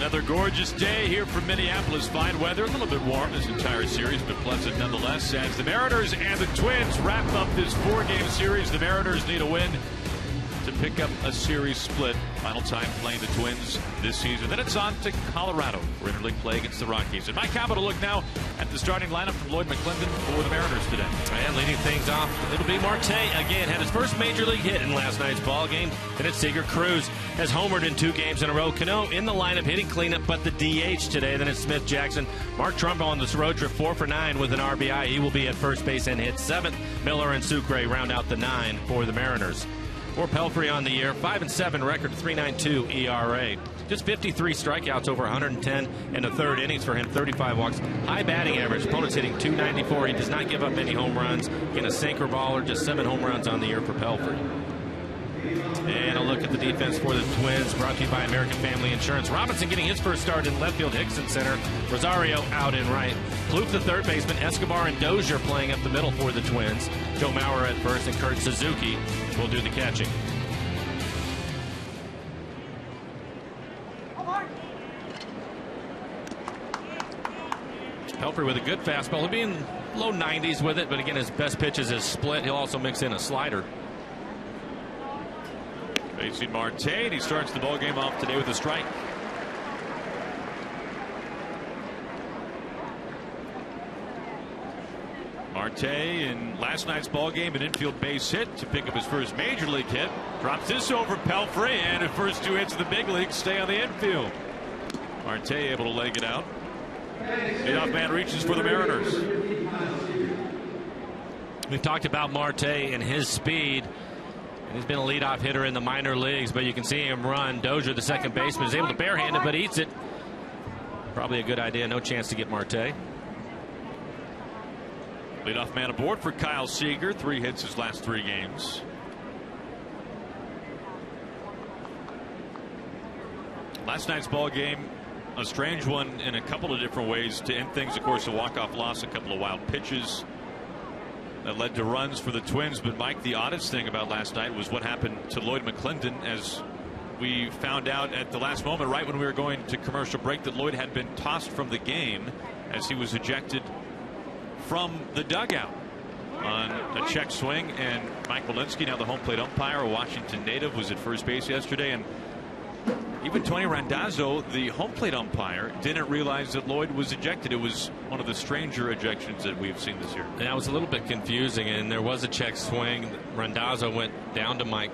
Another gorgeous day here from Minneapolis. Fine weather, a little bit warm this entire series, but pleasant nonetheless. As the Mariners and the Twins wrap up this 4-game series, the Mariners need a win to pick up a series split. Final time playing the Twins this season. Then it's on to Colorado for interleague play against the Rockies. And my capital look now at the starting lineup from Lloyd McClendon for the Mariners today. And leading things off, it'll be Marte again. Had his first major league hit in last night's ball game. And it's Seager. Cruz has homered in 2 games in a row. Cano in the lineup hitting cleanup, but the DH today. Then it's Smith Jackson. Mark Trumbo on this road trip 4 for 9 with an RBI. He will be at first base and hit 7th. Miller and Sucre round out the 9 for the Mariners. For Pelfrey on the year, 5-7 record, 3.92 ERA. Just 53 strikeouts over 110 and a third innings for him, 35 walks. High batting average, opponents hitting .294. He does not give up any home runs. Again, a sinker baller, just 7 home runs on the year for Pelfrey. And a look at the defense for the Twins, brought to you by American Family Insurance. Robinson getting his first start in left field, Hickson center, Rosario out in right. Plouffe the third baseman, Escobar and Dozier playing up the middle for the Twins. Joe Mauer at first, and Kurt Suzuki will do the catching. Pelfrey with a good fastball. He'll be in low 90s with it, but again, his best pitch is his split. He'll also mix in a slider. Facing Marte, and he starts the ball game off today with a strike. Marte in last night's ball game, an infield base hit to pick up his first major league hit. Drops this over Pelfrey, and the first 2 hits of the big leagues stay on the infield. Marte able to leg it out. Leadoff man reaches for the Mariners. We've talked about Marte and his speed. He's been a leadoff hitter in the minor leagues, but you can see him run. Dozier, the second baseman, is able to barehand it, but eats it. Probably a good idea. No chance to get Marte. Leadoff man aboard for Kyle Seager. 3 hits his last 3 games. Last night's ball game, a strange one in a couple of different ways to end things. Of course, a walk-off loss, a couple of wild pitches that led to runs for the Twins. But Mike, the oddest thing about last night was what happened to Lloyd McClendon, as we found out at the last moment, right when we were going to commercial break, that Lloyd had been tossed from the game as he was ejected from the dugout on a check swing. And Mike Walensky, now the home plate umpire, a Washington native, was at first base yesterday, and even Tony Randazzo, the home plate umpire, didn't realize that Lloyd was ejected. It was one of the stranger ejections that we've seen this year. And that was a little bit confusing, and there was a check swing. Randazzo went down to Mike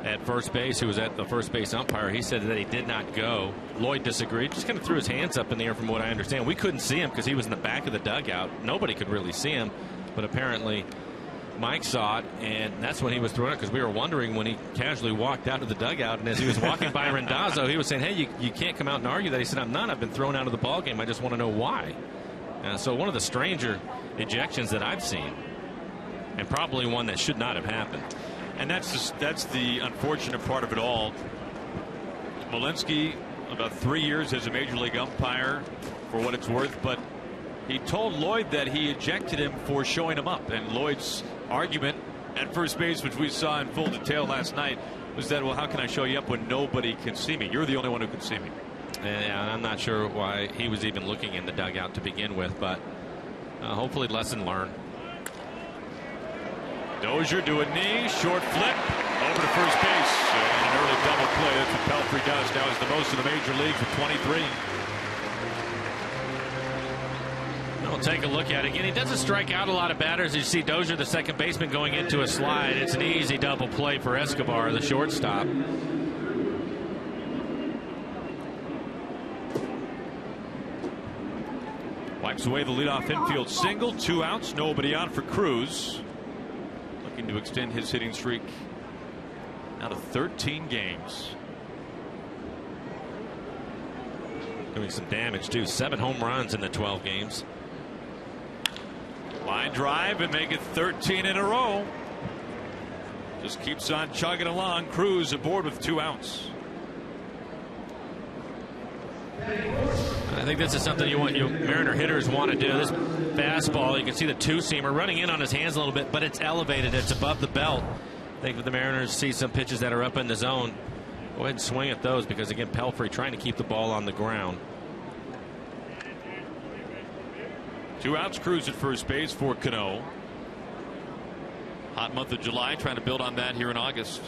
at first base, who was at the first base umpire. He said that he did not go. Lloyd disagreed, just kind of threw his hands up in the air from what I understand. We couldn't see him because he was in the back of the dugout. Nobody could really see him, but apparently Mike saw it, and that's when he was throwing it, because we were wondering when he casually walked out of the dugout, and as he was walking by Randazzo, he was saying, hey, you can't come out and argue that. He said, I'm not. I've been thrown out of the ball game. I just want to know why. So one of the stranger ejections that I've seen, and probably one that should not have happened. And that's the unfortunate part of it all. Walensky, about 3 years as a major league umpire, for what it's worth, but he told Lloyd that he ejected him for showing him up. And Lloyd's argument at first base, which we saw in full detail last night, was that, well, how can I show you up when nobody can see me? You're the only one who can see me. And I'm not sure why he was even looking in the dugout to begin with, but hopefully lesson learned. Dozier to a knee, short flip over to first base, and an early double play. That's what Pelfrey does. Now is the most in the major leagues with 23. We'll take a look at it again. He doesn't strike out a lot of batters. You see Dozier, the second baseman, going into a slide. It's an easy double play for Escobar, the shortstop. Wipes away the leadoff infield single. 2 outs, nobody on for Cruz. Looking to extend his hitting streak now to 13 games. Doing some damage, too. 7 home runs in the 12 games. Line drive and make it 13 in a row. Just keeps on chugging along. Cruz aboard with 2 outs. I think this is something you Mariner hitters want to do. This fastball, you can see the 2-seamer running in on his hands a little bit, but it's elevated. It's above the belt. I think that the Mariners see some pitches that are up in the zone. Go ahead and swing at those because, again, Pelfrey trying to keep the ball on the ground. 2 outs, Cruz at first base for Cano. Hot month of July, trying to build on that here in August.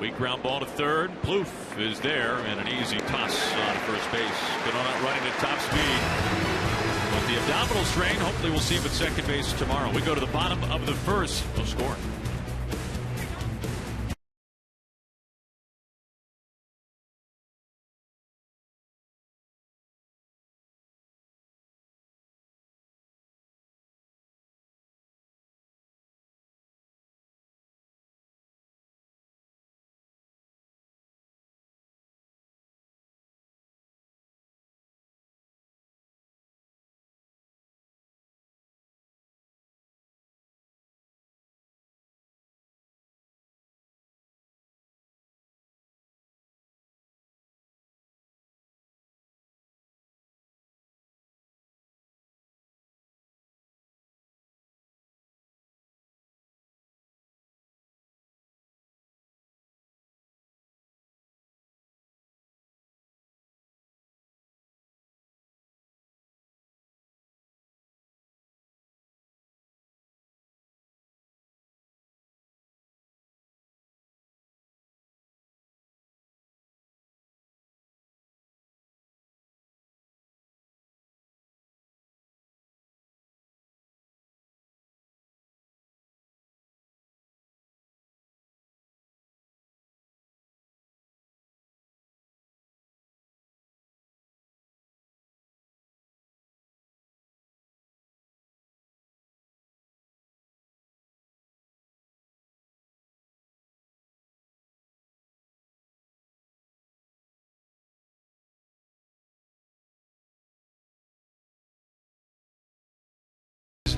Weak ground ball to third. Plouffe is there, and an easy toss on first base. Cano not running at top speed. With the abdominal strain, hopefully we'll see him at second base tomorrow. We go to the bottom of the first. No score.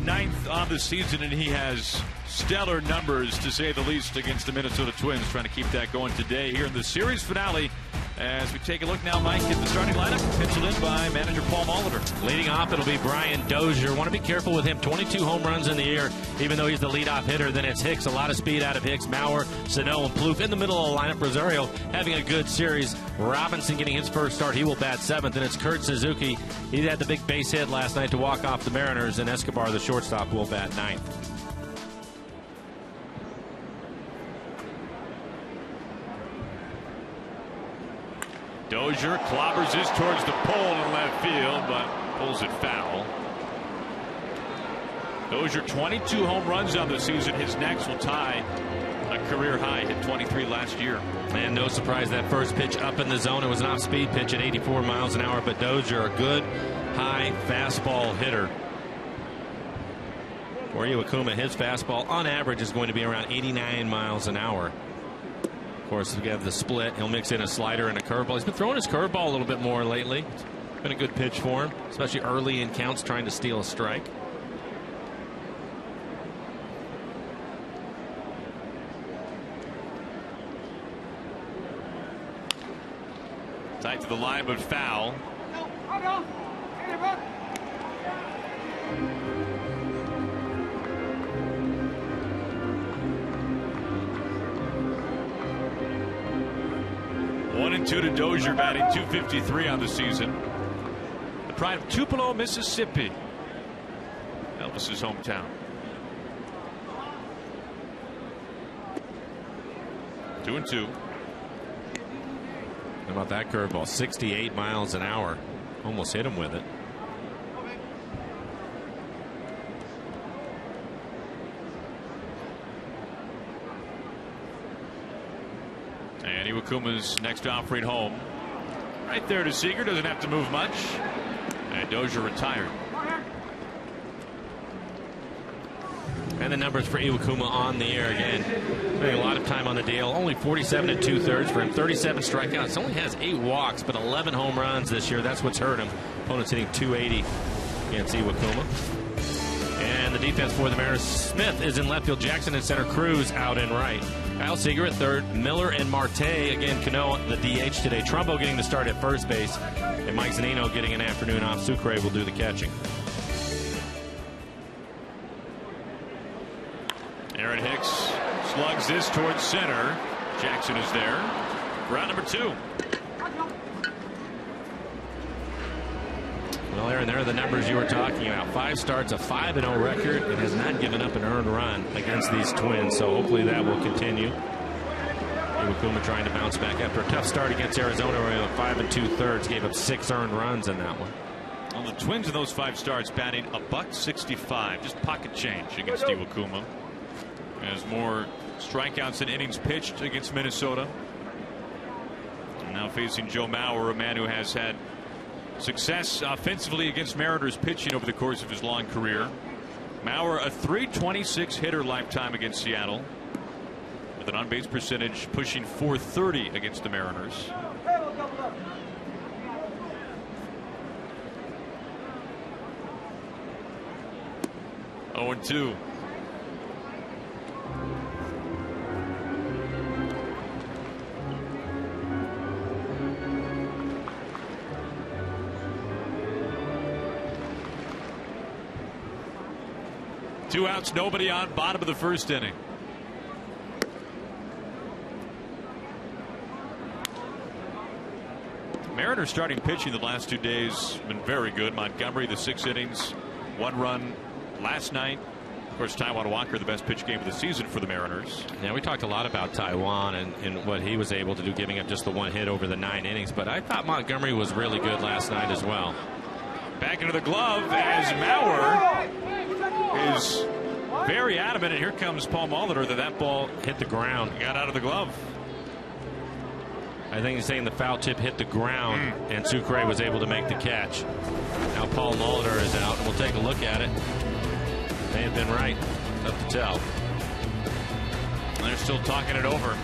Ninth on the season, and he has stellar numbers, to say the least, against the Minnesota Twins. Trying to keep that going today here in the series finale. As we take a look now, Mike, at the starting lineup, penciled in by manager Paul Molitor. Leading off, it'll be Brian Dozier. Want to be careful with him. 22 home runs in the year, even though he's the leadoff hitter. Then it's Hicks. A lot of speed out of Hicks, Mauer, Sano, and Plouffe. In the middle of the lineup, Rosario having a good series. Robinson getting his first start. He will bat 7th. And it's Kurt Suzuki. He had the big base hit last night to walk off the Mariners. And Escobar, the shortstop, will bat 9th. Dozier clobbers this towards the pole in left field, but pulls it foul. Dozier 22 home runs on the season. His next will tie a career high, hit 23 last year. And no surprise, that first pitch up in the zone. It was an off-speed pitch at 84 miles an hour, but Dozier, a good high fastball hitter. For Iwakuma, his fastball on average is going to be around 89 miles an hour. Of course, we have the split. He'll mix in a slider and a curveball. He's been throwing his curveball a little bit more lately. It's been a good pitch for him, especially early in counts, trying to steal a strike. Tight to the line, but foul. 1-2 to Dozier, batting .253 on the season. The pride of Tupelo, Mississippi, Elvis's hometown. Two and two. How about that curveball? 68 miles an hour. Almost hit him with it. And Iwakuma's next offering home. Right there to Seager. Doesn't have to move much. And Dozier retired. And the numbers for Iwakuma on the air again. Spending a lot of time on the deal. Only 47 2/3 for him. 37 strikeouts. Only has 8 walks, but 11 home runs this year. That's what's hurt him. Opponent's hitting .280 against Iwakuma. And the defense for the Mariners. Smith is in left field. Jackson in center. Cruz out in right. Kyle Seager at third. Miller and Marte. Again, Cano, the DH today. Trumbo getting the start at first base. And Mike Zunino getting an afternoon off. Sucre will do the catching. Aaron Hicks slugs this towards center. Jackson is there. Round number 2. Well, Aaron, there are the numbers you were talking about. 5 starts, a 5-0 record, and has not given up an earned run against these Twins. So hopefully that will continue. Iwakuma trying to bounce back after a tough start against Arizona, where he went 5 2/3, gave up 6 earned runs in that one. Well, the Twins in those 5 starts batting $1.65, just pocket change against Iwakuma. As more strikeouts and innings pitched against Minnesota. And now facing Joe Mauer, a man who has had success offensively against Mariners pitching over the course of his long career. Mauer, a .326 hitter lifetime against Seattle, with an on-base percentage pushing .430 against the Mariners. Oh, 0-2. Two outs, nobody on, bottom of the first inning. Mariners starting pitching the last 2 days been very good. Montgomery, the 6 innings, 1 run last night. Of course, Taijuan Walker, the best pitch game of the season for the Mariners. Yeah, we talked a lot about Taijuan and what he was able to do, giving up just the 1 hit over the 9 innings. But I thought Montgomery was really good last night as well. Back into the glove as Mauer is very adamant, and here comes Paul Molitor that ball hit the ground. Got out of the glove. I think he's saying the foul tip hit the ground, and Sucre was able to make the catch. Now Paul Molitor is out, and we'll take a look at it. May have been right. Tough to tell. They're still talking it over.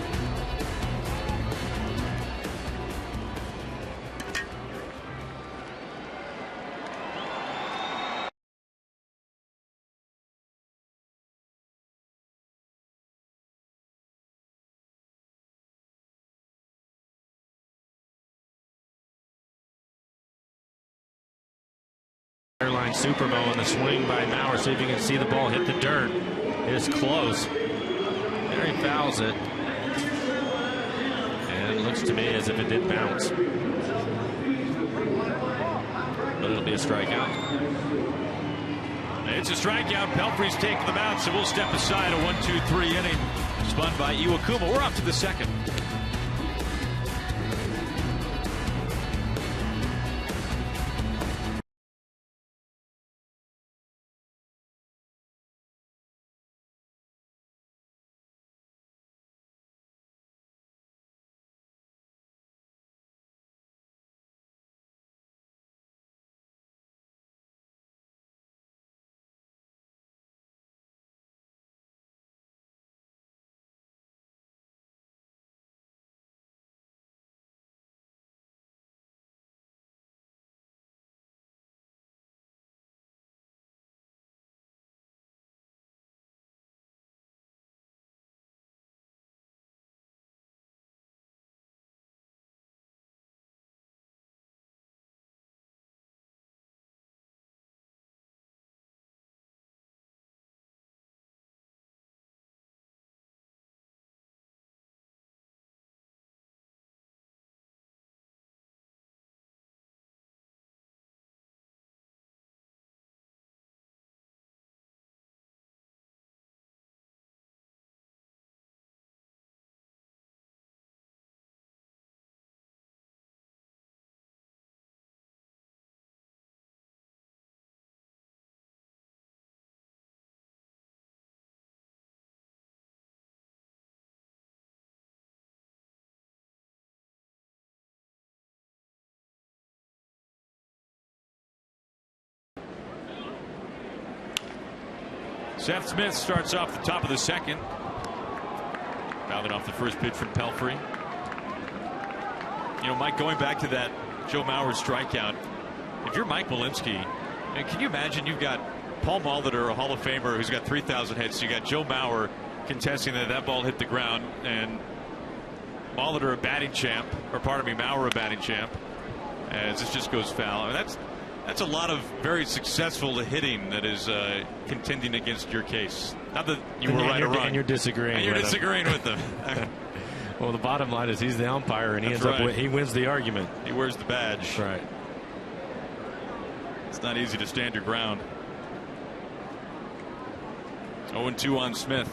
Airline Super Bowl and the swing by Mauer. See if you can see the ball hit the dirt. It is close. There he fouls it. And it looks to me as if it did bounce. But it'll be a strikeout. It's a strikeout. Pelfrey's taking them out, so we'll step aside. A 1-2-3 inning spun by Iwakuma. We're off to the second. Seth Smith starts off the top of the second. Fouling off the first pitch from Pelfrey. You know, Mike, going back to that Joe Mauer strikeout, if you're Mike Malinsky, can you imagine you've got Paul Molitor, a Hall of Famer who's got 3,000 hits. You got Joe Mauer contesting that ball hit the ground, and Molitor a batting champ, or pardon me, Mauer a batting champ, as this just goes foul. I mean, That's a lot of very successful hitting that is contending against your case. Not that you were right or wrong. And you're disagreeing. And you're disagreeing with them. Well, the bottom line is he's the umpire, and he wins the argument. He wears the badge. That's right. It's not easy to stand your ground. 0-2 on Smith.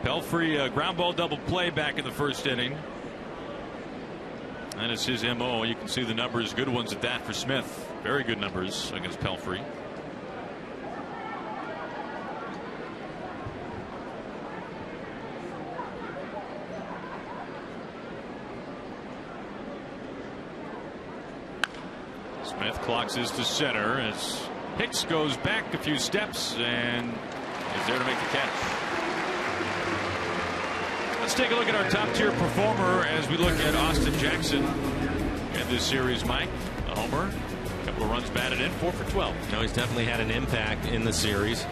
Pelfrey ground ball double play back in the first inning. That is his MO. You can see the numbers, good ones at that for Smith. Very good numbers against Pelfrey. Smith clocks his to center as Hicks goes back a few steps and is there to make the catch. Let's take a look at our top tier performer as we look at Austin Jackson in this series. Mike, a homer, a couple of runs batted in, 4 for 12. No, he's definitely had an impact in the series.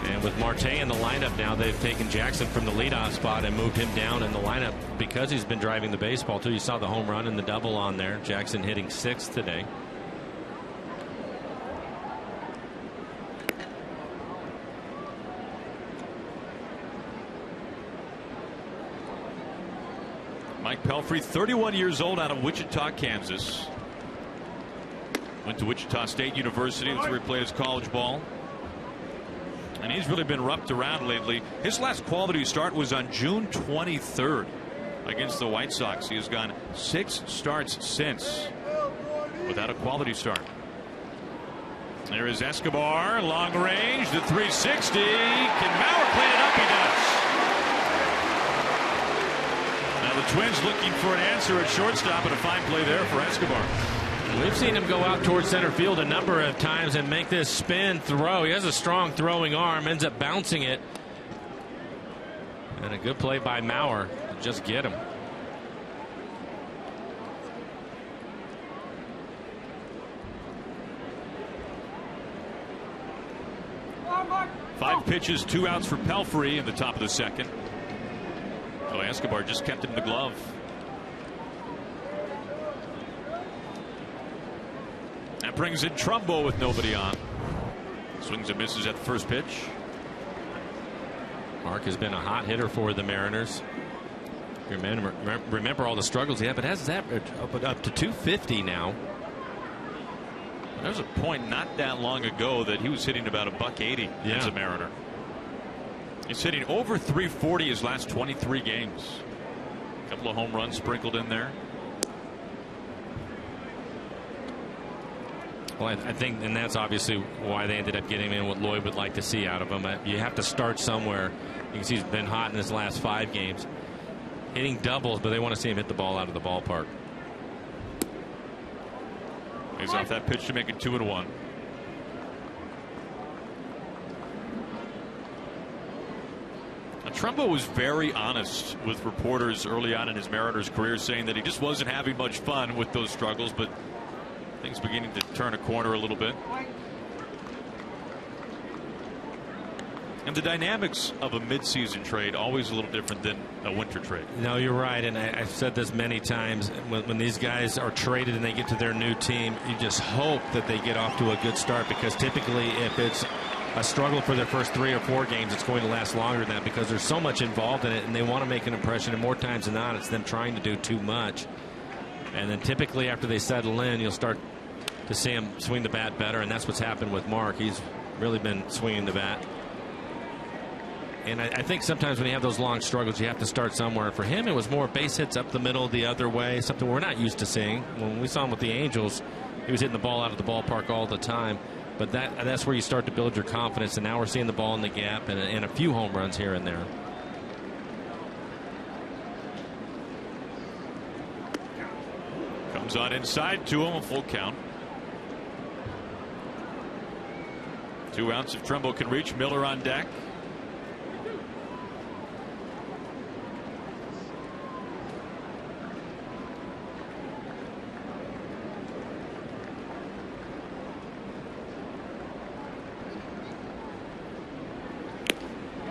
And with Marte in the lineup now, they've taken Jackson from the leadoff spot and moved him down in the lineup because he's been driving the baseball too. You saw the home run and the double on there. Jackson hitting 6th today. Mike Pelfrey, 31 years old, out of Wichita, Kansas. Went to Wichita State University. That's where he played his college ball. And he's really been roughed around lately. His last quality start was on June 23rd against the White Sox. He has gone 6 starts since without a quality start. There is Escobar, long range, the 360. Can Mauer clean it up? He does. Now the Twins looking for an answer at shortstop, and a fine play there for Escobar. We've seen him go out towards center field a number of times and make this spin throw. He has a strong throwing arm, ends up bouncing it. And a good play by Mauer to just get him. Five pitches, 2 outs for Pelfrey in the top of the second. So Escobar just kept it in the glove. That brings in Trumbo with nobody on. Swings and misses at the first pitch. Mark has been a hot hitter for the Mariners. Remember all the struggles he had, but has that up to 250 now. There was a point not that long ago that he was hitting about $180 as a Mariner. He's hitting over 340 his last 23 games. A couple of home runs sprinkled in there. Well, I think, and that's obviously why they ended up getting in what Lloyd would like to see out of him. You have to start somewhere. You can see he's been hot in his last 5 games. Hitting doubles, but they want to see him hit the ball out of the ballpark. He's off that pitch to make it 2-1. Now, Trumbo was very honest with reporters early on in his Mariners career, saying that he just wasn't having much fun with those struggles, but things beginning to turn a corner a little bit. And the dynamics of a midseason trade always a little different than a winter trade. No, you're right, and I've said this many times. When these guys are traded and they get to their new team, you just hope that they get off to a good start, because typically if it's a struggle for their first 3 or 4 games, it's going to last longer than that because there's so much involved in it and they want to make an impression, and more times than not it's them trying to do too much. And then typically after they settle in, you'll start to see him swing the bat better, and that's what's happened with Mark. He's really been swinging the bat. And I think sometimes when you have those long struggles, you have to start somewhere. For him, it was more base hits up the middle the other way, something we're not used to seeing. When we saw him with the Angels, he was hitting the ball out of the ballpark all the time. But that's where you start to build your confidence, and now we're seeing the ball in the gap and a few home runs here and there. Comes on inside to him, a full count. 2 outs if Trumbo can reach. Miller on deck.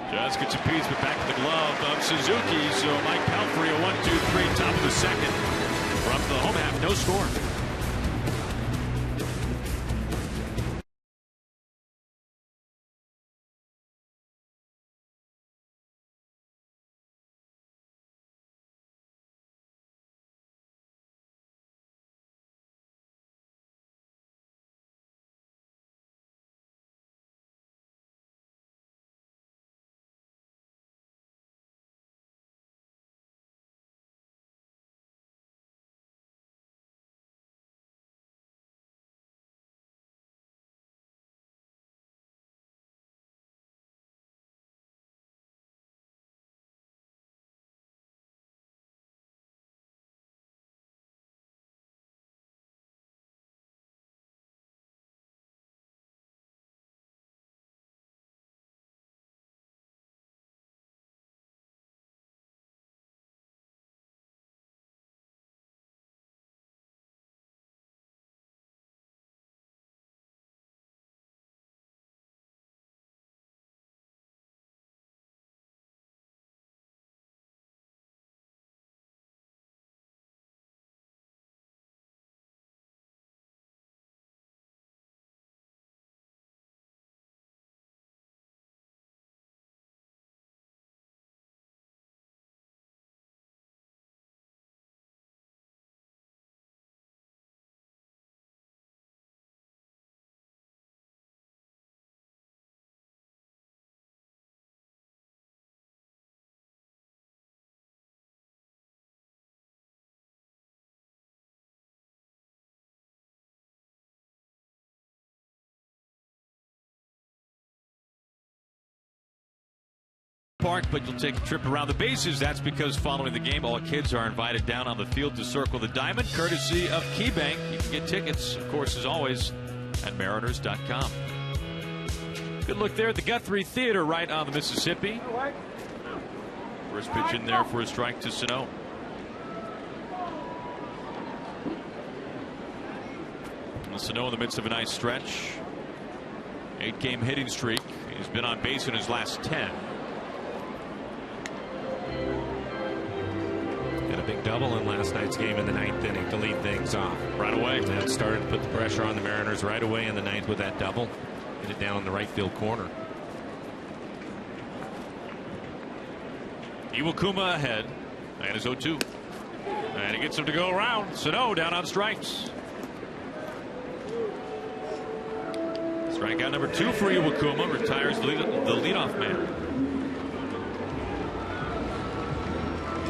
Just gets a piece, but back to the glove of Suzuki. So Mike Pelfrey, a 1-2-3, top of the second. From the home half, no score. Park, but you'll take a trip around the bases. That's because following the game, all kids are invited down on the field to circle the diamond, courtesy of KeyBank. You can get tickets, of course, as always, at Mariners.com. Good look there at the Guthrie Theater right on the Mississippi. First pitch in there for a strike to Sano. Sano in the midst of a nice stretch. 8-game hitting streak. He's been on base in his last 10. Got a big double in last night's game in the 9th inning to lead things off. Right away. That started to put the pressure on the Mariners right away in the 9th with that double. Hit it down in the right field corner. Iwakuma ahead. And his 0-2. And he gets him to go around. Sano down on strikes. Strikeout number 2 for Iwakuma. Retires the leadoff man.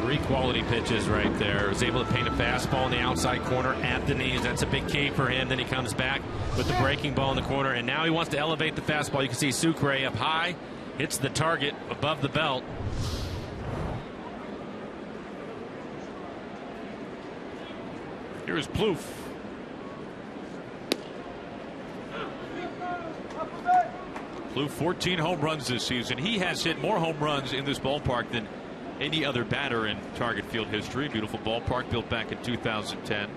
3 quality pitches right there. Was able to paint a fastball in the outside corner at the knees. That's a big key for him. Then he comes back with the breaking ball in the corner. And now he wants to elevate the fastball. You can see Sucre up high. Hits the target above the belt. Here's Plouffe. Plouffe 14 home runs this season. He has hit more home runs in this ballpark than any other batter in Target Field history. Beautiful ballpark built back in 2010.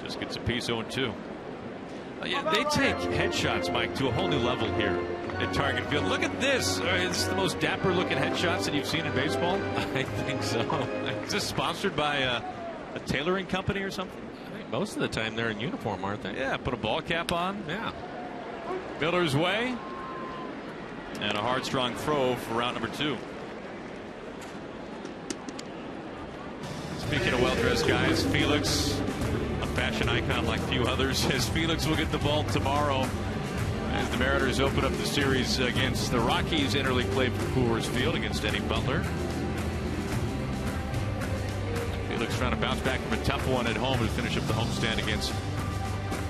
Just gets a piece. 0-2. Yeah, they take headshots, Mike, to a whole new level here at Target Field. Look at this. This is the most dapper looking headshots that you've seen in baseball. I think so. Is this sponsored by a tailoring company or something? I think most of the time they're in uniform, aren't they? Yeah, put a ball cap on. Yeah. Miller's way. And a hard, strong throw for round number 2. Speaking of well-dressed guys, Felix, a fashion icon like few others, says Felix will get the ball tomorrow as the Mariners open up the series against the Rockies. Interleague play for Coors Field against Eddie Butler. Felix trying to bounce back from a tough one at home to finish up the homestand against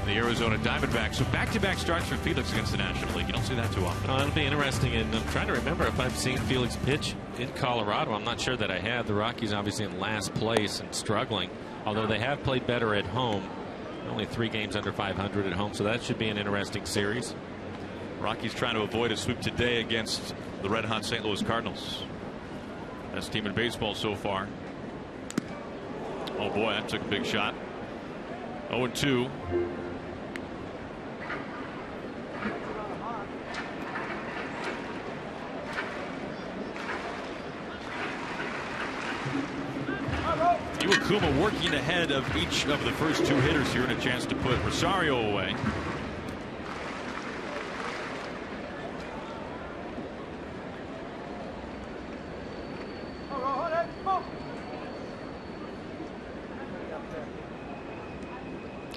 the Arizona Diamondbacks. So back-to-back starts for Felix against the National League. You don't see that too often. It'll be interesting, and I'm trying to remember if I've seen Felix pitch in Colorado. I'm not sure that I have. The Rockies obviously in last place and struggling, although they have played better at home. Only 3 games under 500 at home, so that should be an interesting series. Rockies trying to avoid a sweep today against the red-hot St. Louis Cardinals. Best team in baseball so far. Oh boy, that took a big shot. 0-2. Akuma working ahead of each of the first two hitters here, and a chance to put Rosario away.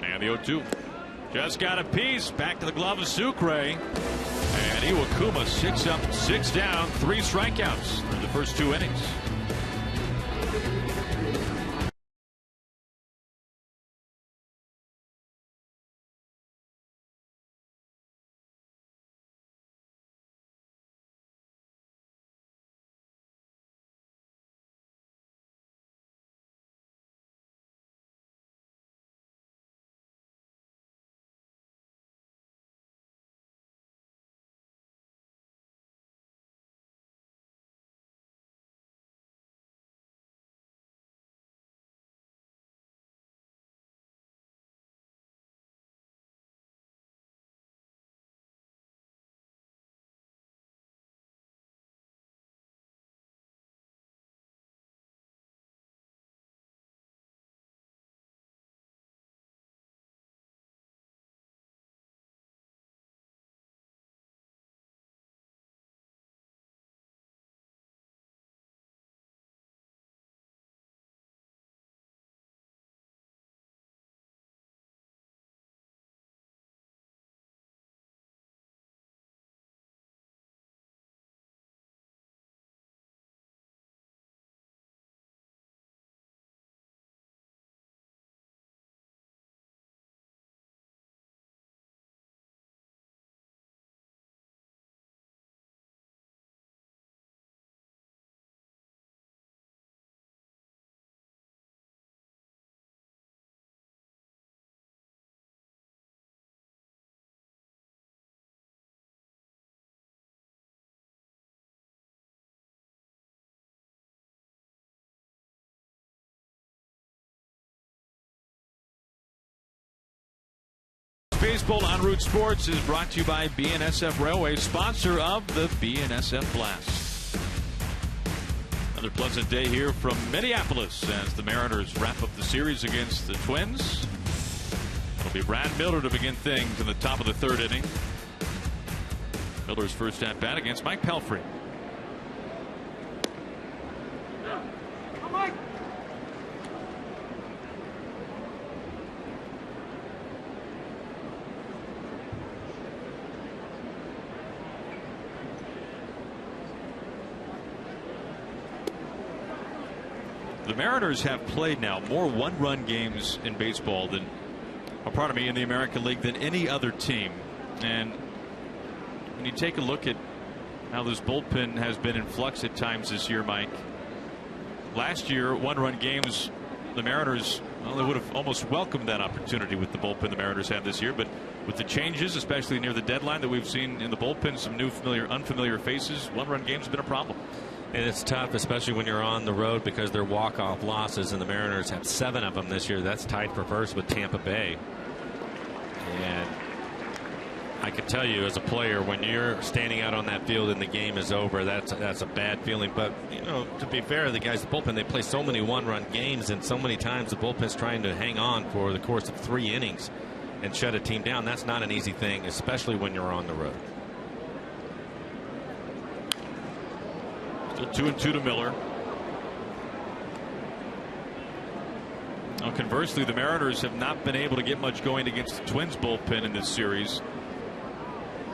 And the 0-2. Just got a piece. Back to the glove of Sucre. And Iwakuma 6 up, 6 down, 3 strikeouts in the first 2 innings. Baseball on Root Sports is brought to you by BNSF Railway, sponsor of the BNSF Blast. Another pleasant day here from Minneapolis as the Mariners wrap up the series against the Twins. It'll be Brad Miller to begin things in the top of the 3rd inning. Miller's first at bat against Mike Pelfrey. The Mariners have played now more one-run games in baseball than, in the American League than any other team. And when you take a look at how this bullpen has been in flux at times this year, Mike, last year, one-run games, the Mariners, well, they would have almost welcomed that opportunity with the bullpen the Mariners had this year. But with the changes, especially near the deadline that we've seen in the bullpen, some new unfamiliar faces, one-run games have been a problem. And it's tough, especially when you're on the road, because they're walk-off losses, and the Mariners have 7 of them this year. That's tied for first with Tampa Bay. And I can tell you, as a player, when you're standing out on that field and the game is over, that's a bad feeling. But, you know, to be fair, the guys, the bullpen, they play so many one-run games, and so many times the bullpen's trying to hang on for the course of 3 innings and shut a team down. That's not an easy thing, especially when you're on the road. Still 2-2 to Miller. Now, conversely, the Mariners have not been able to get much going against the Twins bullpen in this series.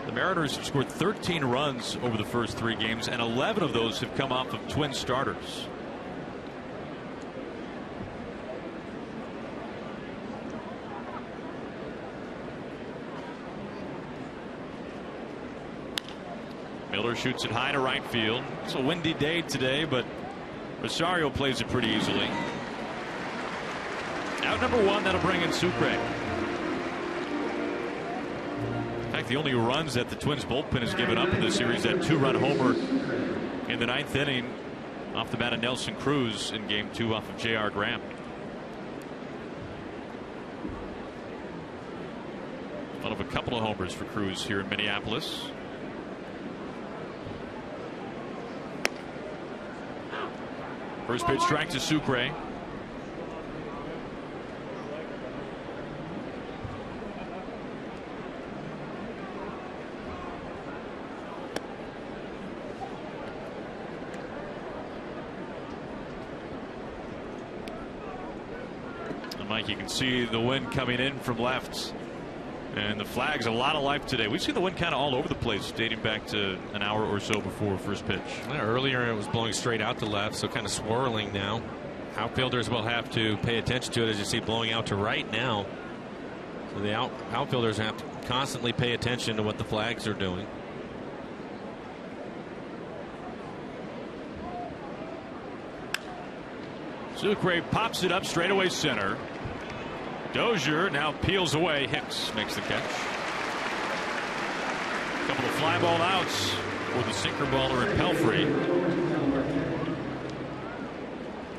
The Mariners have scored 13 runs over the first 3 games, and 11 of those have come off of Twin starters. Miller shoots it high to right field. It's a windy day today, but Rosario plays it pretty easily. Out number 1, that'll bring in Sucre. In fact, the only runs that the Twins bullpen has given up in this series, that 2-run homer in the 9th inning off the bat of Nelson Cruz in game 2 off of J.R. Graham. One of a couple of homers for Cruz here in Minneapolis. First pitch strike to Sucre. Mike, you can see the wind coming in from left. And the flag's a lot of life today. We've seen the wind kind of all over the place dating back to an hour or so before first pitch. Earlier it was blowing straight out to left, so kind of swirling now. Outfielders will have to pay attention to it, as you see blowing out to right now. So the outfielders have to constantly pay attention to what the flags are doing. Sucre pops it up straightaway center. Dozier now peels away. Hicks makes the catch. A couple of fly ball outs with the sinker baller and Pelfrey,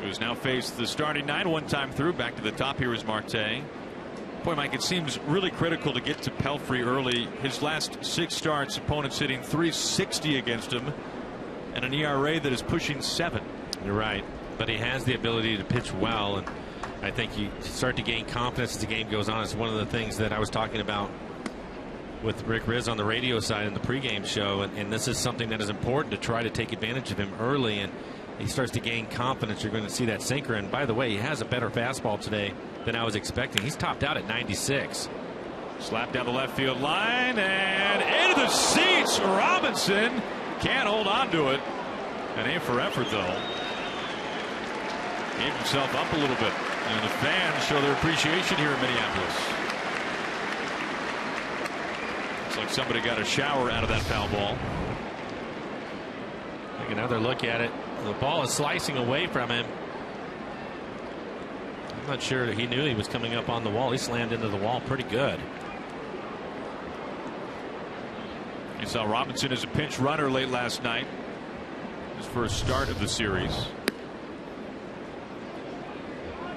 who's now faced the starting nine one time through. Back to the top here is Marte. Boy, Mike, it seems really critical to get to Pelfrey early. His last 6 starts, opponents hitting .360 against him and an ERA that is pushing 7. You're right, but he has the ability to pitch well, and I think you start to gain confidence as the game goes on. It's one of the things that I was talking about with Rick Riz on the radio side in the pregame show, and this is something that is important to try to take advantage of him early, and he starts to gain confidence. You're going to see that sinker, and by the way, he has a better fastball today than I was expecting. He's topped out at 96. Slap down the left field line and into the seats. Robinson can't hold on to it. An aim for effort, though. Gave himself up a little bit. And the fans show their appreciation here in Minneapolis. Looks like somebody got a shower out of that foul ball. Take another look at it. The ball is slicing away from him. I'm not sure that he knew he was coming up on the wall. He slammed into the wall pretty good. You saw Robinson as a pinch runner late last night. His first start of the series.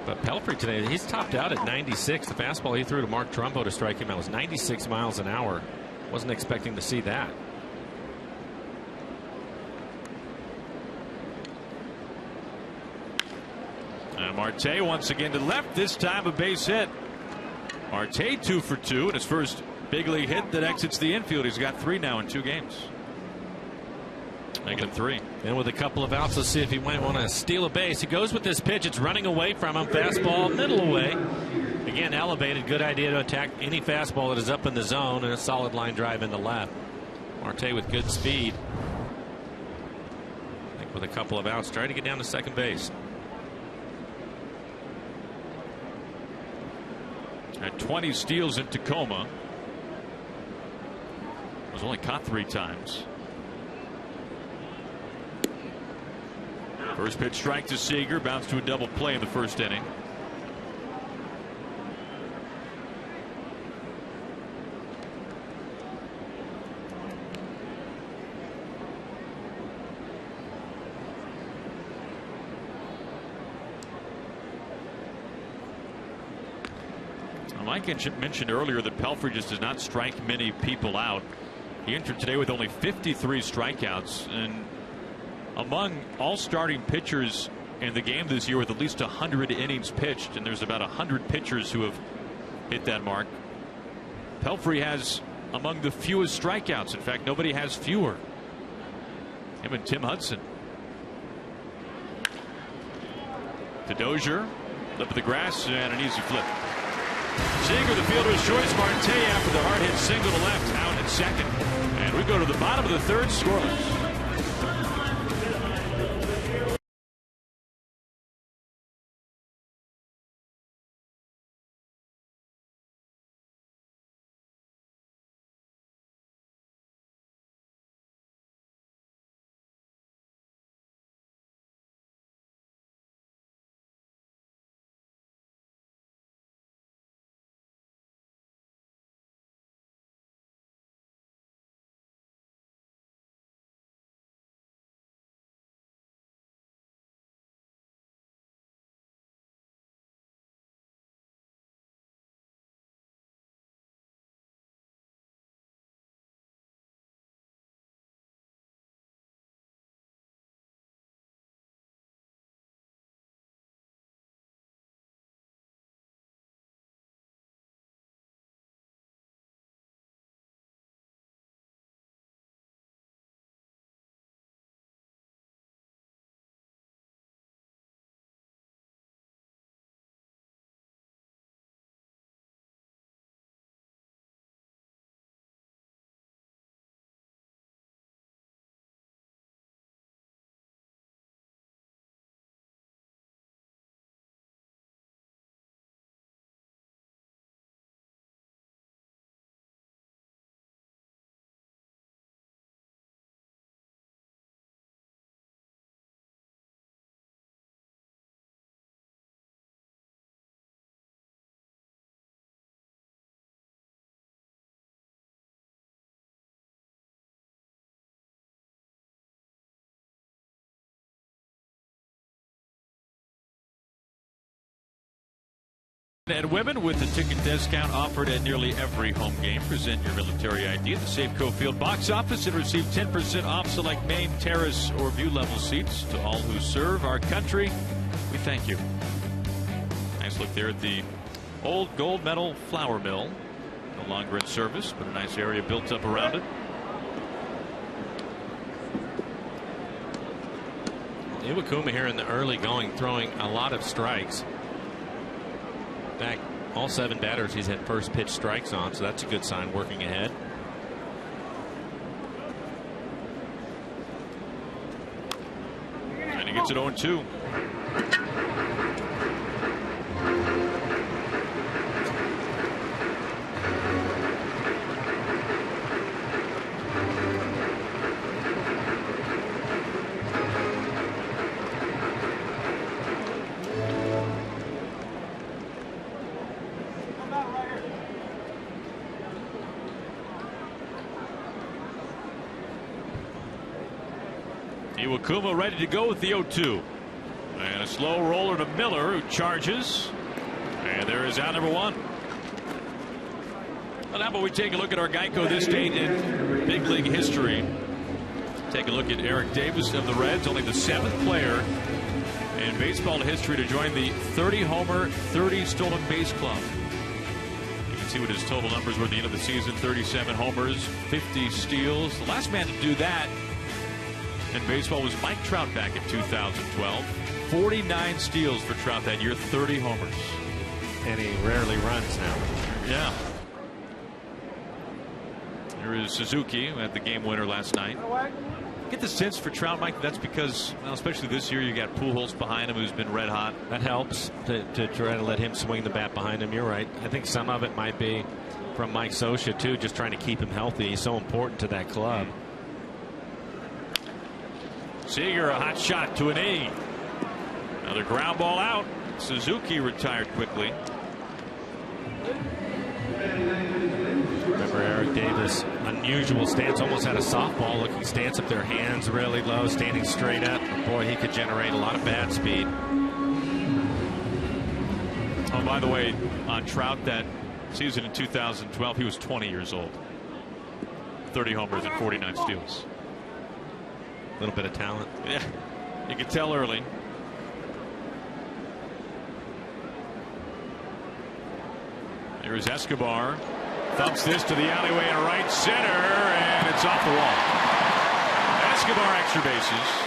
But Pelfrey today, he's topped out at 96. The fastball he threw to Mark Trumbo to strike him out was 96 miles an hour. Wasn't expecting to see that. And Marte once again to left, this time a base hit. Marte 2 for 2 in his first big league hit that exits the infield. He's got 3 now in 2 games. Making 3. And with a couple of outs, let's see if he might want to steal a base. He goes with this pitch. It's running away from him. Fastball middle away. Again, elevated. Good idea to attack any fastball that is up in the zone, and a solid line drive into left. Marte with good speed. I think with a couple of outs, try to get down to second base. At 20 steals in Tacoma. Was only caught 3 times. First pitch strike to Seager, bounced to a double play in the first inning. Mike mentioned earlier that Pelfrey just does not strike many people out. He entered today with only 53 strikeouts, and among all starting pitchers in the game this year with at least 100 innings pitched, and there's about 100 pitchers who have hit that mark, Pelfrey has among the fewest strikeouts. In fact, nobody has fewer. Him and Tim Hudson. To Dozier, lip of the grass, and an easy flip. Seager, the fielder's choice. Marte after the hard hit single to left, out at second. And we go to the bottom of the 3rd, scoreless. And women with a ticket discount offered at nearly every home game. Present your military ID at the Safeco Field box office and receive 10% off select main, terrace, or view level seats. To all who serve our country, we thank you. Nice look there at the old gold medal flour mill. No longer in service, but a nice area built up around it. Iwakuma here in the early going, throwing a lot of strikes. In fact, all 7 batters he's had first pitch strikes on, so that's a good sign working ahead. And he gets it 0-2. Iwakuma ready to go with the 0-2. And a slow roller to Miller, who charges. And there is out number 1. Well, how about we take a look at our Geico this date in big league history. Take a look at Eric Davis of the Reds, only the 7th player in baseball history to join the 30-homer, 30 stolen base club. You can see what his total numbers were at the end of the season: 37 homers, 50 steals. The last man to do that in baseball was Mike Trout back in 2012. 49 steals for Trout that year, 30 homers. And he rarely runs now. Yeah. Here is Suzuki, who had the game winner last night. Get the sense for Trout, Mike, that's because, well, especially this year, you got Pujols behind him, who's been red hot. That helps to try to let him swing the bat behind him. You're right. I think some of it might be from Mike Scioscia, too, just trying to keep him healthy. He's so important to that club. Seager, a hot shot to an E. Another ground ball out. Suzuki retired quickly. Remember Eric Davis, unusual stance, almost had a softball looking stance up there, hands really low, standing straight up. Boy, he could generate a lot of bat speed. Oh, by the way, on Trout that season in 2012, he was 20 years old. 30 homers and 49 steals. A little bit of talent. Yeah, you could tell early. Here's Escobar. Thumps this to the alleyway in right center, and it's off the wall. Escobar extra bases.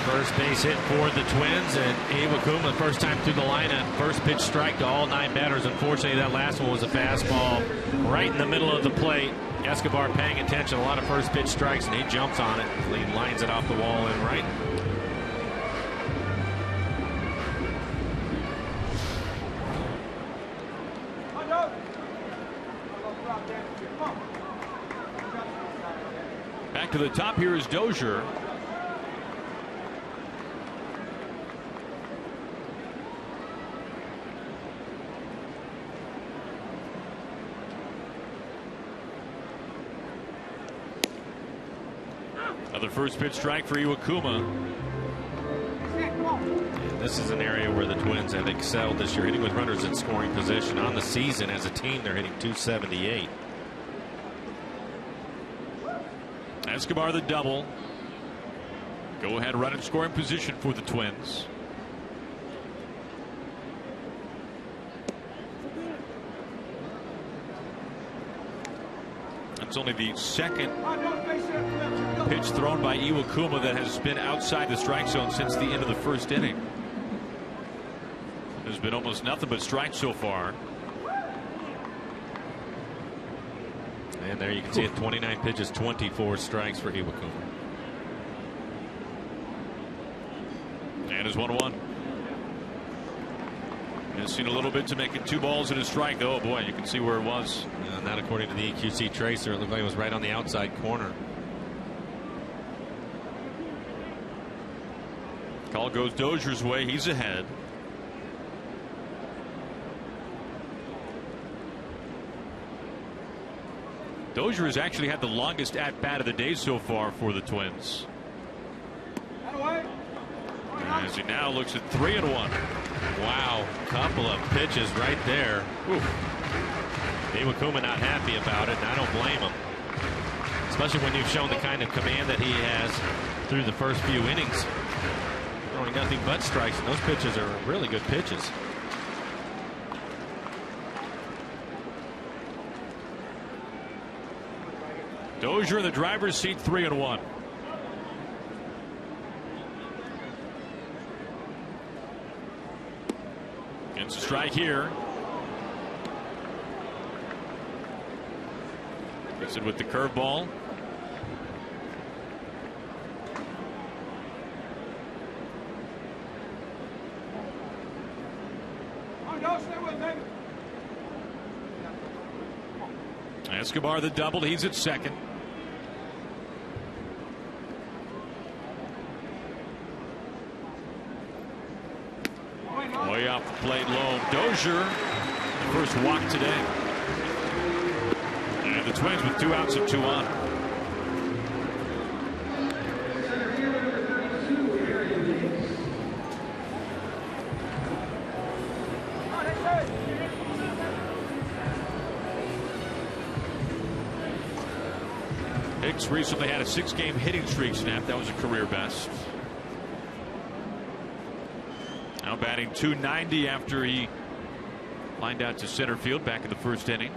First base hit for the Twins, and Iwakuma, first time through the lineup, first pitch strike to all 9 batters. Unfortunately, that last one was a fastball right in the middle of the plate. Escobar paying attention, a lot of first pitch strikes, and he jumps on it. He lines it off the wall and right. Back to the top here is Dozier. Another first pitch strike for Iwakuma. And this is an area where the Twins have excelled this year, hitting with runners in scoring position. On the season as a team, they're hitting .278. Escobar the double. Go ahead, run in scoring position for the Twins. It's only the second pitch thrown by Iwakuma that has been outside the strike zone since the end of the first inning. There's been almost nothing but strikes so far. And there you can see it, 29 pitches, 24 strikes for Iwakuma. And it's 1-1. Has seen a little bit to make it 2 balls and a strike. Oh boy, you can see where it was. And that, according to the EQC tracer, it looked like it was right on the outside corner. Call goes Dozier's way. He's ahead. Dozier has actually had the longest at bat of the day so far for the Twins. as he now looks at 3-1. Wow, couple of pitches right there. Iwakuma not happy about it, and I don't blame him. Especially when you've shown the kind of command that he has through the first few innings. Throwing nothing but strikes, and those pitches are really good pitches. Dozier in the driver's seat, 3-1. Gets a strike here. Gets it with the curveball. Escobar the double. He's at second. Way off the plate low. Dozier, the first walk today. And the Twins with 2 outs and 2 on. Hicks recently had a 6-game hitting streak snap. That was a career best. Now batting .290 after he lined out to center field back in the first inning.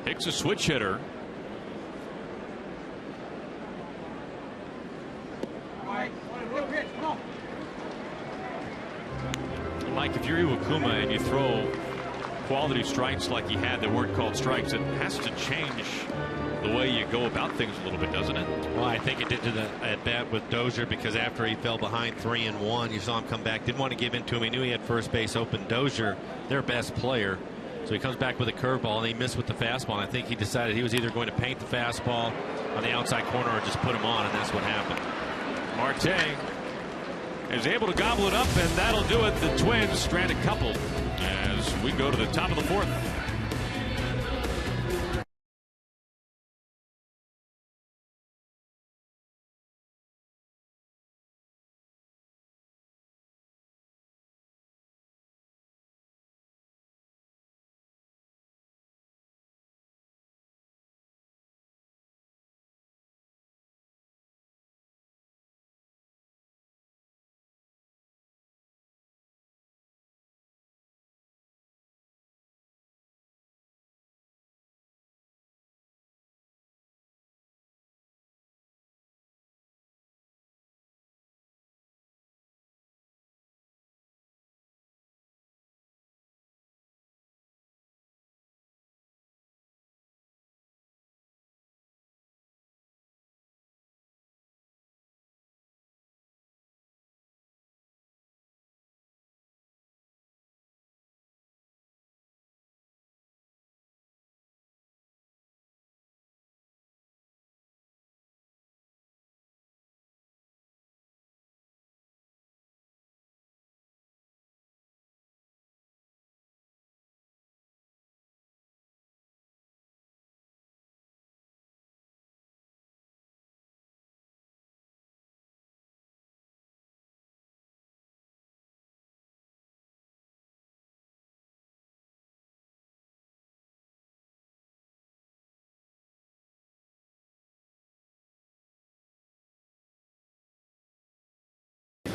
Hicks a switch hitter. Mike, if you're Iwakuma and you throw quality strikes like he had that weren't called strikes, it has to change the way you go about things a little bit, doesn't it? Well, I think it did to the at bat with Dozier, because after he fell behind 3-1, you saw him come back, didn't want to give in to him. He knew he had first base open. Dozier, their best player, so he comes back with a curveball and he missed with the fastball. And I think he decided he was either going to paint the fastball on the outside corner or just put him on, and that's what happened. Marte is able to gobble it up, and that'll do it. The Twins strand a couple as we go to the top of the 4th.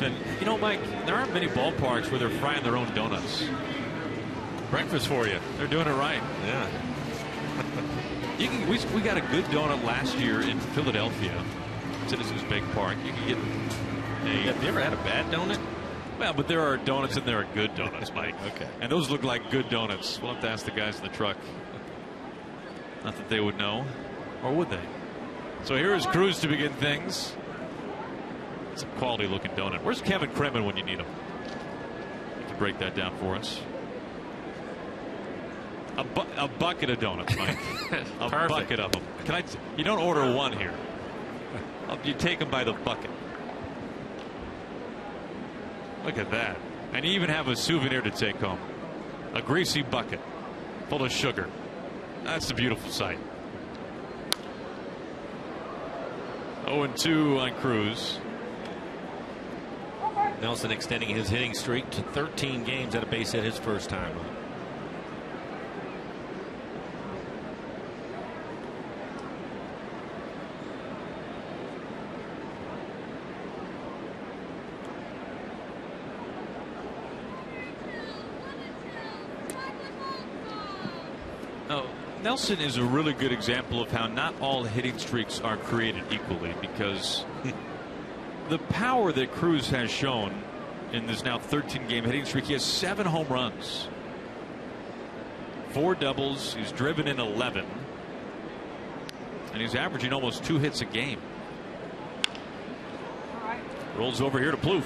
And you know, Mike, there aren't many ballparks where they're frying their own donuts. Breakfast for you. They're doing it right. Yeah. We got a good donut last year in Philadelphia, Citizens Bank Park. You can get Have you ever had a bad donut? Well, but there are donuts and there are good donuts, Mike. Okay. And those look like good donuts. We'll have to ask the guys in the truck. Not that they would know, or would they? So here is Cruz to begin things. It's a quality looking donut. Where's Kevin Kremen when you need him? You can break that down for us. A bucket of donuts, Mike. A bucket of them. You don't order one here. You take them by the bucket. Look at that. And you even have a souvenir to take home. A greasy bucket full of sugar. That's a beautiful sight. 0-2 on Cruz. Nelson extending his hitting streak to 13 games at a base hit his first time up. Nelson is a really good example of how not all hitting streaks are created equally, because the power that Cruz has shown in this now 13-game hitting streak, he has 7 home runs, 4 doubles, he's driven in 11, and he's averaging almost 2 hits a game. Rolls over here to Plouffe,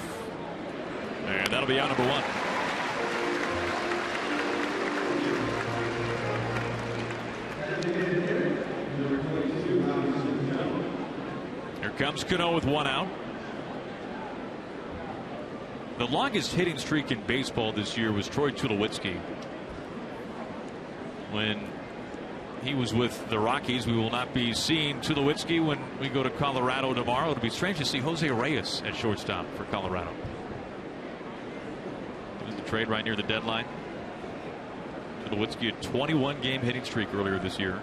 and that'll be out number 1. Here comes Cano with 1 out. The longest hitting streak in baseball this year was Troy Tulowitzki. When he was with the Rockies, we will not be seeing Tulowitzki when we go to Colorado tomorrow. It'll be strange to see Jose Reyes at shortstop for Colorado. There's the trade right near the deadline. Tulowitzki, a 21-game hitting streak earlier this year.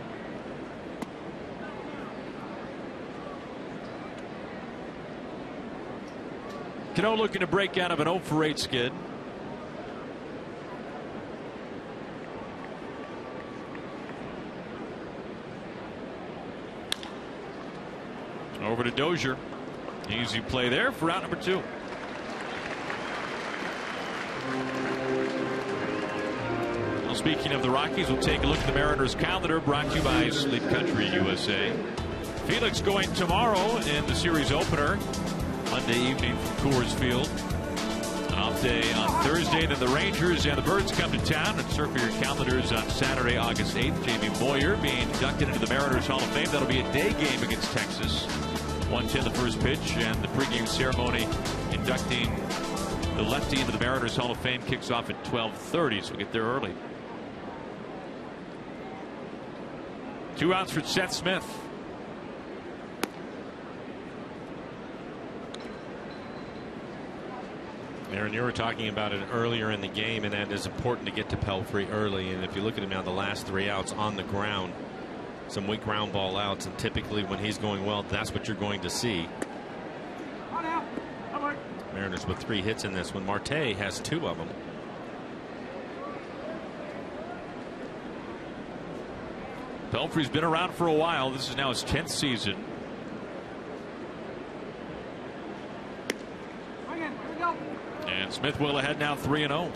Cano looking to break out of an 0-for-8 skid. Over to Dozier. Easy play there for out number 2. Well, speaking of the Rockies, we'll take a look at the Mariners calendar, brought to you by Sleep Country USA. Felix going tomorrow in the series opener. Monday evening from Coors Field. An off day on Thursday. Then the Rangers and the Birds come to town. And circle your calendars on Saturday, August 8th. Jamie Moyer being inducted into the Mariners Hall of Fame. That'll be a day game against Texas. 1:10 the first pitch, and the pregame ceremony inducting the lefty into the Mariners Hall of Fame kicks off at 12:30. So we'll get there early. 2 outs for Seth Smith. Aaron, you were talking about it earlier in the game, and that is important to get to Pelfrey early. And if you look at him now, the last 3 outs on the ground, some weak ground ball outs, and typically when he's going well, that's what you're going to see. Mariners with 3 hits in this one. Marte has 2 of them. Pelfrey's been around for a while. This is now his 10th season. And Smith well ahead now, 3-0.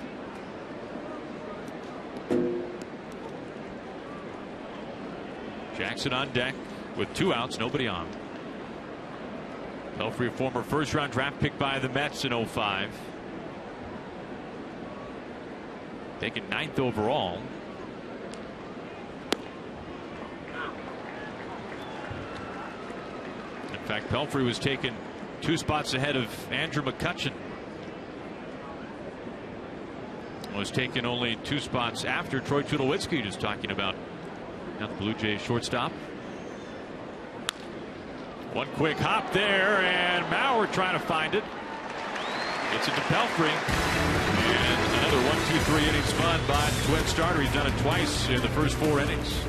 Jackson on deck with 2 outs, nobody on. Pelfrey, a former first-round draft pick by the Mets in 2005. Taken 9th overall. In fact, Pelfrey was taken 2 spots ahead of Andrew McCutchen. Was taken only 2 spots after Troy Tulowitzki, just talking about now the Blue Jays shortstop. 1 quick hop there, and Mauer trying to find it. Gets it to Pelfrey. And another 1-2-3 inning spun by the Twin starter. He's done it twice in the first 4 innings.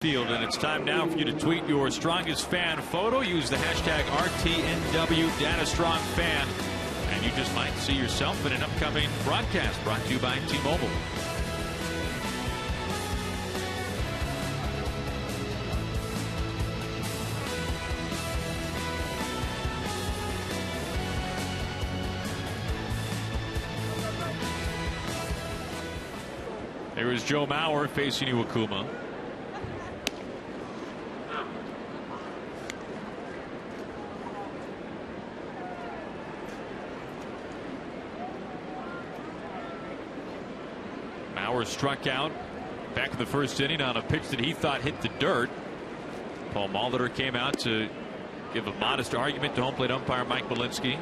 field. And it's time now for you to tweet your strongest fan photo. Use the hashtag RTNWDataStrongFan. And you just might see yourself in an upcoming broadcast brought to you by T-Mobile. Here is Joe Mauer facing Iwakuma. Mauer struck out back in the first inning on a pitch that he thought hit the dirt. Paul Molitor came out to give a modest argument to home plate umpire Mike Malinsky,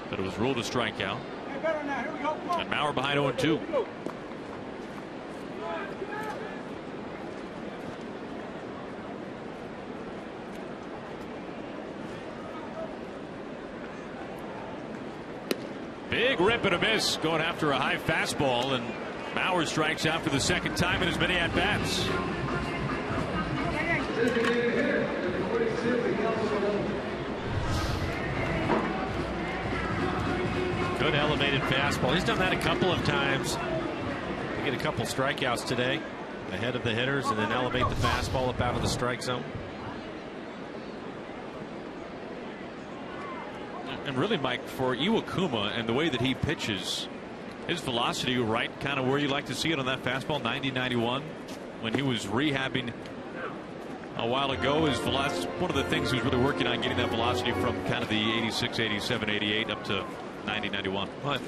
but it was ruled a strikeout. And Mauer behind 0-2. Big rip and a miss going after a high fastball, and Mauer strikes out for the second time in as many at-bats. Good elevated fastball. He's done that a couple of times. They get a couple strikeouts today ahead of the hitters and then elevate the fastball up out of the strike zone. And really, Mike, for Iwakuma and the way that he pitches, his velocity right kind of where you like to see it on that fastball, 90-91. When he was rehabbing a while ago, his velocity, one of the things he was really working on, getting that velocity from kind of the 86, 87, 88 up to 90-91. Well,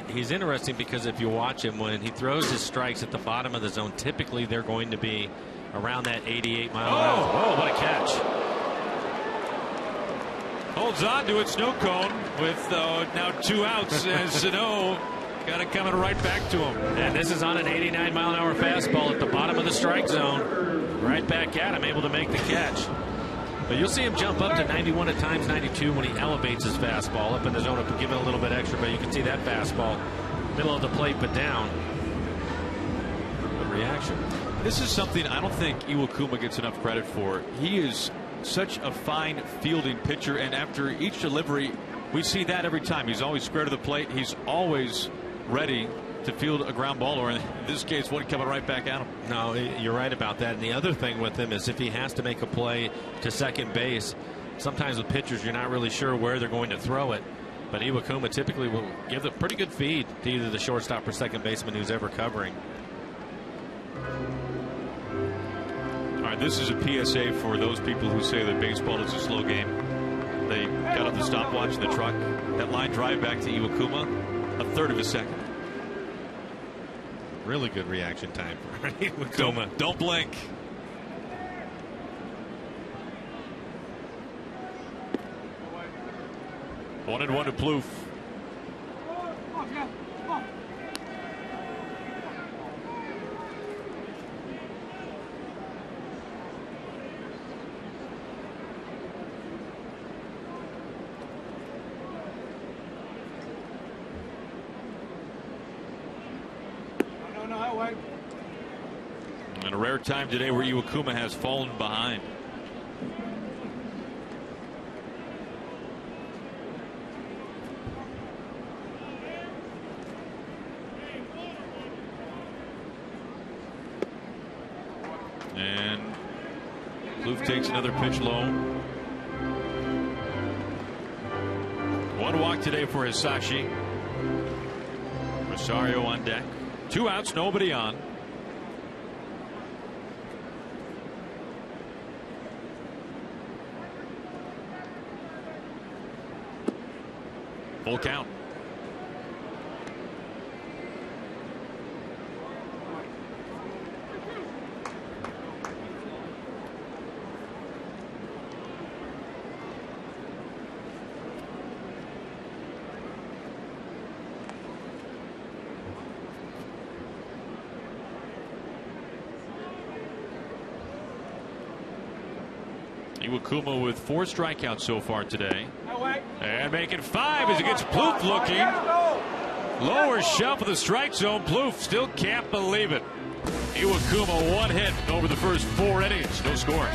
he's interesting because if you watch him when he throws his strikes at the bottom of the zone, typically they're going to be around that 88 mile an hour. Oh, what a catch. Holds on to it, snow cone with now 2 outs as Sano got it coming right back to him. And this is on an 89 mile an hour fastball at the bottom of the strike zone. Right back at him, able to make the catch. But you'll see him jump up to 91 at times, 92 when he elevates his fastball up in the zone, give it a little bit extra. But you can see that fastball, middle of the plate, but down. Good reaction. This is something I don't think Iwakuma gets enough credit for. He is such a fine fielding pitcher, and after each delivery we see that every time. He's always square to the plate. He's always ready to field a ground ball, or in this case one coming right back at him. No, you're right about that. And the other thing with him is if he has to make a play to second base, sometimes with pitchers you're not really sure where they're going to throw it, but Iwakuma typically will give a pretty good feed to either the shortstop or second baseman who's ever covering. All right, this is a PSA for those people who say that baseball is a slow game. They got up the stopwatch in the truck. That line drive back to Iwakuma, a third of a second. Really good reaction time for Iwakuma. Don't blink. One and one to Plouffe. And a rare time today where Iwakuma has fallen behind. And Plouffe takes another pitch low. One walk today for Hisashi. Rosario on deck. 2 outs, nobody on. Full count. Iwakuma with 4 strikeouts so far today. And making 5 as he gets Plouffe looking. Lower shelf of the strike zone. Plouffe still can't believe it. Iwakuma, one hit over the first 4 innings. No score.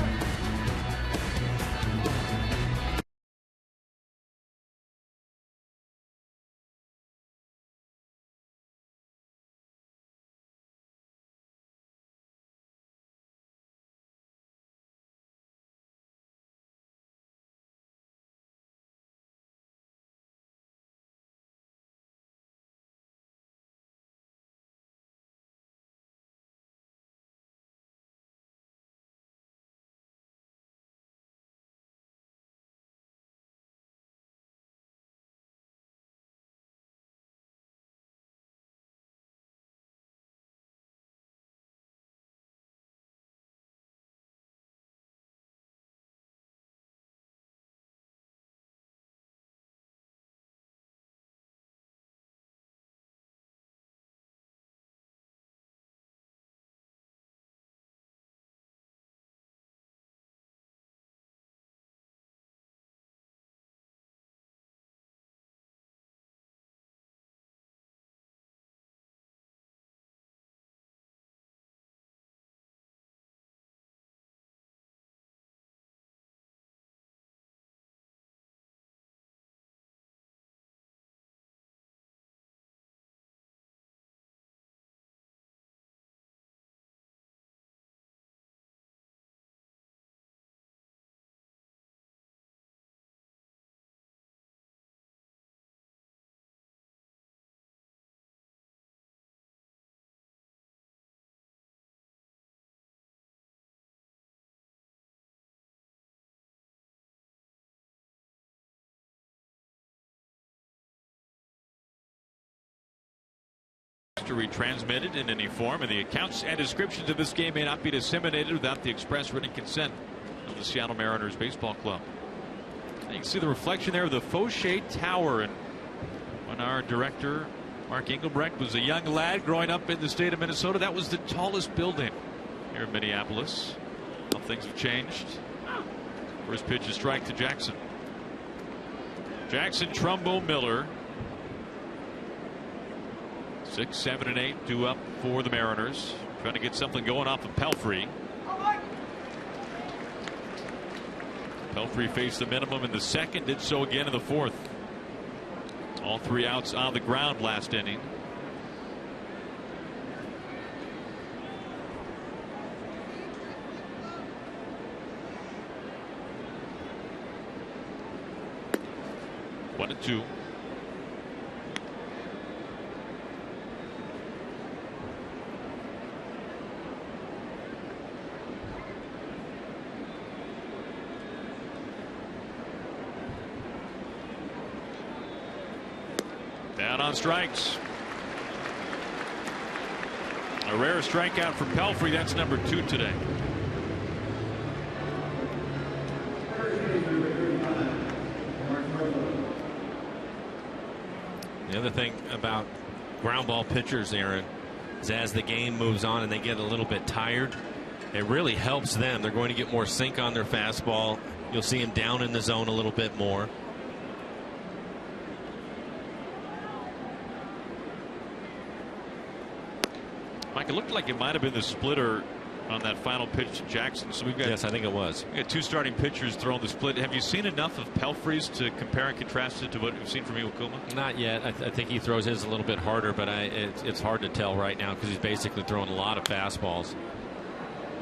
Retransmitted in any form, and the accounts and descriptions of this game may not be disseminated without the express written consent of the Seattle Mariners Baseball Club. You can see the reflection there of the Fauché Tower, and when our director Mark Engelbrecht was a young lad growing up in the state of Minnesota, that was the tallest building here in Minneapolis. Well, things have changed. First pitch is strike to Jackson. Jackson, Trumbo, Miller. 6, 7, and 8 due up for the Mariners. Trying to get something going off of Pelfrey. Pelfrey faced the minimum in the second, did so again in the fourth. All 3 outs on the ground last inning. One and 2. Down on strikes. A rare strikeout for Pelfrey. That's number 2 today. The other thing about ground ball pitchers, Aaron, is as the game moves on and they get a little bit tired, it really helps them. They're going to get more sink on their fastball. You'll see him down in the zone a little bit more. Mike, it looked like it might have been the splitter on that final pitch to Jackson. So we've got, yes, I think it was. We got 2 starting pitchers throwing the split. Have you seen enough of Pelfrey's to compare and contrast it to what we've seen from Iwakuma? Not yet. I think he throws his a little bit harder, but it's hard to tell right now because he's basically throwing a lot of fastballs.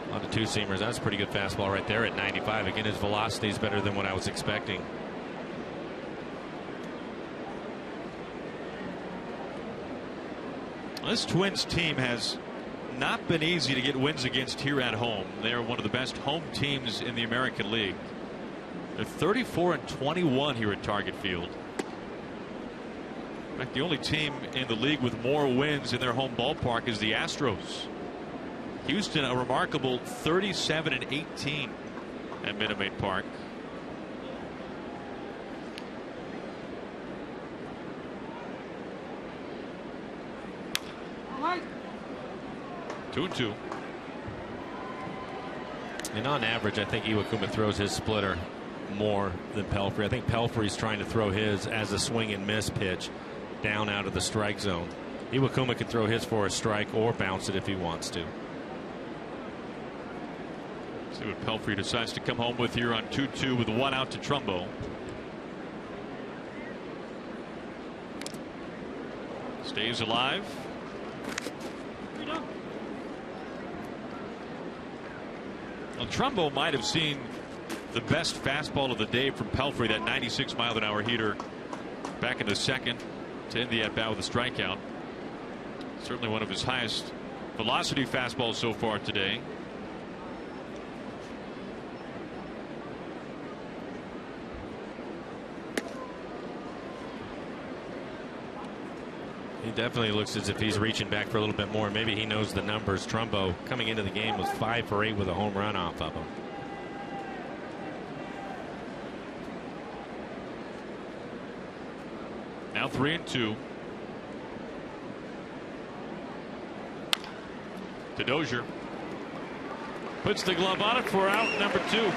A lot of 2-seamers. That's a pretty good fastball right there at 95. Again, his velocity is better than what I was expecting. This Twins team has not been easy to get wins against here at home. They are one of the best home teams in the American League. They're 34-21 here at Target Field. In fact, the only team in the league with more wins in their home ballpark is the Astros. Houston, a remarkable 37-18 at Minute Maid Park. Two and 2. And on average, I think Iwakuma throws his splitter more than Pelfrey. I think Pelfrey's trying to throw his as a swing and miss pitch down out of the strike zone. Iwakuma can throw his for a strike or bounce it if he wants to. See what Pelfrey decides to come home with here on 2-2 with 1 out to Trumbo. Stays alive. Well, Trumbo might have seen the best fastball of the day from Pelfrey, that 96-mile-an-hour heater back in the second to end the at-bat with a strikeout. Certainly one of his highest velocity fastballs so far today. He definitely looks as if he's reaching back for a little bit more. Maybe he knows the numbers. Trumbo coming into the game was 5 for 8 with a home run off of him. Now 3-2. To Dozier. Puts the glove on it for out number 2.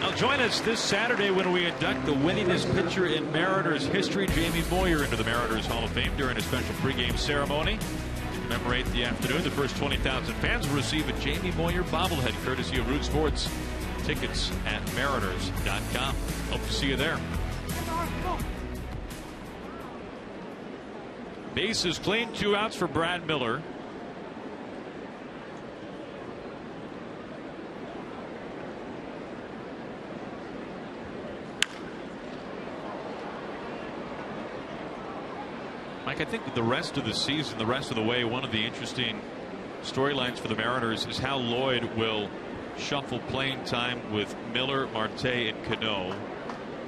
Now join us this Saturday when we induct the winningest pitcher in Mariners history, Jamie Moyer, into the Mariners Hall of Fame during a special pregame ceremony. To commemorate the afternoon, the first 20,000 fans will receive a Jamie Moyer bobblehead courtesy of Root Sports. Tickets at mariners.com. Hope to see you there. Base is clean, 2 outs for Brad Miller. Mike, I think the rest of the season, the rest of the way, one of the interesting storylines for the Mariners is how Lloyd will shuffle playing time with Miller, Marte, and Cano.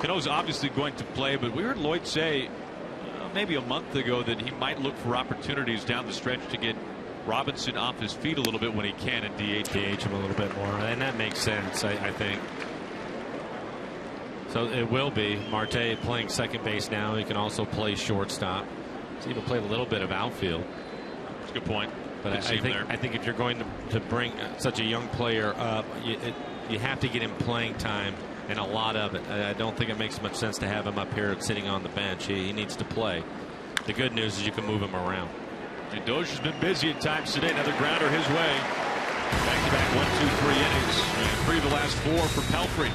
Cano's obviously going to play, but we heard Lloyd say maybe a month ago that he might look for opportunities down the stretch to get Robinson off his feet a little bit when he can and DH him a little bit more, and that makes sense, I think. So it will be Marte playing second base now. He can also play shortstop. He's even played a little bit of outfield. That's a good point. But I think if you're going to bring such a young player up, you have to get him playing time, and a lot of it. I don't think it makes much sense to have him up here sitting on the bench. He needs to play. The good news is you can move him around. And Dozier's been busy at times today. Another grounder his way. Back-to-back 1, 2, 3 innings. And 3 of the last 4 for Pelfrey.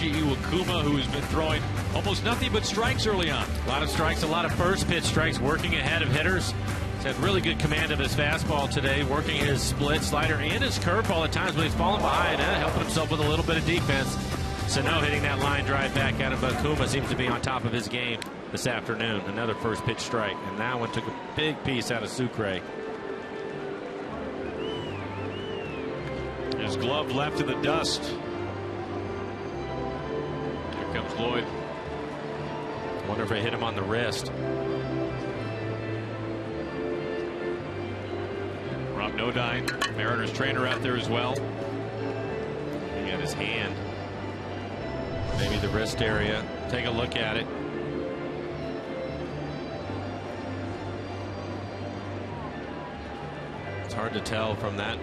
Iwakuma, who has been throwing almost nothing but strikes early on. A lot of strikes, a lot of first pitch strikes, working ahead of hitters. He's had really good command of his fastball today, working his split, slider, and his curveball at times when he's falling behind, and helping himself with a little bit of defense. Sano hitting that line drive back out of Akuma seems to be on top of his game this afternoon. Another first pitch strike, and that one took a big piece out of Sucre. His glove left in the dust. comes Lloyd. Wonder if it hit him on the wrist. Rob Nodine, Mariners trainer, out there as well. Looking at his hand. Maybe the wrist area. Take a look at it. It's hard to tell from that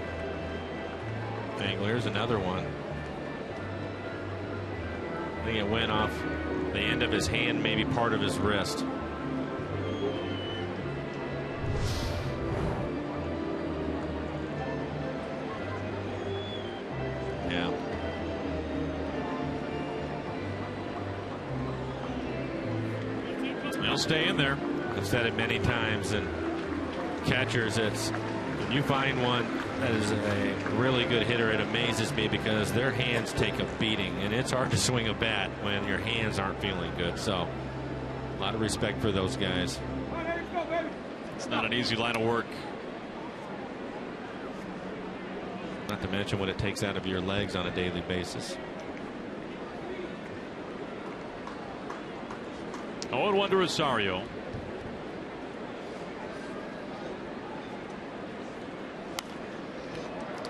angle. Here's another one. I think it went off the end of his hand, maybe part of his wrist. Yeah. He'll stay in there. I've said it many times, and catchers, it's when you find one that is a really good hitter, it amazes me because their hands take a beating, and it's hard to swing a bat when your hands aren't feeling good. So a lot of respect for those guys. It's not an easy line of work. Not to mention what it takes out of your legs on a daily basis. 0-1 to Rosario.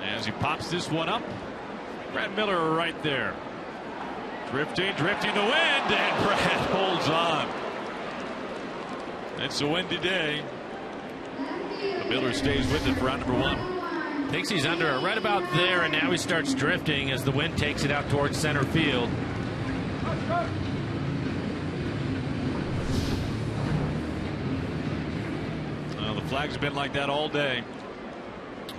As he pops this one up, Brad Miller right there. Drifting to wind, and Brad holds on. It's a windy day. But Miller stays with it for round number 1. Thinks he's under it right about there, and now he starts drifting as the wind takes it out towards center field. Well, the flag's been like that all day.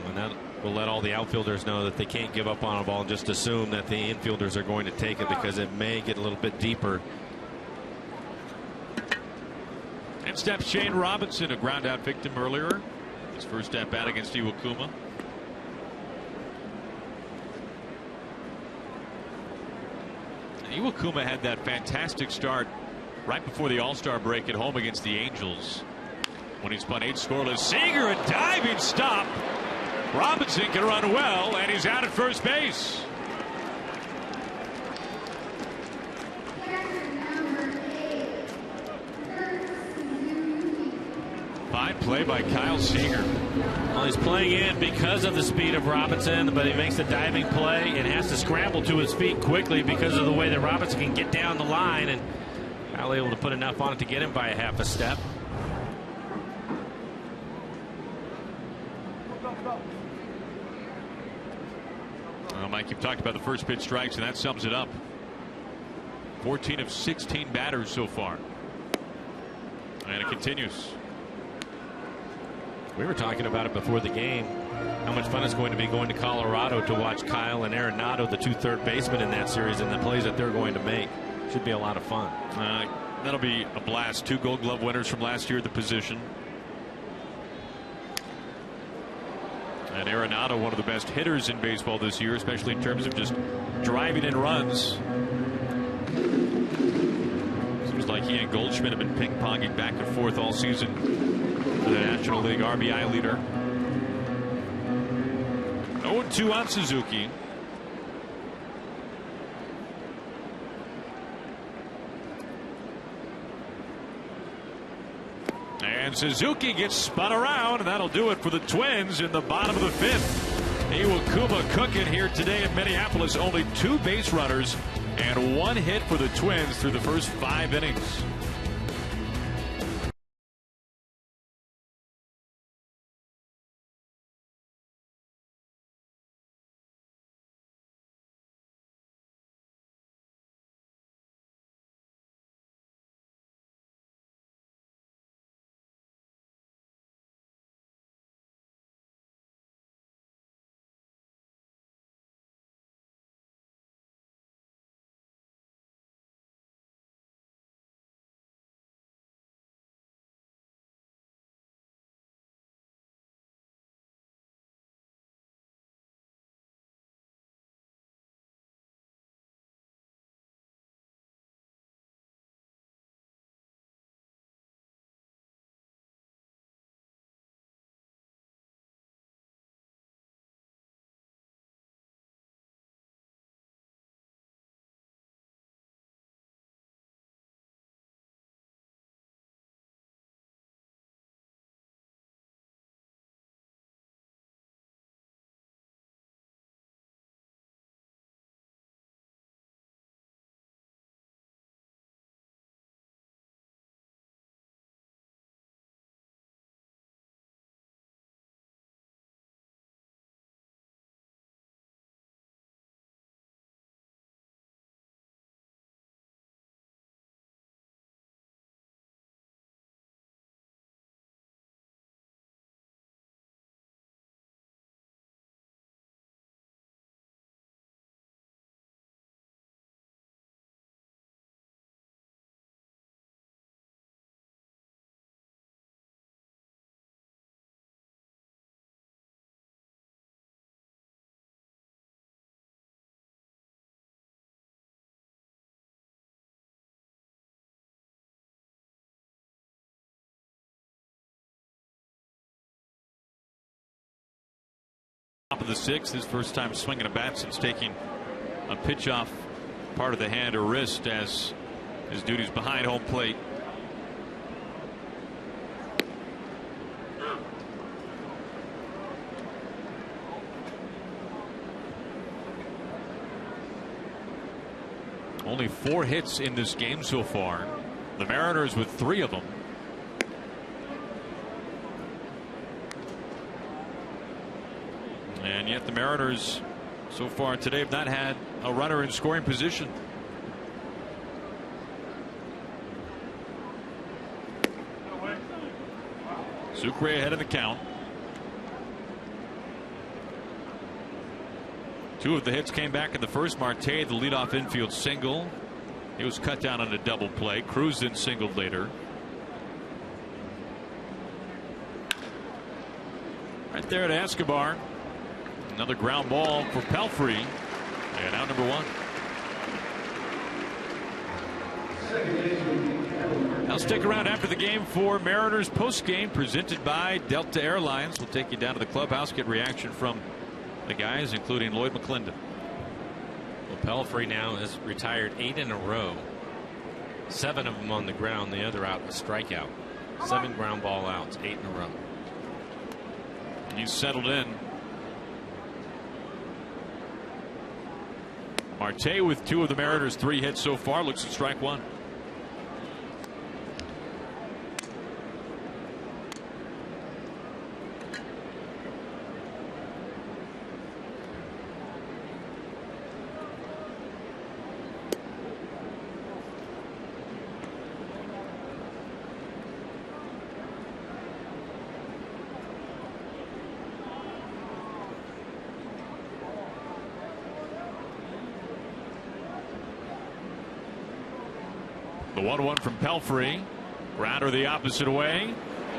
And that will let all the outfielders know that they can't give up on a ball and just assume that the infielders are going to take it, because it may get a little bit deeper. In steps Shane Robinson, a ground out victim earlier. His first at bat against Iwakuma. Iwakuma had that fantastic start right before the All-Star break at home against the Angels, when he spun 8 scoreless. Seager, a diving stop. Robinson can run well, and he's out at first base. Fine play by Kyle Seager. Well, he's playing in because of the speed of Robinson, but he makes the diving play and has to scramble to his feet quickly because of the way that Robinson can get down the line, and Kyle able to put enough on it to get him by a half a step. Well, Mike, you've talked about the first pitch strikes, and that sums it up. 14 of 16 batters so far. And it continues. We were talking about it before the game, how much fun it's going to be going to Colorado to watch Kyle and Arenado, the 2 third basemen in that series, and the plays that they're going to make. Should be a lot of fun. That'll be a blast. 2 Gold Glove winners from last year at the position. And Arenado, one of the best hitters in baseball this year, especially in terms of just driving in runs. Seems like he and Goldschmidt have been ping-ponging back and forth all season for the National League RBI leader. 0-2 on Suzuki. And Suzuki gets spun around, and that'll do it for the Twins in the bottom of the 5th. Iwakuma cooking here today in Minneapolis. Only 2 base runners and 1 hit for the Twins through the first 5 innings. of the 6th. His first time swinging a bat since taking a pitch off part of the hand or wrist as his duties behind home plate. Only 4 hits in this game so far. The Mariners with 3 of them. And yet the Mariners so far today have not had a runner in scoring position. Sucre ahead of the count. 2 of the hits came back in the first. Marte, the leadoff infield single. He was cut down on a double play. Cruz then singled later. Right there to Escobar. Another ground ball for Pelfrey. And out number 1. I'll stick around after the game for Mariners postgame presented by Delta Airlines. We'll take you down to the clubhouse, get reaction from the guys, including Lloyd McClendon. Well, Pelfrey now has retired 8 in a row. 7 of them on the ground, the other out a strikeout. 7 ground ball outs, 8 in a row. He's settled in. Marte with 2 of the Mariners' 3 hits so far, looks at strike 1. The 1-1 from Pelfrey. Grounder the opposite way.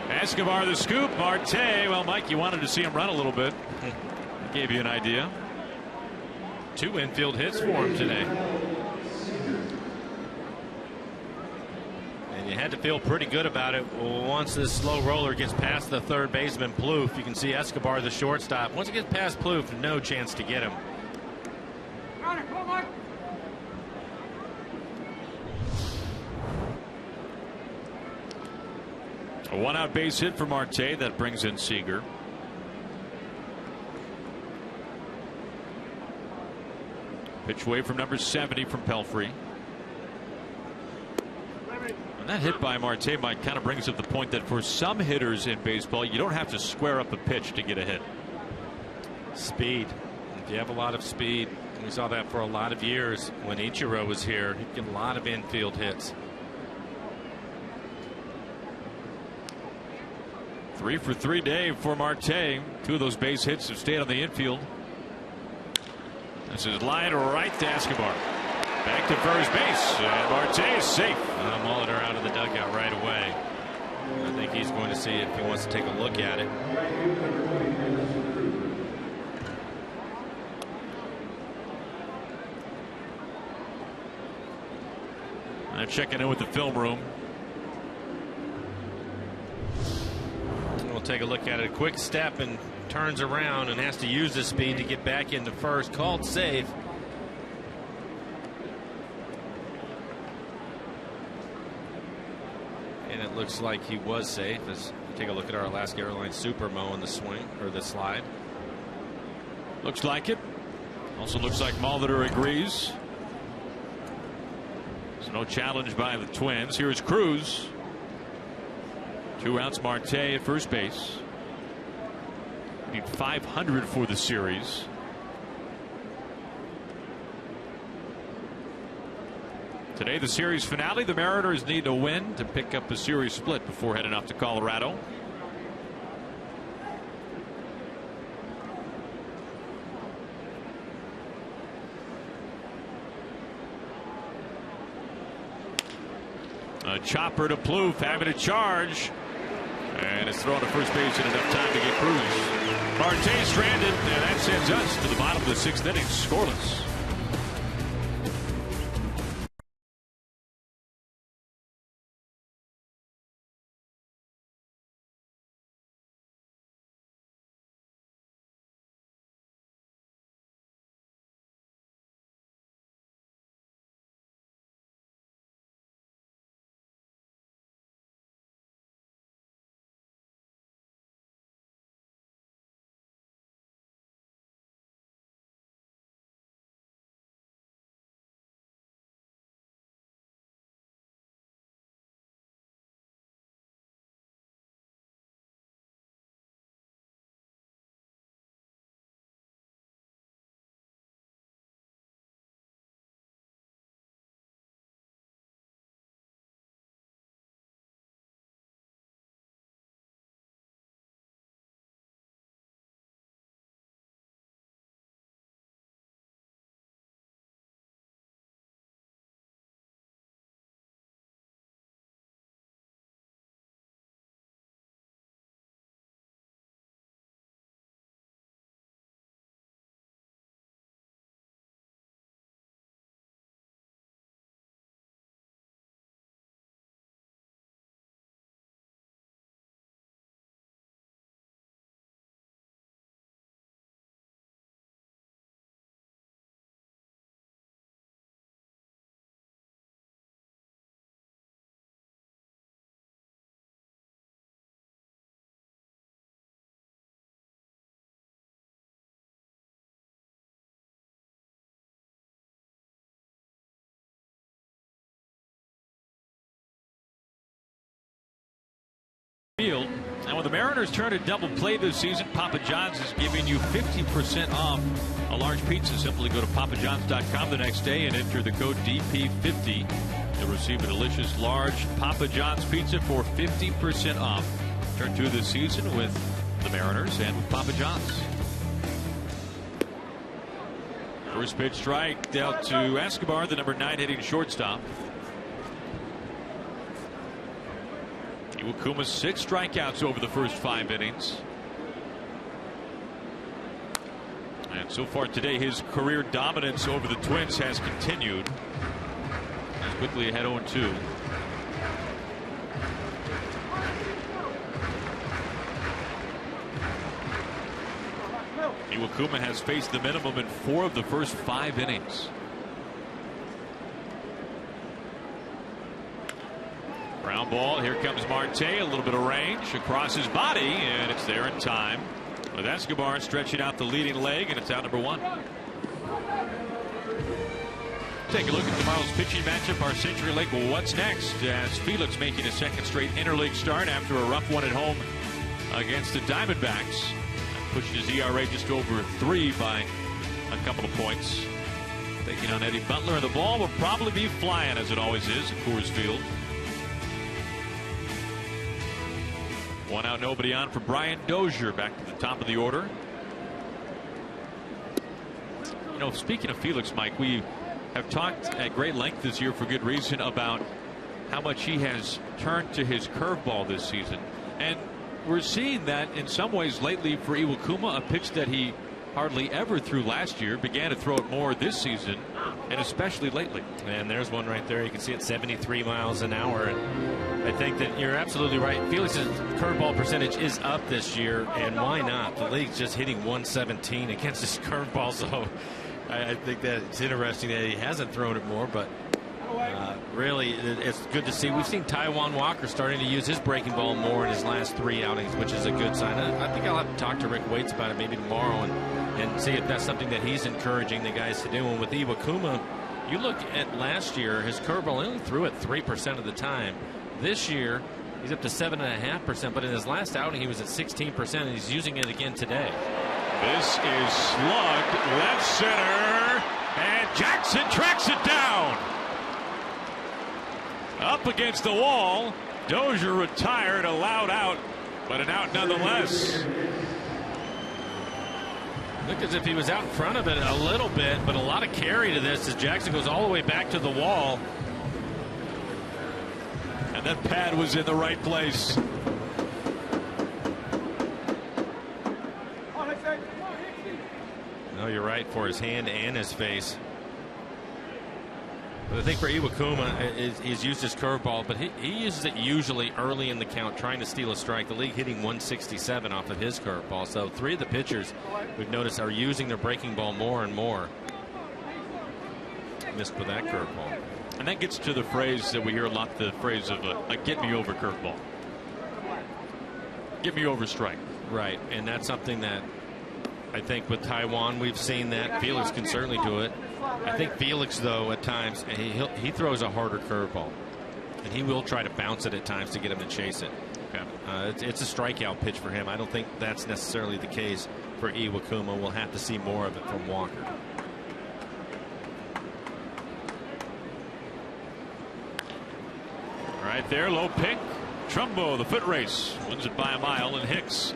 Escobar the scoop. Marte. Well, Mike, you wanted to see him run a little bit. Gave you an idea. 2 infield hits for him today. And you had to feel pretty good about it once this slow roller gets past the third baseman Plouffe. You can see Escobar, the shortstop. Once it gets past Plouffe, no chance to get him. A 1-out base hit for Marte that brings in Seager. Pitch away from number 70 from Pelfrey. And that hit by Marte, Mike, kind of brings up the point that for some hitters in baseball, you don't have to square up a pitch to get a hit. Speed. If you have a lot of speed, we saw that for a lot of years when Ichiro was here, he'd get a lot of infield hits. 3 for 3 Dave for Marte. 2 of those base hits have stayed on the infield. This is line right to Escobar. Back to first base. And Marte is safe. Molitor out of the dugout right away. I think he's going to see it if he wants to take a look at it. I'm checking in with the film room. We'll take a look at it. A quick step and turns around and has to use his speed to get back into first. Called safe. And it looks like he was safe as we take a look at our Alaska Airlines Supermo on the swing or the slide. Looks like it. Also looks like Molitor agrees. So no challenge by the Twins. Here's Cruz. 2 outs. Marte at first base. Need 500 for the series. Today the series finale. The Mariners need a win to pick up the series split before heading off to Colorado. A chopper to Plouffe, having a charge. And it's thrown to first base in enough time to get Cruz. Marte stranded, and that sends us to the bottom of the 6th inning, scoreless. the Mariners turn to double play this season. Papa John's is giving you 50% off a large pizza. Simply go to papajohns.com the next day and enter the code DP50. You'll receive a delicious large Papa John's pizza for 50% off. Turn 2 this season with the Mariners and with Papa John's. First pitch strike out to Escobar, the number 9 hitting shortstop. Iwakuma's 6 strikeouts over the first 5 innings. And so far today, his career dominance over the Twins has continued. He's quickly ahead 0-2. Iwakuma has faced the minimum in 4 of the first 5 innings. Ground ball. Here comes Marte. A little bit of range across his body, and it's there in time. With Escobar stretching out the leading leg, and it's out number 1. Take a look at tomorrow's pitching matchup. Our Century Lake What's Next, as Felix making a second straight interleague start after a rough one at home against the Diamondbacks. Pushed his ERA just over 3 by a couple of points. Taking on Eddie Butler, and the ball will probably be flying, as it always is at Coors Field. 1 out, nobody on for Brian Dozier, back to the top of the order. You know, speaking of Felix, Mike, we have talked at great length this year for good reason about how much he has turned to his curveball this season. And we're seeing that in some ways lately for Iwakuma, a pitch that he hardly ever threw last year, began to throw it more this season, and especially lately. And there's one right there. You can see it 73 miles an hour. And I think that you're absolutely right. Felix's curveball percentage is up this year, and why not? The league's just hitting 117 against his curveball, so I think that it's interesting that he hasn't thrown it more, but really it's good to see. We've seen Taijuan Walker starting to use his breaking ball more in his last 3 outings, which is a good sign. I think I'll have to talk to Rick Waits about it maybe tomorrow and see if that's something that he's encouraging the guys to do. And with Iwakuma, you look at last year, his curveball only threw it 3% of the time. This year, he's up to 7.5%, but in his last outing, he was at 16%, and he's using it again today. This is slugged left center, and Jackson tracks it down. Up against the wall. Dozier retired, allowed out, but an out nonetheless. Look as if he was out in front of it a little bit, but a lot of carry to this as Jackson goes all the way back to the wall. And that pad was in the right place. No, you're right, for his hand and his face. But I think for Iwakuma, he's used his curveball, but he uses it usually early in the count, trying to steal a strike. The league hitting 167 off of his curveball. So 3 of the pitchers we've noticed are using their breaking ball more and more. Missed with that curveball. And that gets to the phrase that we hear a lot, the phrase of a get me over curveball. Get me over strike. Right, and that's something that I think with Taijuan we've seen that. Felix can certainly do it. I think Felix, though, at times he throws a harder curveball, and he will try to bounce it at times to get him to chase it. Okay. It's a strikeout pitch for him. I don't think that's necessarily the case for Iwakuma. We'll have to see more of it from Walker. Right there, low pick. Trumbo, the foot race, wins it by a mile, and Hicks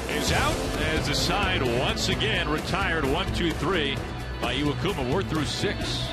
is out as the side once again retired. 1-2-3 by Iwakuma. We're through 6.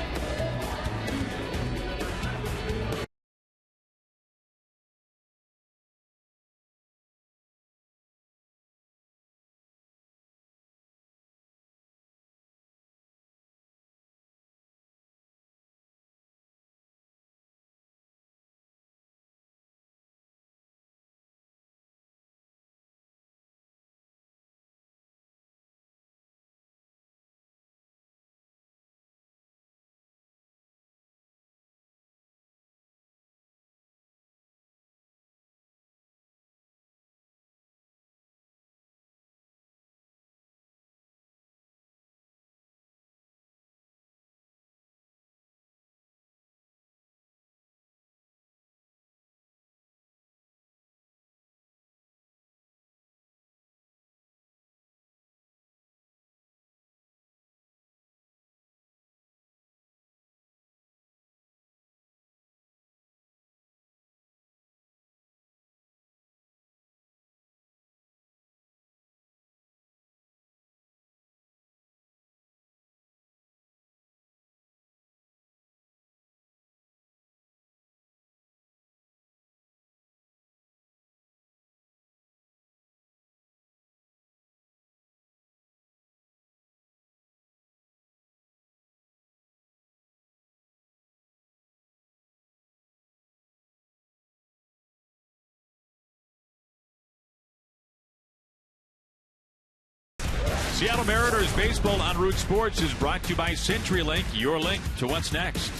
Seattle Mariners baseball on Root Sports is brought to you by CenturyLink, your link to what's next.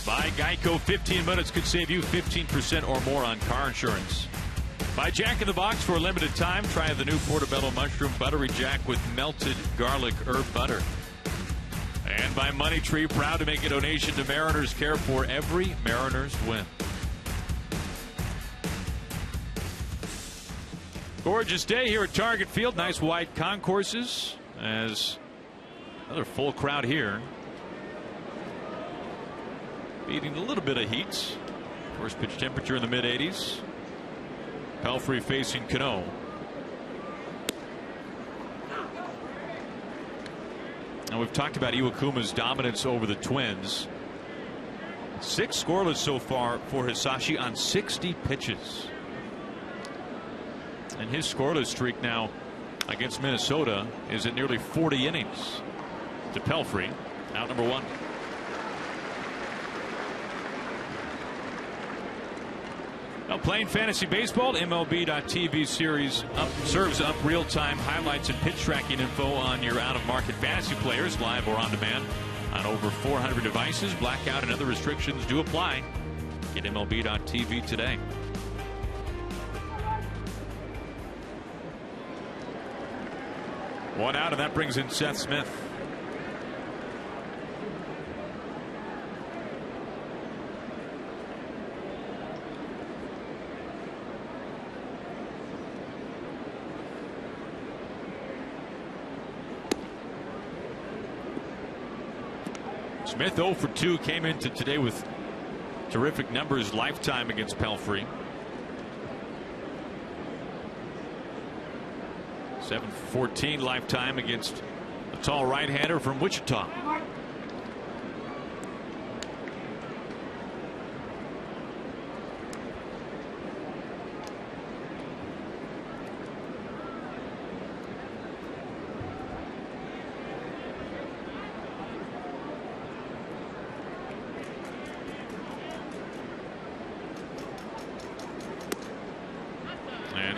By Geico, 15 minutes could save you 15% or more on car insurance. By Jack in the Box, for a limited time, try the new Portobello Mushroom Buttery Jack with melted garlic herb butter. And by Money Tree, proud to make a donation to Mariners Care for every Mariners win. Gorgeous day here at Target Field. Nice wide concourses. As another full crowd here. Beating a little bit of heat. First pitch temperature in the mid-80s. Pelfrey facing Cano. And we've talked about Iwakuma's dominance over the Twins. 6 scoreless so far for Hisashi on 60 pitches. And his scoreless streak now against Minnesota is at nearly 40 innings. To Pelfrey, out number 1. Now playing fantasy baseball, MLB.TV series serves up real-time highlights and pitch tracking info on your out-of-market fantasy players, live or on demand, on over 400 devices. Blackout and other restrictions do apply. Get MLB.TV today. One out, and that brings in Seth Smith. Smith 0 for 2 came into today with terrific numbers lifetime against Pelfrey. 7 for 14 lifetime against a tall right-hander from Wichita.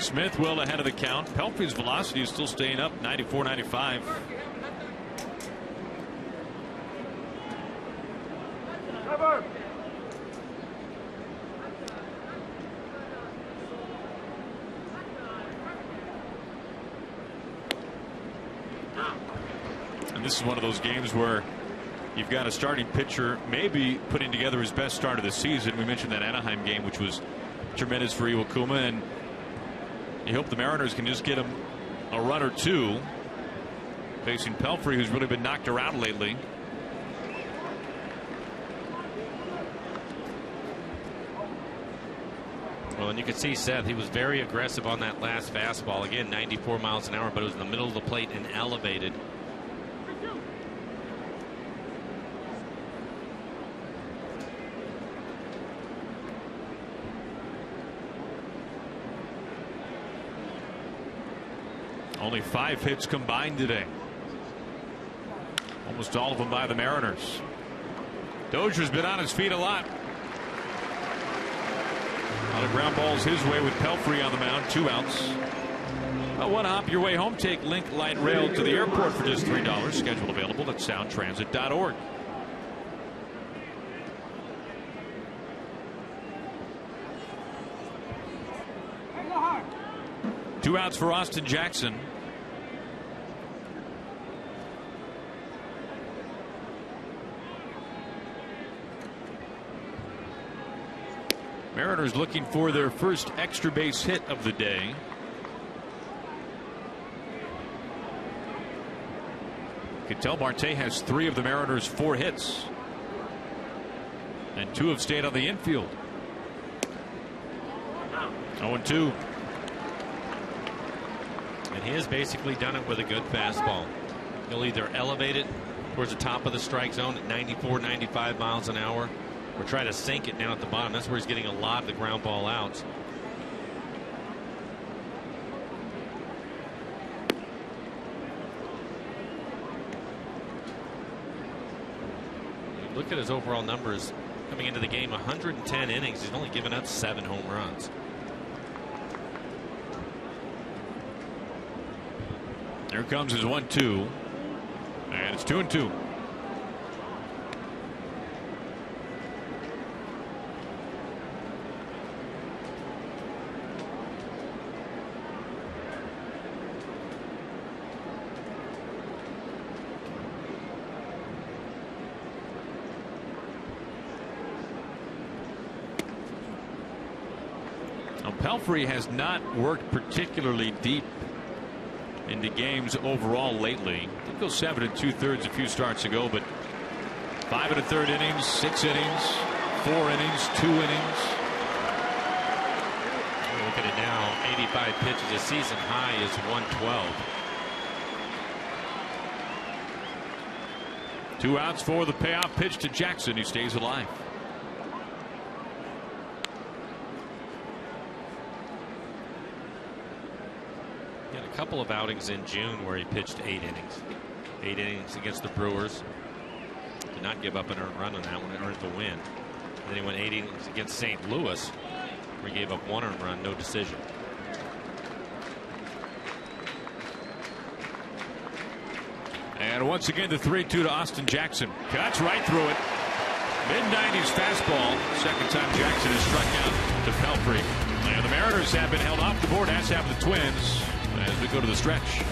Smith well ahead of the count. Pelfrey's velocity is still staying up, 94-95. And this is one of those games where you've got a starting pitcher maybe putting together his best start of the season. We mentioned that Anaheim game, which was tremendous for Iwakuma, and you hope the Mariners can just get him a run or two. Facing Pelfrey, who's really been knocked around lately. Well, and you can see Seth, he was very aggressive on that last fastball. Again, 94 miles an hour, but it was in the middle of the plate and elevated. Only 5 hits combined today. Almost all of them by the Mariners. Dozier's been on his feet a lot. A lot of ground balls his way with Pelfrey on the mound. 2 outs. Well, want to hop your way home? Take Link Light Rail to the airport for just $3. Schedule available at soundtransit.org. Two outs for Austin Jackson. Mariners looking for their first extra base hit of the day. You can tell Marte has 3 of the Mariners' 4 hits. And 2 have stayed on the infield. 0-2. And he has basically done it with a good fastball. He'll either elevate it towards the top of the strike zone at 94, 95 miles an hour, or try to sink it down at the bottom. That's where he's getting a lot of the ground ball outs. Look at his overall numbers coming into the game. 110 innings. He's only given up 7 home runs. Here comes his 1-2. And it's 2-2. Pelfrey has not worked particularly deep into games overall lately. Did go 7 2/3 a few starts ago, but 5 1/3 innings, 6 innings, 4 innings, 2 innings. Look at it now, 85 pitches. A season high is 112. 2 outs for the payoff pitch to Jackson, who stays alive. A couple of outings in June where he pitched 8 innings. 8 innings against the Brewers. Did not give up an earned run on that one, earned the win. And then he went 8 innings against St. Louis, where he gave up 1 earned run, no decision. And once again, the 3-2 to Austin Jackson. Cuts right through it. Mid-90s fastball. Second time Jackson has struck out to Pelfrey. And the Mariners have been held off the board, as have the Twins, as we go to the stretch.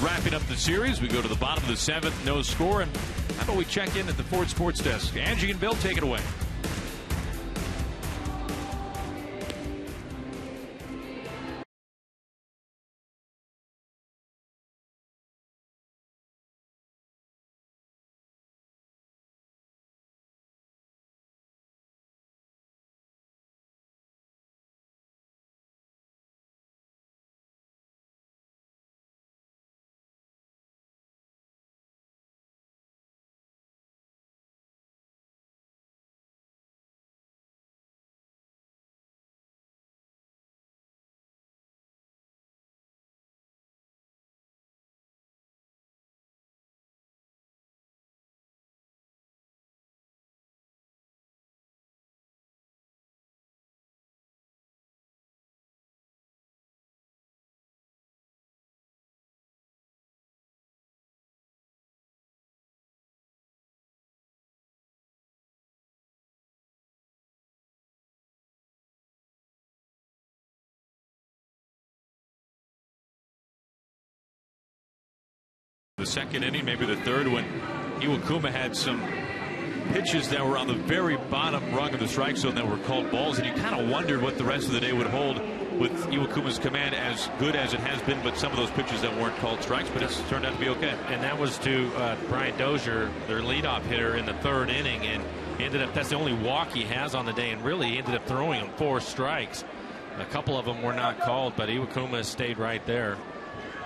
Wrapping up the series. We go to the bottom of the 7th, no score. And how about we check in at the Ford Sports Desk? Angie and Bill, take it away. The second inning, maybe the third, when Iwakuma had some pitches that were on the very bottom rung of the strike zone that were called balls, and you kind of wondered what the rest of the day would hold with Iwakuma's command, as good as it has been, but some of those pitches that weren't called strikes, but it's turned out to be okay. And that was to Brian Dozier, their leadoff hitter in the 3rd inning, and ended up, that's the only walk he has on the day, and really he ended up throwing him 4 strikes. A couple of them were not called, but Iwakuma stayed right there.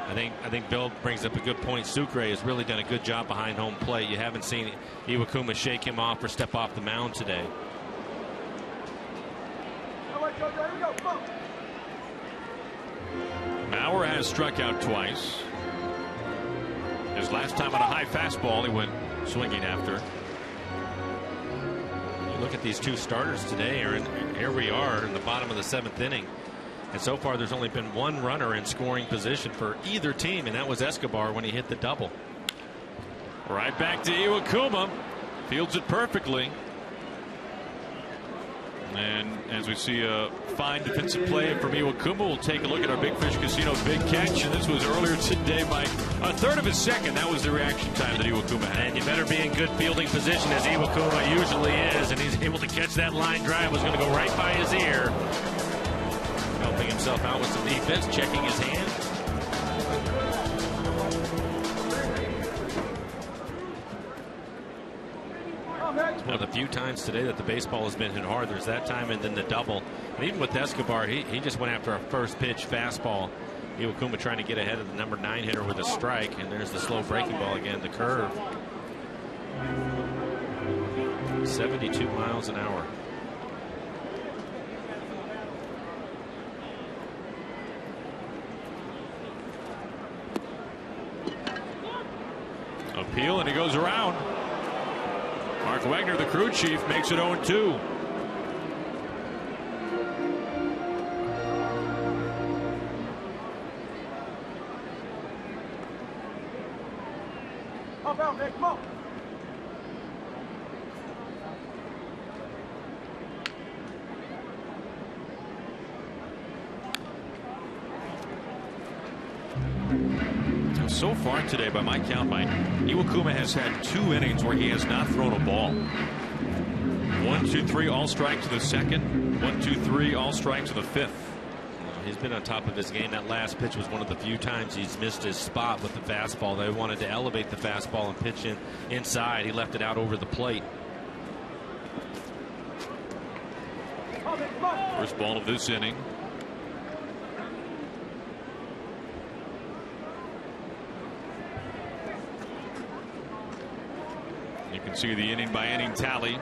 I think Bill brings up a good point. Sucre has really done a good job behind home plate. You haven't seen Iwakuma shake him off or step off the mound today. Mauer has struck out twice. His last time on a high fastball, he went swinging after. You look at these two starters today, Aaron. Here we are in the bottom of the 7th inning. And so far, there's only been one runner in scoring position for either team, and that was Escobar when he hit the double. Right back to Iwakuma. Fields it perfectly. And as we see a fine defensive play from Iwakuma, we'll take a look at our Big Fish Casino big catch. And this was earlier today by a third of a second. That was the reaction time that Iwakuma had. And you better be in good fielding position, as Iwakuma usually is. And he's able to catch that line drive. Was going to go right by his ear. Helping himself out with some defense, checking his hand. It's one of the few times today that the baseball has been hit hard. There's that time and then the double. And even with Escobar, he just went after a first pitch fastball. Iwakuma trying to get ahead of the number 9 hitter with a strike. And there's the slow breaking ball again, the curve. 72 miles an hour. Appeal, and he goes around. Mark Wagner, the crew chief, makes it 0-2. Up out, Nick, come on. So far today, by my count, Iwakuma has had 2 innings where he has not thrown a ball. 1, 2, 3, all strike to the second. 1, 2, 3, all strike to the 5th. He's been on top of his game. That last pitch was one of the few times he's missed his spot with the fastball. They wanted to elevate the fastball and pitch inside. He left it out over the plate. First ball of this inning. You can see the inning by inning tally.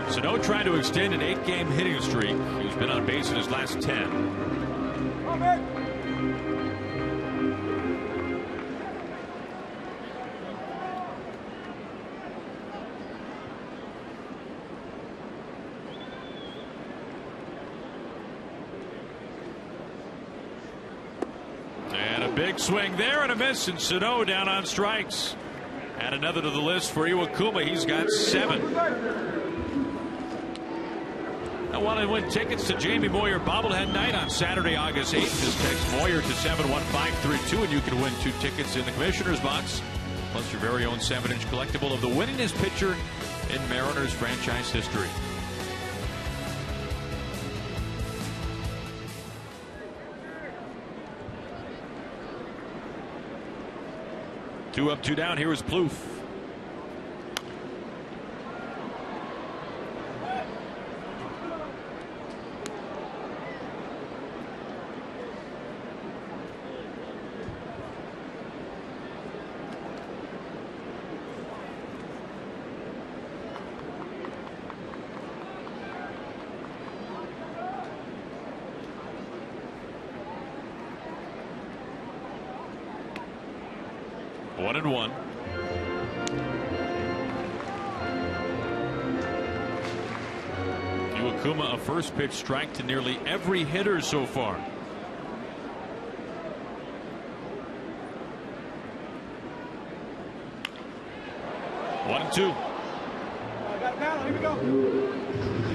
Sano trying to extend an 8-game hitting streak. He's been on base in his last 10. Big swing there and a miss, and Sano down on strikes. Add another to the list for Iwakuma. He's got 7. I want to win tickets to Jamie Moyer Bobblehead Night on Saturday, August 8th. Just text Moyer to 71532 and you can win 2 tickets in the Commissioner's Box, plus your very own 7-inch collectible of the winningest pitcher in Mariners franchise history. Two up, 2 down. Here is Plouffe. One and one. Iwakuma, a first pitch strike to nearly every hitter so far. One and two.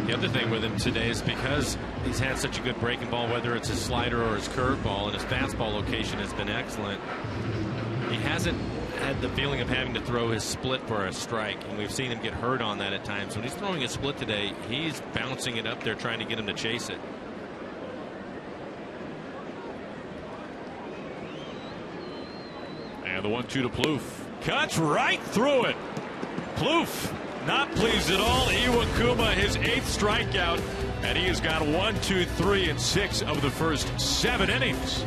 The other thing with him today is because he's had such a good breaking ball, whether it's his slider or his curveball, and his fastball location has been excellent. He hasn't had the feeling of having to throw his split for a strike, and we've seen him get hurt on that at times. When he's throwing a split today, he's bouncing it up there trying to get him to chase it. the 1-2 to Plouffe. Cuts right through it. Plouffe not pleased at all. Iwakuma, his 8th strikeout, and he has got 1, 2, 3, and 6 of the first 7 innings.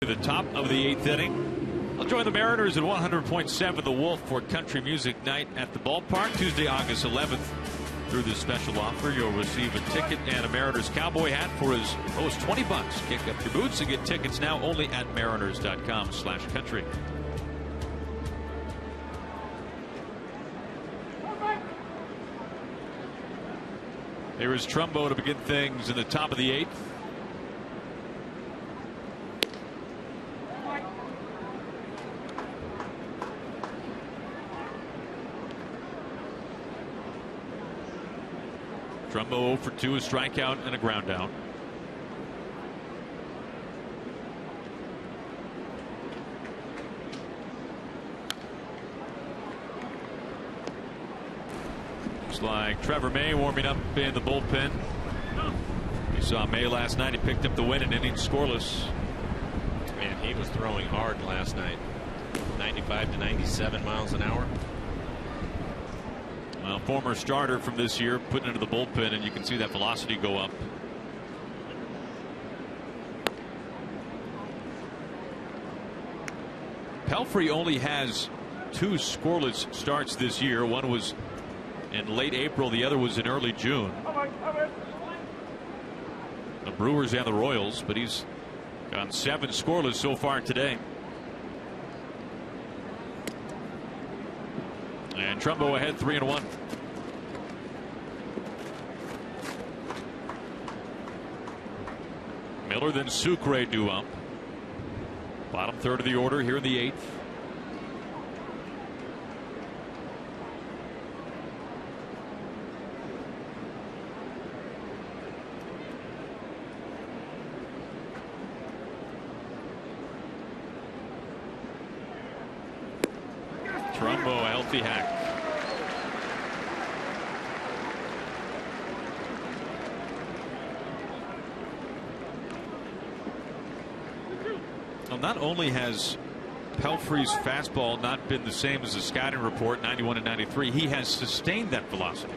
The top of the 8th inning. I'll join the Mariners at 100.7 The Wolf for Country Music Night at the ballpark Tuesday, August 11th. Through this special offer, you'll receive a ticket and a Mariners cowboy hat for as low as $20. Kick up your boots and get tickets now only at mariners.com/country. Here is Trumbo to begin things in the top of the 8th. Trumbo 0 for 2, a strikeout and a ground out. Looks like Trevor May warming up in the bullpen. You saw May last night. He picked up the win in innings scoreless. Man, he was throwing hard last night. 95 to 97 miles an hour. Well, former starter from this year put into the bullpen, and you can see that velocity go up. Pelfrey only has 2 scoreless starts this year. One was in late April, the other was in early June. The Brewers and the Royals, but he's gone 7 scoreless so far today. And Trumbo ahead 3-1. Miller then Sucre due up. Bottom third of the order here in the 8th. Trumbo, a healthy hack. Well, not only has Pelfrey's fastball not been the same as the scouting report, 91 and 93, he has sustained that velocity.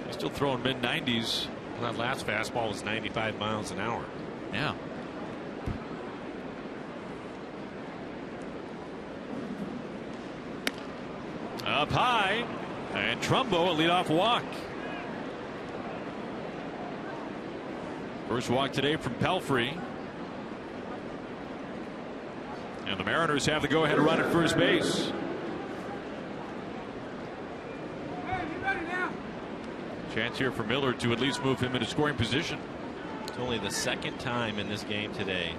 He's still throwing mid-90s. Well, that last fastball was 95 miles an hour. Yeah. Up high, and Trumbo a leadoff walk. First walk today from Pelfrey. And the Mariners have the go-ahead run at first base. Chance here for Miller to at least move him into scoring position. It's only the second time in this game today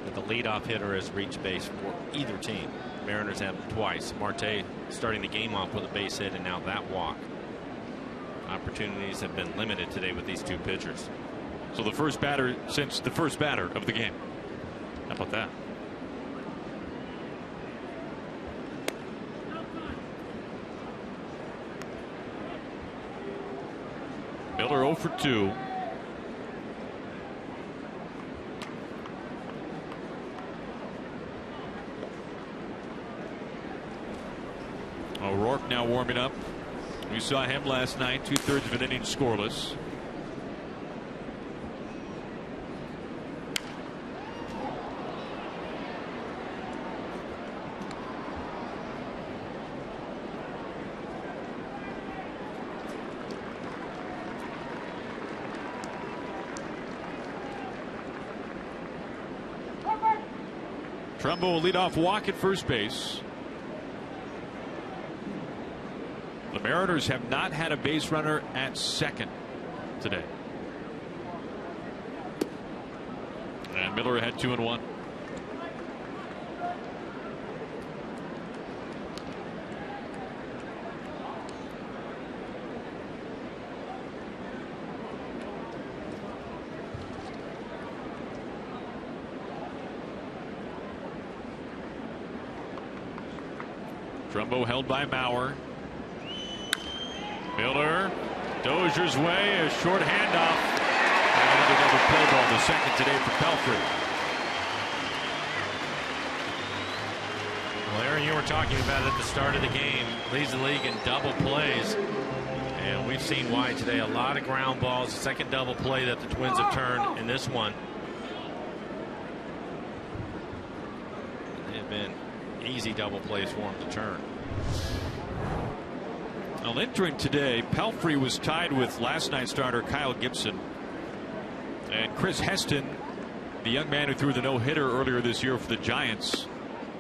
that the leadoff hitter has reached base for either team. Mariners have twice. Marte starting the game off with a base hit and now that walk. Opportunities have been limited today with these two pitchers. So the first batter since the first batter of the game. How about that? Miller 0 for 2. O'Rourke now warming up. We saw him last night, 2/3 of an inning scoreless. Trumbo will lead off walk at first base. The Mariners have not had a base runner at second today. And Miller had 2 and 1. Trumbo held by Mauer. Miller, Dozier's way, a short handoff. And another play ball, the second today for Pelfrey. Well, Aaron, you were talking about at the start of the game, leads the league in double plays. And we've seen why today. A lot of ground balls, the second double play that the Twins have turned in this one. They have been easy double plays for him to turn. Well, entering today, Pelfrey was tied with last night's starter Kyle Gibson. And Chris Heston, the young man who threw the no-hitter earlier this year for the Giants,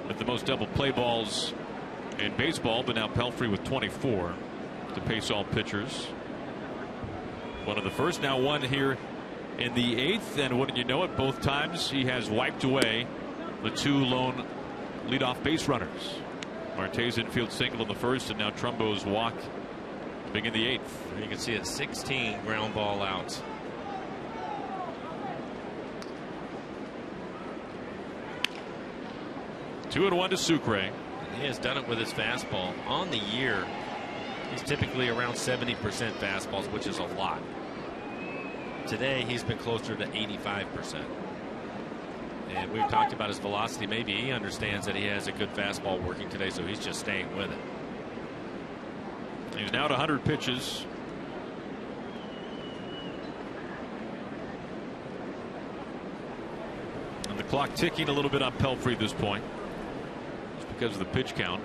with the most double play balls in baseball, but now Pelfrey with 24 to pace all pitchers. One of the first, now one here in the 8th, and wouldn't you know it, both times he has wiped away the 2 lone leadoff base runners. Marte's infield single in the first, and now Trumbo's walk to begin the 8th. You can see it, 16 ground ball outs. Two and 1 to Sucre. He has done it with his fastball. On the year, he's typically around 70% fastballs, which is a lot. Today, he's been closer to 85%. And we've talked about his velocity. Maybe he understands that he has a good fastball working today, so he's just staying with it. He's now at 100 pitches. And the clock ticking a little bit on Pelfrey at this point, just because of the pitch count.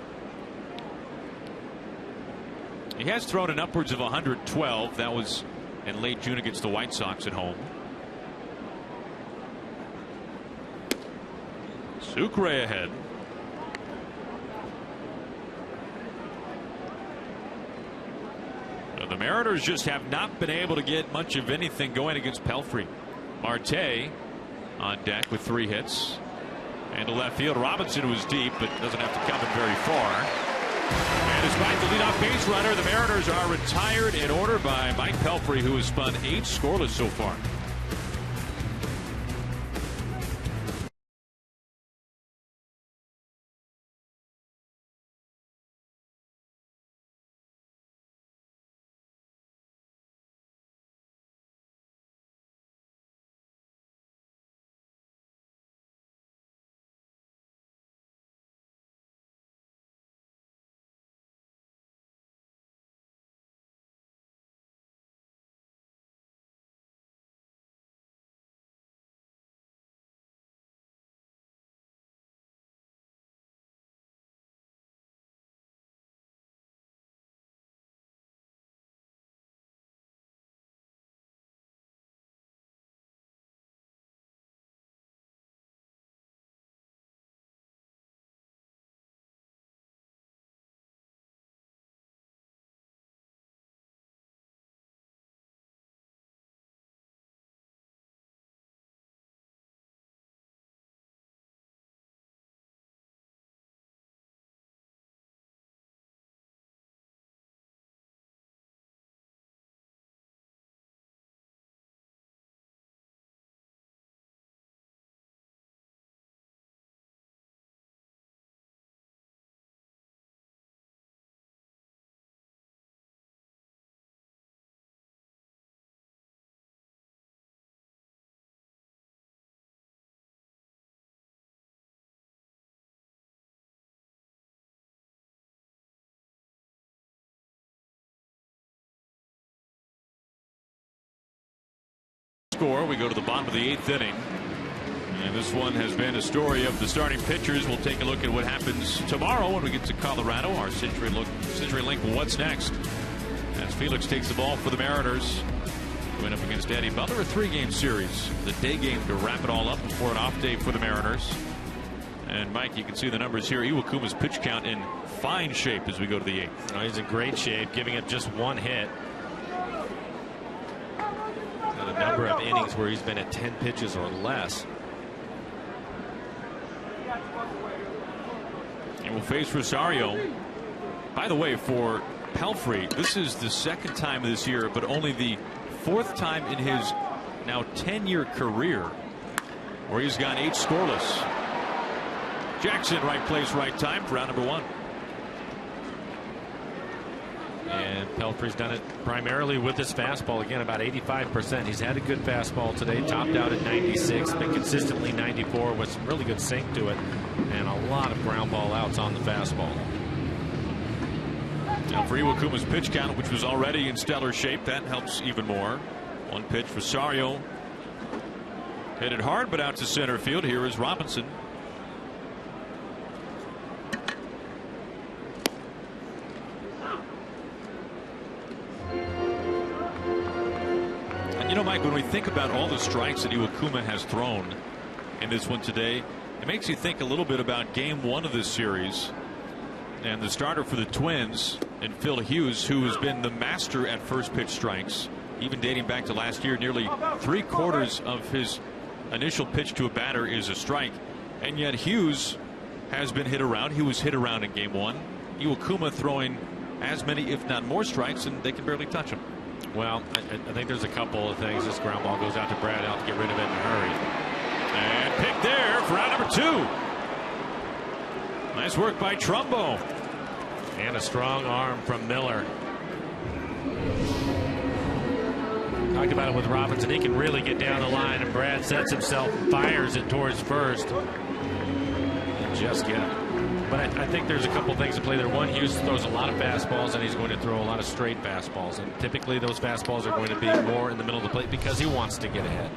He has thrown in upwards of 112. That was in late June against the White Sox at home. Sucre ahead. The Mariners just have not been able to get much of anything going against Pelfrey. Marte on deck with 3 hits. And to left field, Robinson was deep, but doesn't have to come in very far. And despite the leadoff base runner, the Mariners are retired in order by Mike Pelfrey, who has spun 8 scoreless so far. score. We go to the bottom of the 8th inning. And this one has been a story of the starting pitchers. We'll take a look at what happens tomorrow when we get to Colorado. Our CenturyLink What's Next, as Felix takes the ball for the Mariners. Going up against Eddie Butler, a 3-game series. The day game to wrap it all up before an off day for the Mariners. And Mike, you can see the numbers here. Iwakuma's pitch count in fine shape as we go to the 8th. Oh, he's in great shape, giving up just 1 hit. And a number of innings where he's been at 10 pitches or less. And we'll face Rosario. By the way, for Pelfrey, this is the 2nd time this year, but only the 4th time in his now 10-year career where he's gone 8 scoreless. Jackson, right place, right time for round number 1. And Pelfrey's done it primarily with his fastball. Again, about 85%. He's had a good fastball today, topped out at 96, been consistently 94 with some really good sink to it, and a lot of ground ball outs on the fastball. Now for Iwakuma's pitch count, which was already in stellar shape, that helps even more. 1 pitch, Rosario hit it hard, but out to center field. Here is Robinson. You know, Mike, when we think about all the strikes that Iwakuma has thrown in this one today, it makes you think a little bit about game 1 of this series and the starter for the Twins and Phil Hughes, who has been the master at first pitch strikes, even dating back to last year. Nearly 3/4 of his initial pitch to a batter is a strike, and yet Hughes has been hit around. He was hit around in game 1. Iwakuma throwing as many, if not more, strikes, and they can barely touch him. Well, I think there's a couple of things. This ground ball goes out to Brad out to get rid of it in a hurry. And picked there for round number 2. Nice work by Trumbo. And a strong arm from Miller. Talked about it with Robinson. He can really get down the line, and Brad sets himself, fires it towards first. And just get it. But I think there's a couple things to play there. One, Hughes throws a lot of fastballs, and he's going to throw a lot of straight fastballs. And typically those fastballs are going to be more in the middle of the plate because he wants to get ahead.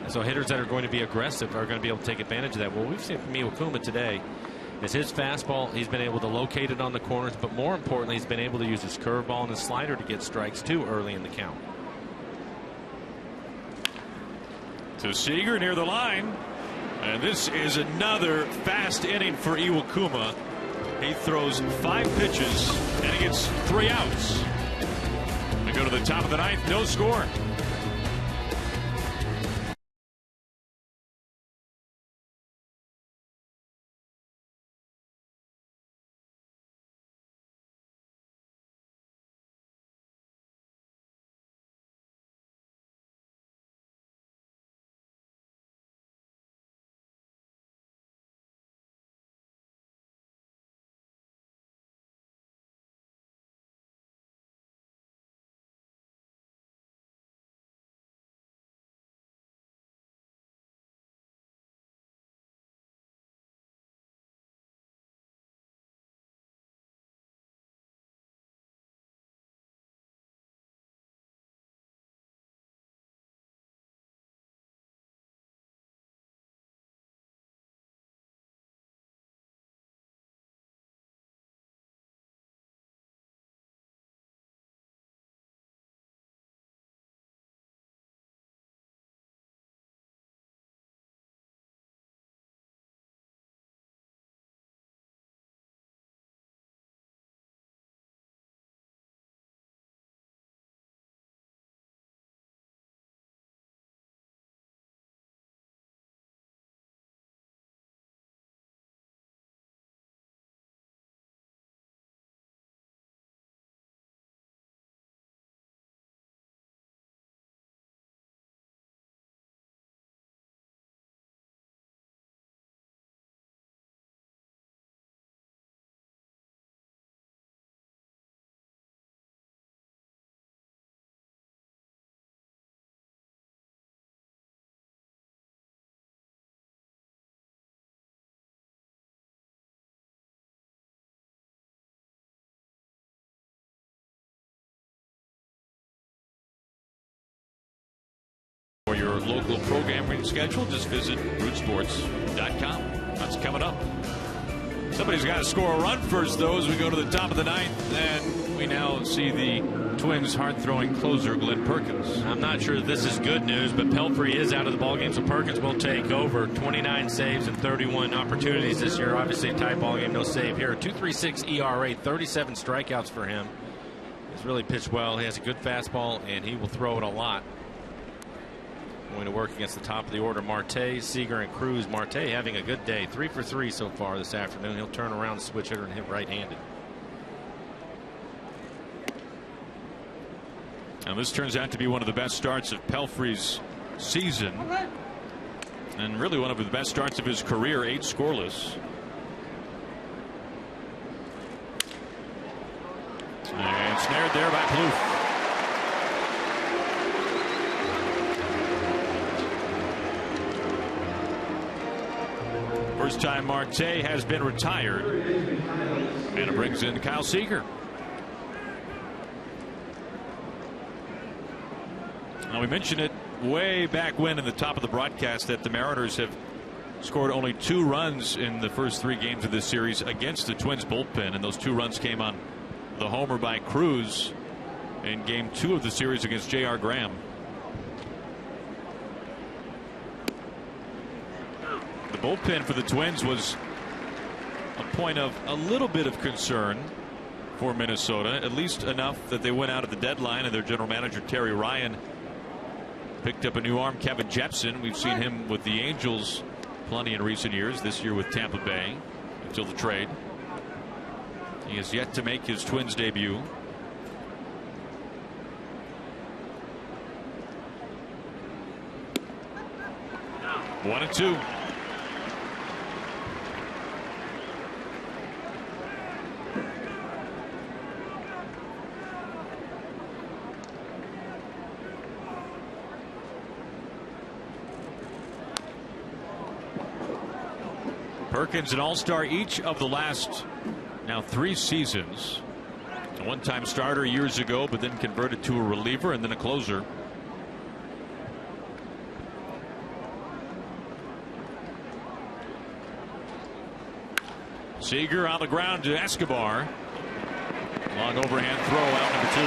And so hitters that are going to be aggressive are going to be able to take advantage of that. Well, we've seen from Iwakuma today is his fastball, he's been able to locate it on the corners, but more importantly, he's been able to use his curveball and his slider to get strikes too early in the count. To Seager near the line. And this is another fast inning for Iwakuma. He throws 5 pitches and he gets 3 outs. We go to the top of the 9th, no score. your local programming schedule, just visit rootsports.com. That's coming up. Somebody's got to score a run first, though, as we go to the top of the ninth. And we now see the Twins' hard-throwing closer, Glenn Perkins. I'm not sure this is good news, but Pelfrey is out of the ballgame, so Perkins will take over. 29 saves and 31 opportunities this year. Obviously, a tight ballgame, no save here. 2.36 ERA, 37 strikeouts for him. He's really pitched well. He has a good fastball, and he will throw it a lot. Going to work against the top of the order, Marte, Seager, and Cruz. Marte having a good day. 3 for 3 so far this afternoon. He'll turn around, switch hitter, and hit right-handed. Now this turns out to be one of the best starts of Pelfrey's season, and really one of the best starts of his career. 8 scoreless. And snared there by Plouffe. First time Marte has been retired, and it brings in Kyle Seager. Now, we mentioned it way back when in the top of the broadcast that the Mariners have scored only 2 runs in the first 3 games of this series against the Twins bullpen, and those 2 runs came on the homer by Cruz in game 2 of the series against J.R. Graham. The bullpen for the Twins was a point of a little bit of concern for Minnesota, at least enough that they went out at the deadline, and their general manager Terry Ryan picked up a new arm, Kevin Jepson. We've seen him with the Angels plenty in recent years, this year with Tampa Bay until the trade. He has yet to make his Twins debut. One and 2. Perkins, an all-star each of the last now 3 seasons. A one-time starter years ago, but then converted to a reliever and then a closer. Seager on the ground to Escobar. Long overhand throw, out number 2.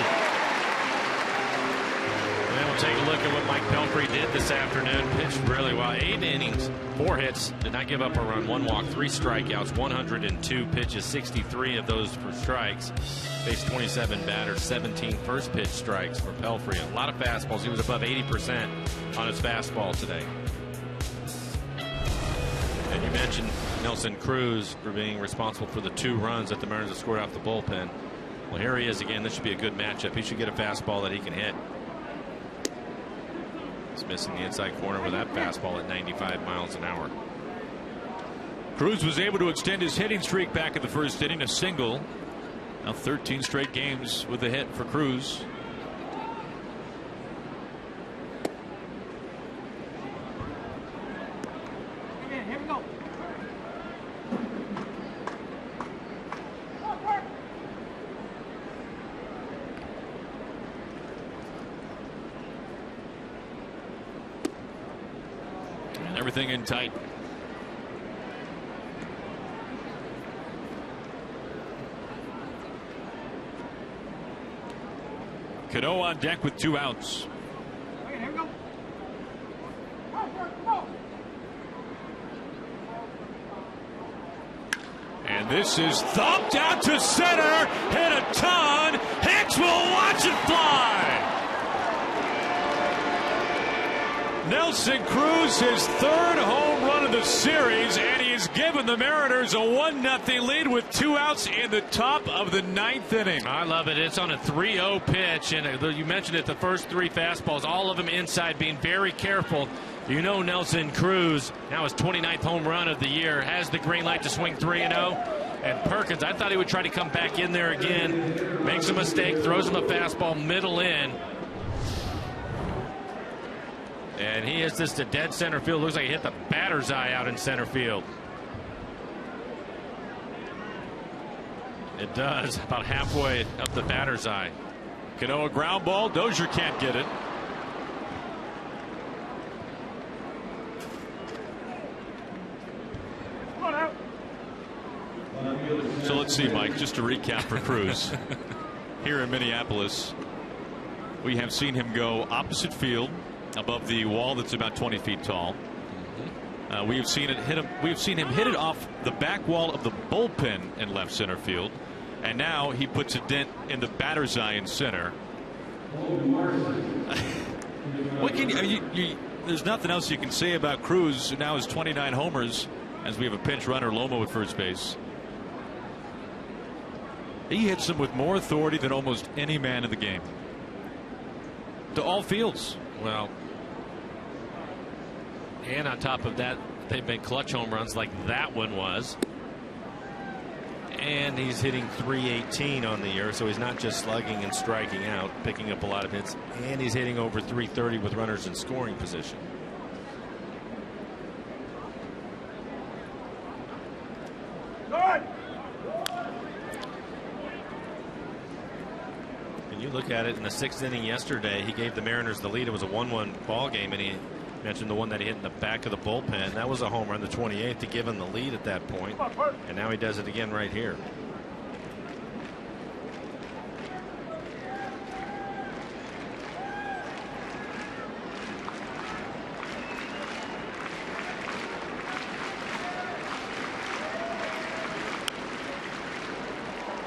And we'll take a look at what Mike Pelfrey did this afternoon. Pitched really well. 8 innings, 4 hits, did not give up a run, 1 walk, 3 strikeouts, 102 pitches, 63 of those for strikes. Faced 27 batters, 17 first pitch strikes for Pelfrey. A lot of fastballs. He was above 80% on his fastball today. And you mentioned Nelson Cruz for being responsible for the 2 runs that the Mariners have scored off the bullpen. Well, here he is again. This should be a good matchup. He should get a fastball that he can hit. He's missing the inside corner with that fastball at 95 miles an hour. Cruz was able to extend his hitting streak back in the first inning, a single. Now 13 straight games with a hit for Cruz. Here we go. And everything in tight. Cano on deck with 2 outs. Okay, here we go. And this is thumped out to center. Hit a ton. Hicks will watch it fly. Nelson Cruz, his 3rd home run of the series, and he has given the Mariners a 1-0 lead with 2 outs in the top of the 9th inning. I love it. It's on a 3-0 pitch, and you mentioned it, the first 3 fastballs, all of them inside, being very careful. You know Nelson Cruz, now his 29th home run of the year, has the green light to swing 3-0. And Perkins, I thought he would try to come back in there again, makes a mistake, throws him a fastball middle in. And he hits this to dead center field. Looks like he hit the batter's eye out in center field. It does, about halfway up the batter's eye. Cano, a ground ball. Dozier can't get it. let's see, Mike, just to recap for Cruz. Here in Minneapolis, we have seen him go opposite field above the wall that's about 20 feet tall. We have seen him hit it off the back wall of the bullpen in left center field, and now he puts a dent in the batter's eye in center. What can you there's nothing else you can say about Cruz, who now has 29 homers, as we have a pinch runner, Lomo, at first base. He hits them with more authority than almost any man in the game, to all fields. Well, and on top of that, they've been clutch home runs like that one was. And he's hitting .318 on the year, so he's not just slugging and striking out, picking up a lot of hits, and he's hitting over .330 with runners in scoring position. And you look at it in the 6th inning yesterday, he gave the Mariners the lead. It was a 1-1 ball game, and he mentioned the one that he hit in the back of the bullpen. That was a home run, the 28th, to give him the lead at that point. And now he does it again right here.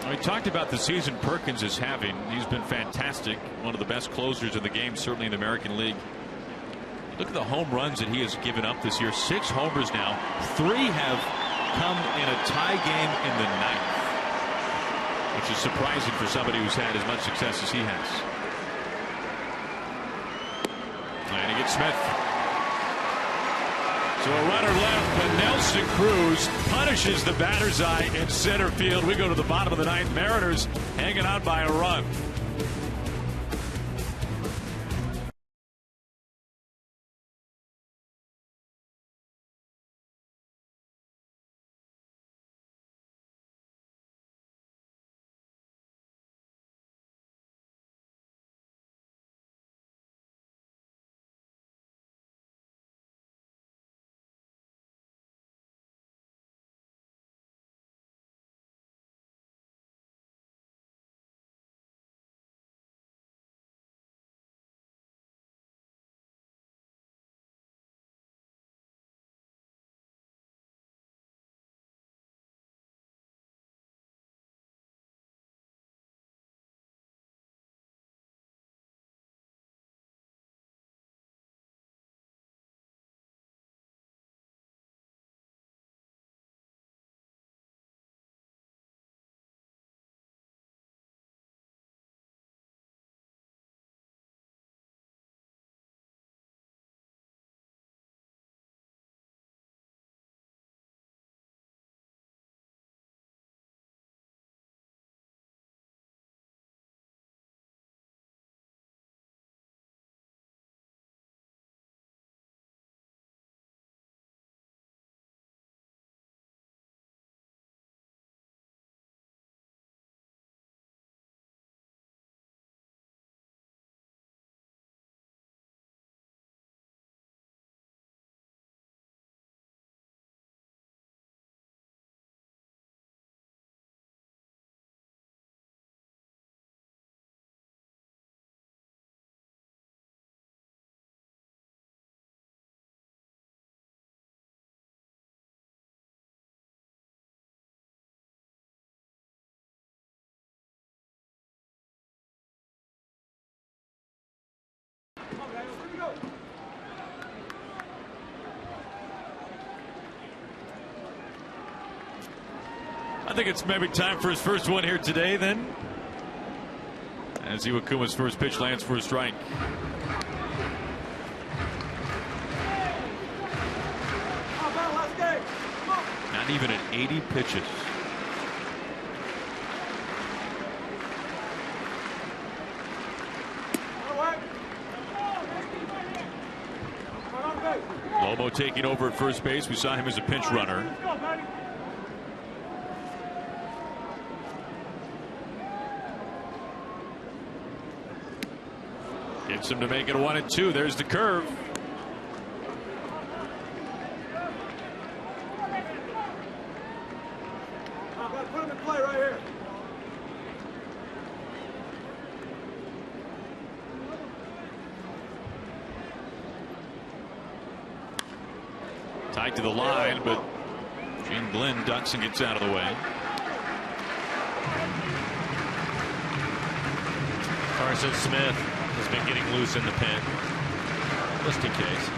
We talked about the season Perkins is having. He's been fantastic. One of the best closers in the game, certainly in the American League. Look at the home runs that he has given up this year. 6 homers now. 3 have come in a tie game in the 9th, which is surprising for somebody who's had as much success as he has. And he gets Smith. So a runner left, but Nelson Cruz punishes the batter's eye in center field. We go to the bottom of the 9th. Mariners hanging on by a run. I think it's maybe time for his first one here today, then, as Iwakuma's first pitch lands for a strike. Not even at 80 pitches. Lomo taking over at first base. We saw him as a pinch runner. Gets him to make it a 1-2. There's the curve. Put him in play right Right to the line, but Gene Glenn ducks and gets out of the way. Carson Smith has been getting loose in the pen, just in case.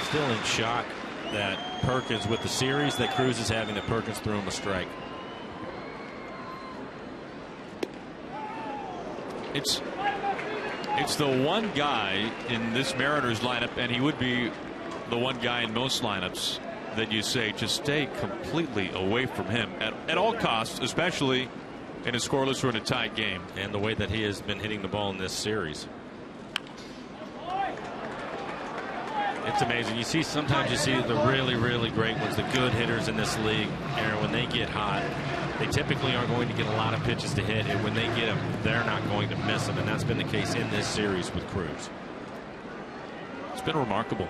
Still in shock that Perkins, with the series that Cruz is having, that Perkins threw him a strike. It's the one guy in this Mariners lineup, and he would be the one guy in most lineups that you say just stay completely away from him at all costs, especially in a scoreless or in a tied game. And the way that he has been hitting the ball in this series. It's amazing. Sometimes you see the really, really great ones, the good hitters in this league, Aaron, when they get hot, they typically aren't going to get a lot of pitches to hit, and when they get them, they're not going to miss them, and that's been the case in this series with Cruz. It's been remarkable.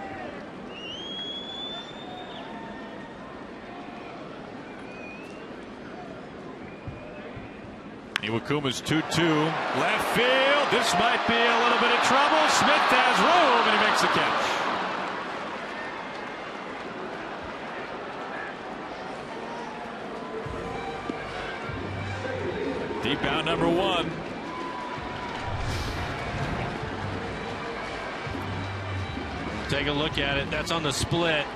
Iwakuma's 2-2. Left field. This might be a little bit of trouble. Smith has room, and he makes the catch. Deep out number one. Take a look at it. That's on the split.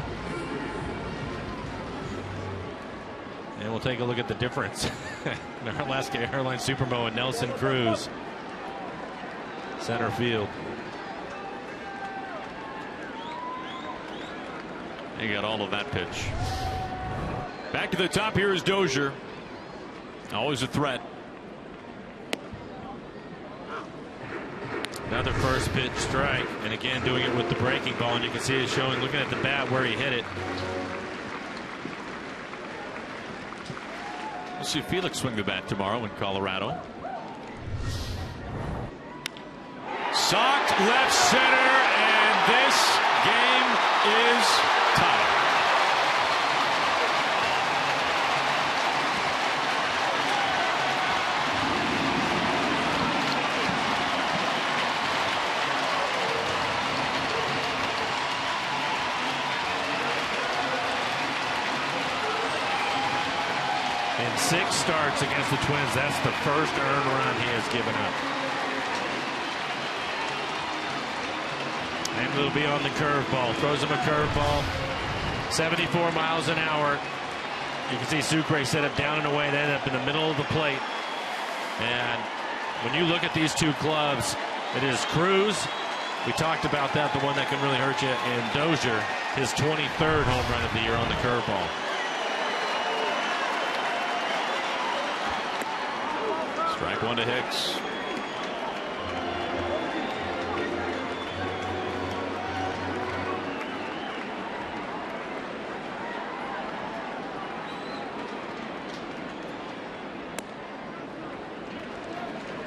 And we'll take a look at the difference. Alaska Airlines Supermo and Nelson Cruz. Center field. He got all of that pitch. Back to the top here is Dozier. Always a threat. Another first pitch strike, and again doing it with the breaking ball, and you can see it showing, looking at the bat where he hit it. We'll see Felix swing the bat tomorrow in Colorado. Socked left center, and this game is tied. In 6 starts against the Twins, that's the first earned run he has given up. And it'll be on the curveball. Throws him a curveball. 74 miles an hour. You can see Sucre set up down and away. They end up in the middle of the plate. And when you look at these two clubs, it is Cruz. We talked about that, the one that can really hurt you. And Dozier, his 23rd home run of the year on the curveball. Strike one to Hicks.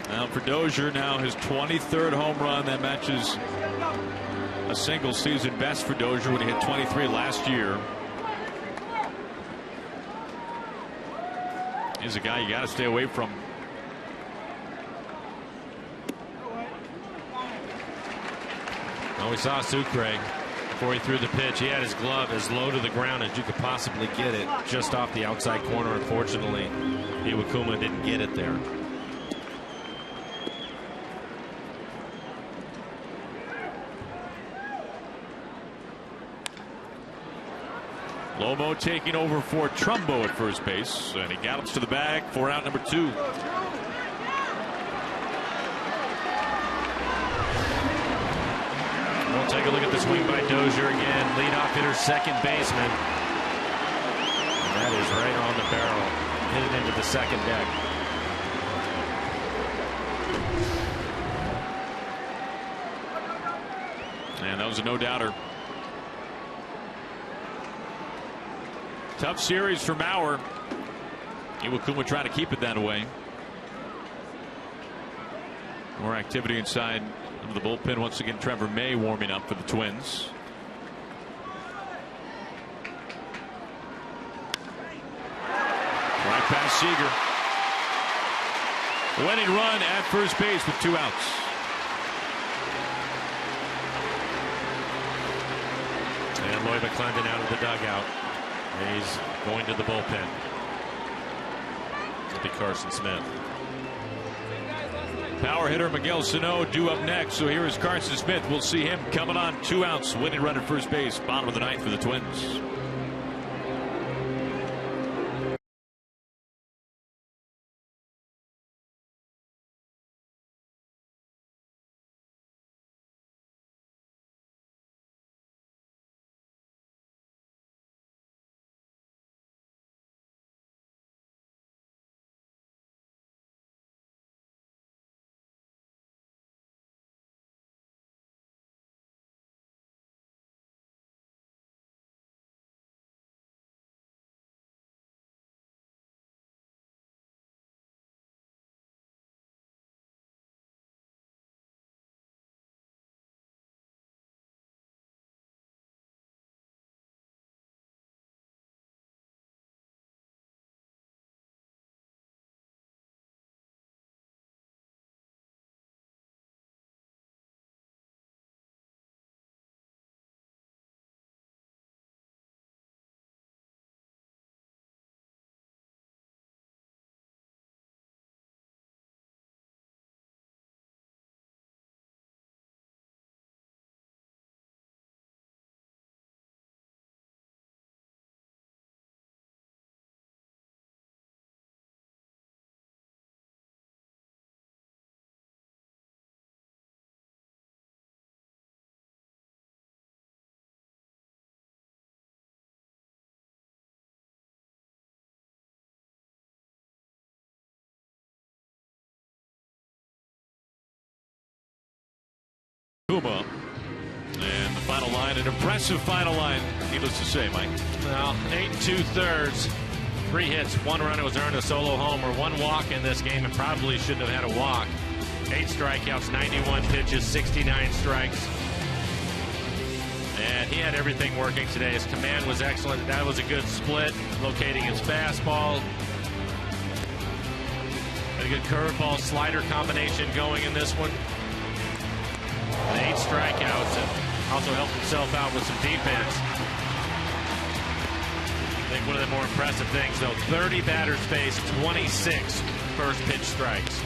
Now for Dozier, now his 23rd home run. That matches a single season best for Dozier when he hit 23 last year. He's a guy you got to stay away from. Well, we saw Sucre before he threw the pitch. He had his glove as low to the ground as you could possibly get it, just off the outside corner. Unfortunately, Iwakuma didn't get it there. Lomo taking over for Trumbo at first base, and he gallops to the bag for out number 2. We'll take a look at the swing by Dozier again. Leadoff hitter, second baseman. And that is right on the barrel. Hit it into the second deck. And that was a no-doubter. Tough series for Mauer. Iwakuma trying to keep it that way. More activity inside of the bullpen. Once again, Trevor May warming up for the Twins. Right past Seager. Winning run at first base with 2 outs. And Lloyd McClendon out of the dugout. And he's going to the bullpen. It'll be Carson Smith. Power hitter Miguel Sano due up next. So here is Carson Smith. We'll see him coming on. 2 outs. Winning run at first base. Bottom of the ninth for the Twins. Kuma. And the final line, an impressive final line, needless to say, Mike. Well, 8 2/3, 3 hits, 1 run that was earned, a solo homer, 1 walk in this game, and probably shouldn't have had a walk. 8 strikeouts, 91 pitches, 69 strikes. And he had everything working today. His command was excellent. That was a good split, locating his fastball. Had a good curveball slider combination going in this one. And 8 strikeouts, and also helped himself out with some defense. I think one of the more impressive things, though, 30 batters faced, 26 first pitch strikes.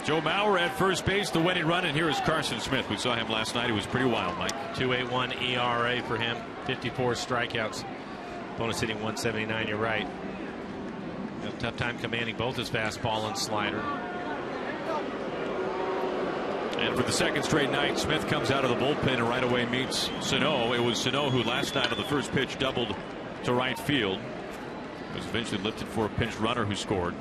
Joe Mauer at first base, the winning run, and here is Carson Smith. We saw him last night. He was pretty wild, Mike. 2.81 ERA for him, 54 strikeouts. Bonus hitting 179, you're right. A tough time commanding both his fastball and slider. And for the second straight night, Smith comes out of the bullpen and right away meets Sano. It was Sano who last night on the first pitch doubled to right field. It was eventually lifted for a pinch runner who scored.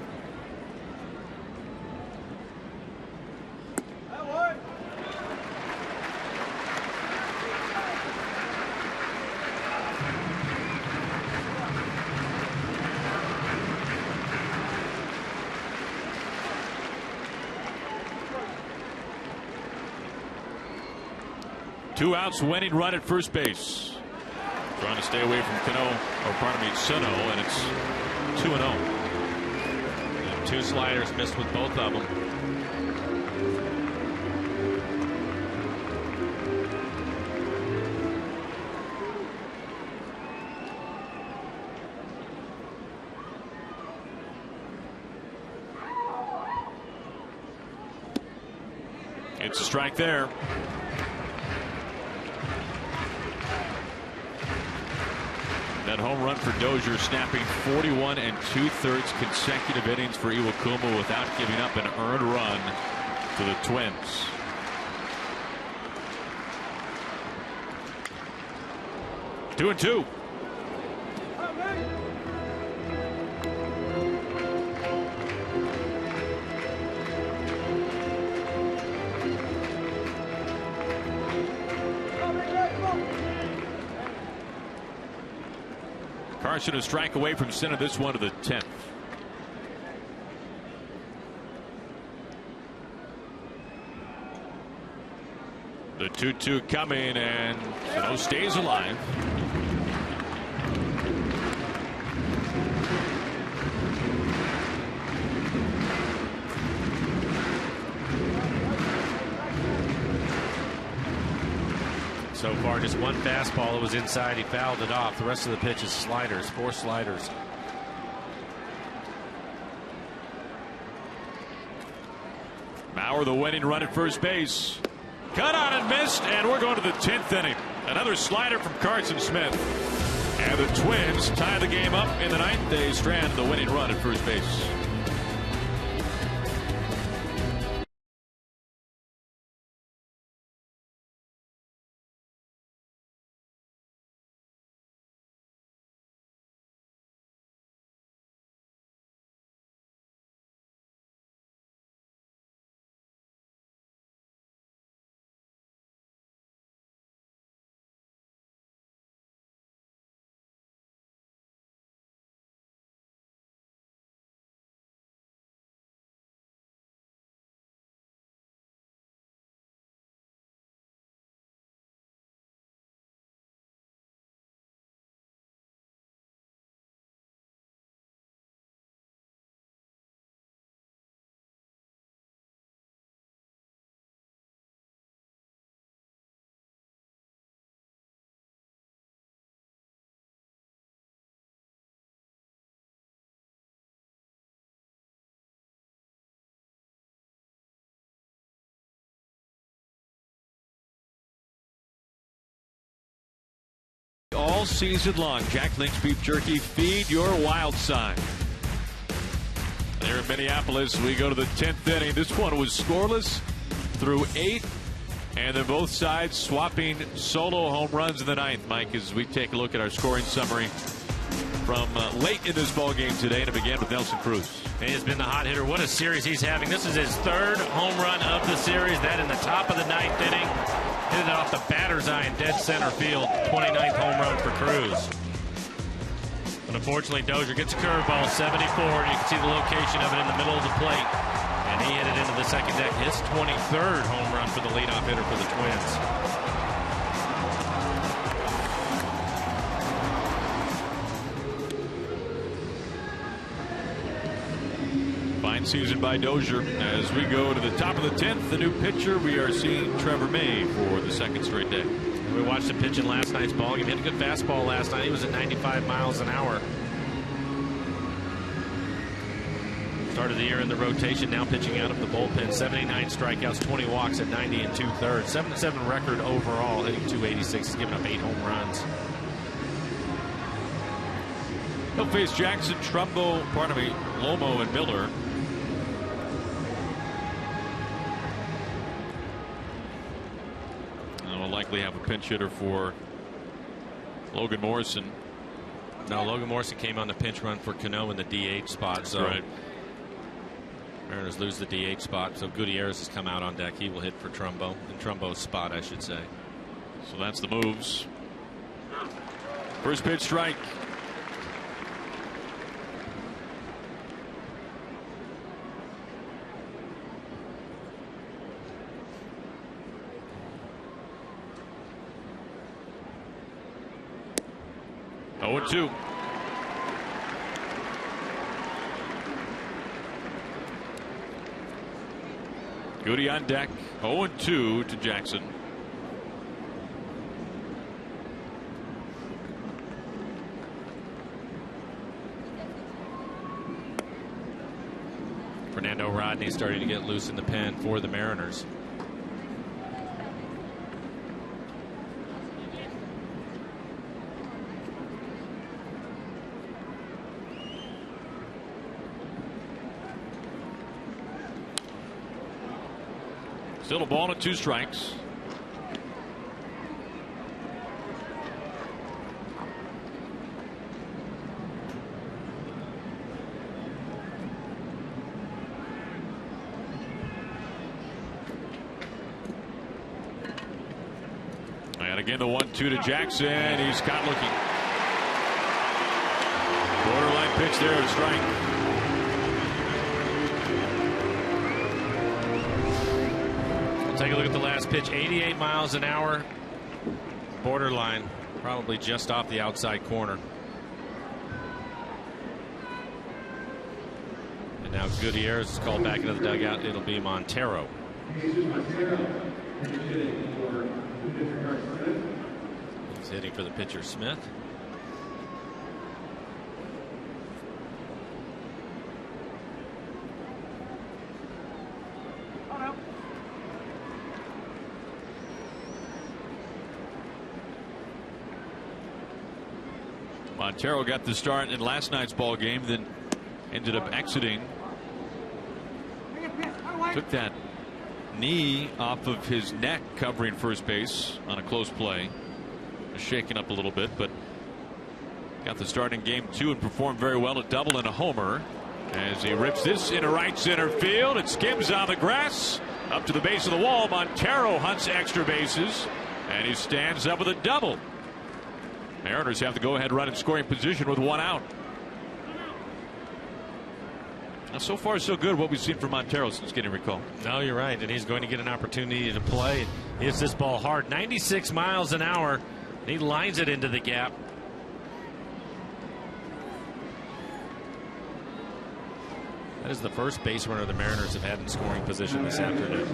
Two outs, winning run at first base. Trying to stay away from Sano, and it's 2-0. And 2 sliders, missed with both of them. It's a strike there. That home run for Dozier, snapping 41 2/3 consecutive innings for Iwakuma without giving up an earned run to the Twins. Two and two. Carson a strike away from center, this one to the 10th. The 2-2 coming, and Sano stays alive. So far, just one fastball that was inside. He fouled it off. The rest of the pitch is sliders, 4 sliders. Bauer, the winning run at first base. Cut on and missed, and we're going to the 10th inning. Another slider from Carson Smith. And the Twins tie the game up in the 9th. They strand the winning run at first base. All season long, Jack Link's Beef Jerky, feed your wild side. There in Minneapolis, we go to the 10th inning. This one was scoreless through 8, and then both sides swapping solo home runs in the 9th. Mike, as we take a look at our scoring summary from late in this ball game today, and it began with Nelson Cruz. He has been the hot hitter. What a series he's having. This is his 3rd home run of the series. That in the top of the 9th inning. Hit it off the batter's eye in dead center field. 29th home run for Cruz. But unfortunately, Dozier gets a curveball, 74. And you can see the location of it in the middle of the plate. And he hit it into the second deck. His 23rd home run for the leadoff hitter for the Twins. Fine season by Dozier. As we go to the top of the 10th, the new pitcher, we are seeing Trevor May for the 2nd straight day. We watched him pitch in last night's ball game. He had a good fastball last night. He was at 95 miles an hour. Started the year in the rotation, now pitching out of the bullpen. 79 strikeouts, 20 walks at 90 2/3. 7-7 record overall, hitting .286. He's given up 8 home runs. He'll face Jackson, Lomo, and Miller. We'll likely have a pinch hitter for Logan Morrison. No, Logan Morrison came on the pinch run for Cano in the DH spot. So right. Mariners lose the DH spot. So Gutierrez has come out on deck. He will hit for Trumbo, in Trumbo's spot, I should say. So that's the moves. First pitch strike. Oh, 2. Goody on deck. 0-2 to Jackson. Fernando Rodney starting to get loose in the pen for the Mariners. Still a ball and 2 strikes. And again the 1-2 to Jackson. He's caught looking. Borderline pitch there, a strike. Take a look at the last pitch. 88 miles an hour. Borderline. Probably just off the outside corner. And now Gutierrez is called back into the dugout. It'll be Montero. hitting for the pitcher, Smith. Montero got the start in last night's ball game, then ended up exiting. Took that knee off of his neck covering first base on a close play. Was shaken up a little bit, but got the start in game 2 and performed very well. A double and a homer as he rips this into right center field. It skims on the grass up to the base of the wall. Montero hunts extra bases and he stands up with a double. Mariners have the go-ahead run in scoring position with 1 out. Now, so far so good what we've seen from Montero since getting recalled. No, you're right, and he's going to get an opportunity to play. He hits this ball hard, 96 miles an hour. He lines it into the gap. That is the first base runner the Mariners have had in scoring position this afternoon.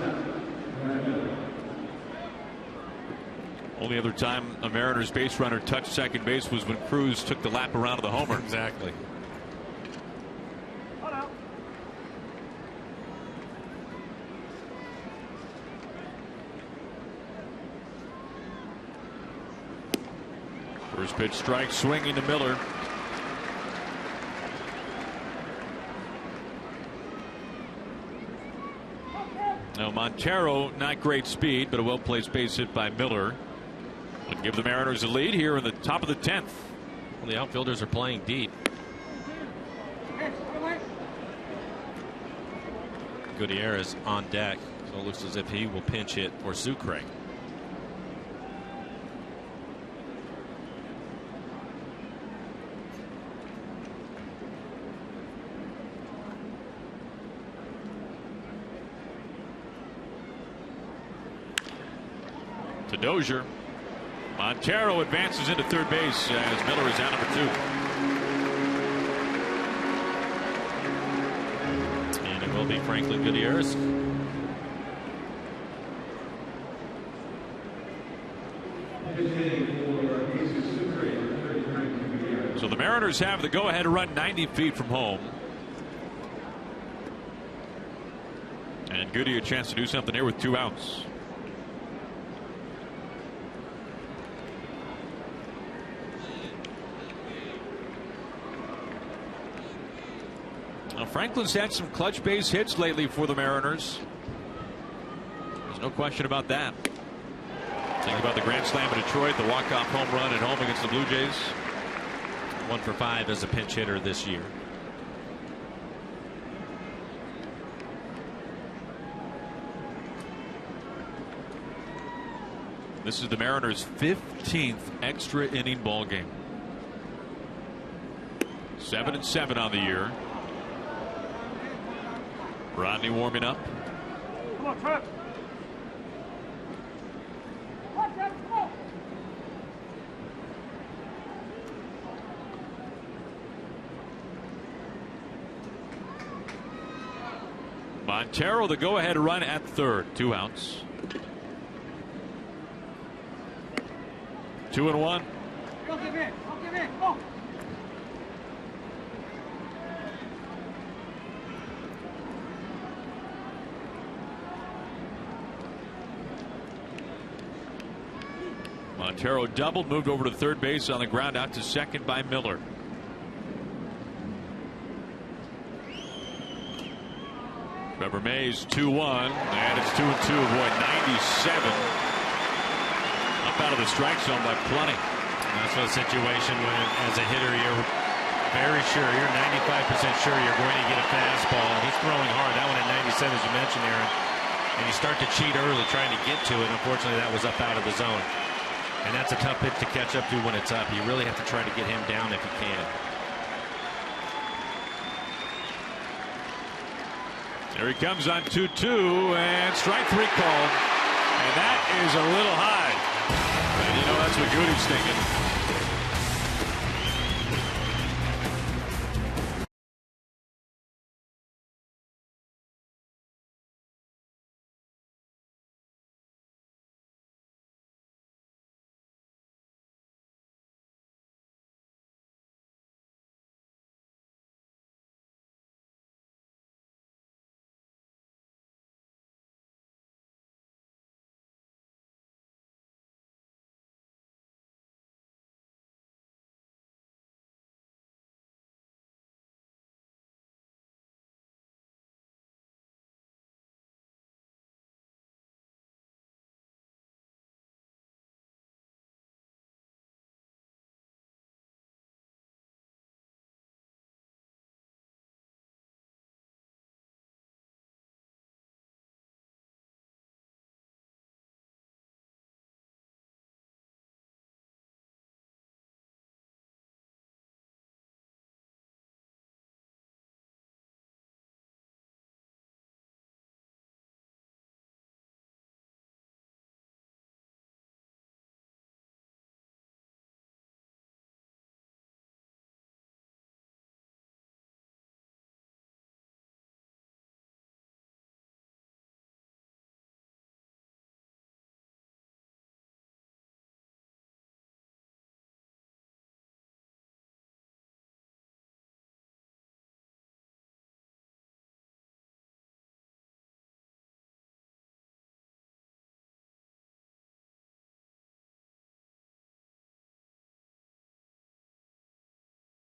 Only other time a Mariners base runner touched second base was when Cruz took the lap around of the homer. Exactly. First pitch strike, swinging to Miller. Now Montero, not great speed, but a well-placed base hit by Miller would give the Mariners a lead here in the top of the 10th. Well, the outfielders are playing deep. Gutierrez on deck, so it looks as if he will pinch hit for Sucre. To Dozier. Montero advances into third base as Miller is out number 2. And it will be Franklin Gutierrez. So the Mariners have the go-ahead run 90 feet from home. And Goody a chance to do something here with 2 outs. Franklin's had some clutch base hits lately for the Mariners. There's no question about that. Think about the grand slam in Detroit, the walk-off home run at home against the Blue Jays. 1 for 5 as a pinch hitter this year. This is the Mariners' 15th extra inning ball game. 7-7 on the year. Rodney warming up. Come on, Trap. Montero the go-ahead run at third. 2 outs. 2-1. Go give in. Go. Montero doubled, moved over to third base on the ground out to second by Miller. Trevor Mays 2-1, and it's 2-2. Boy, 97 up out of the strike zone by plenty. And that's a situation when, as a hitter, you're very sure, you're 95% sure you're going to get a fastball. He's throwing hard. That one at 97, as you mentioned, Aaron. And you start to cheat early trying to get to it. Unfortunately, that was up out of the zone. And that's a tough pitch to catch up to when it's up. You really have to try to get him down if you can. There he comes on 2-2, and strike 3 called. And that is a little high. And you know that's what Goody's thinking.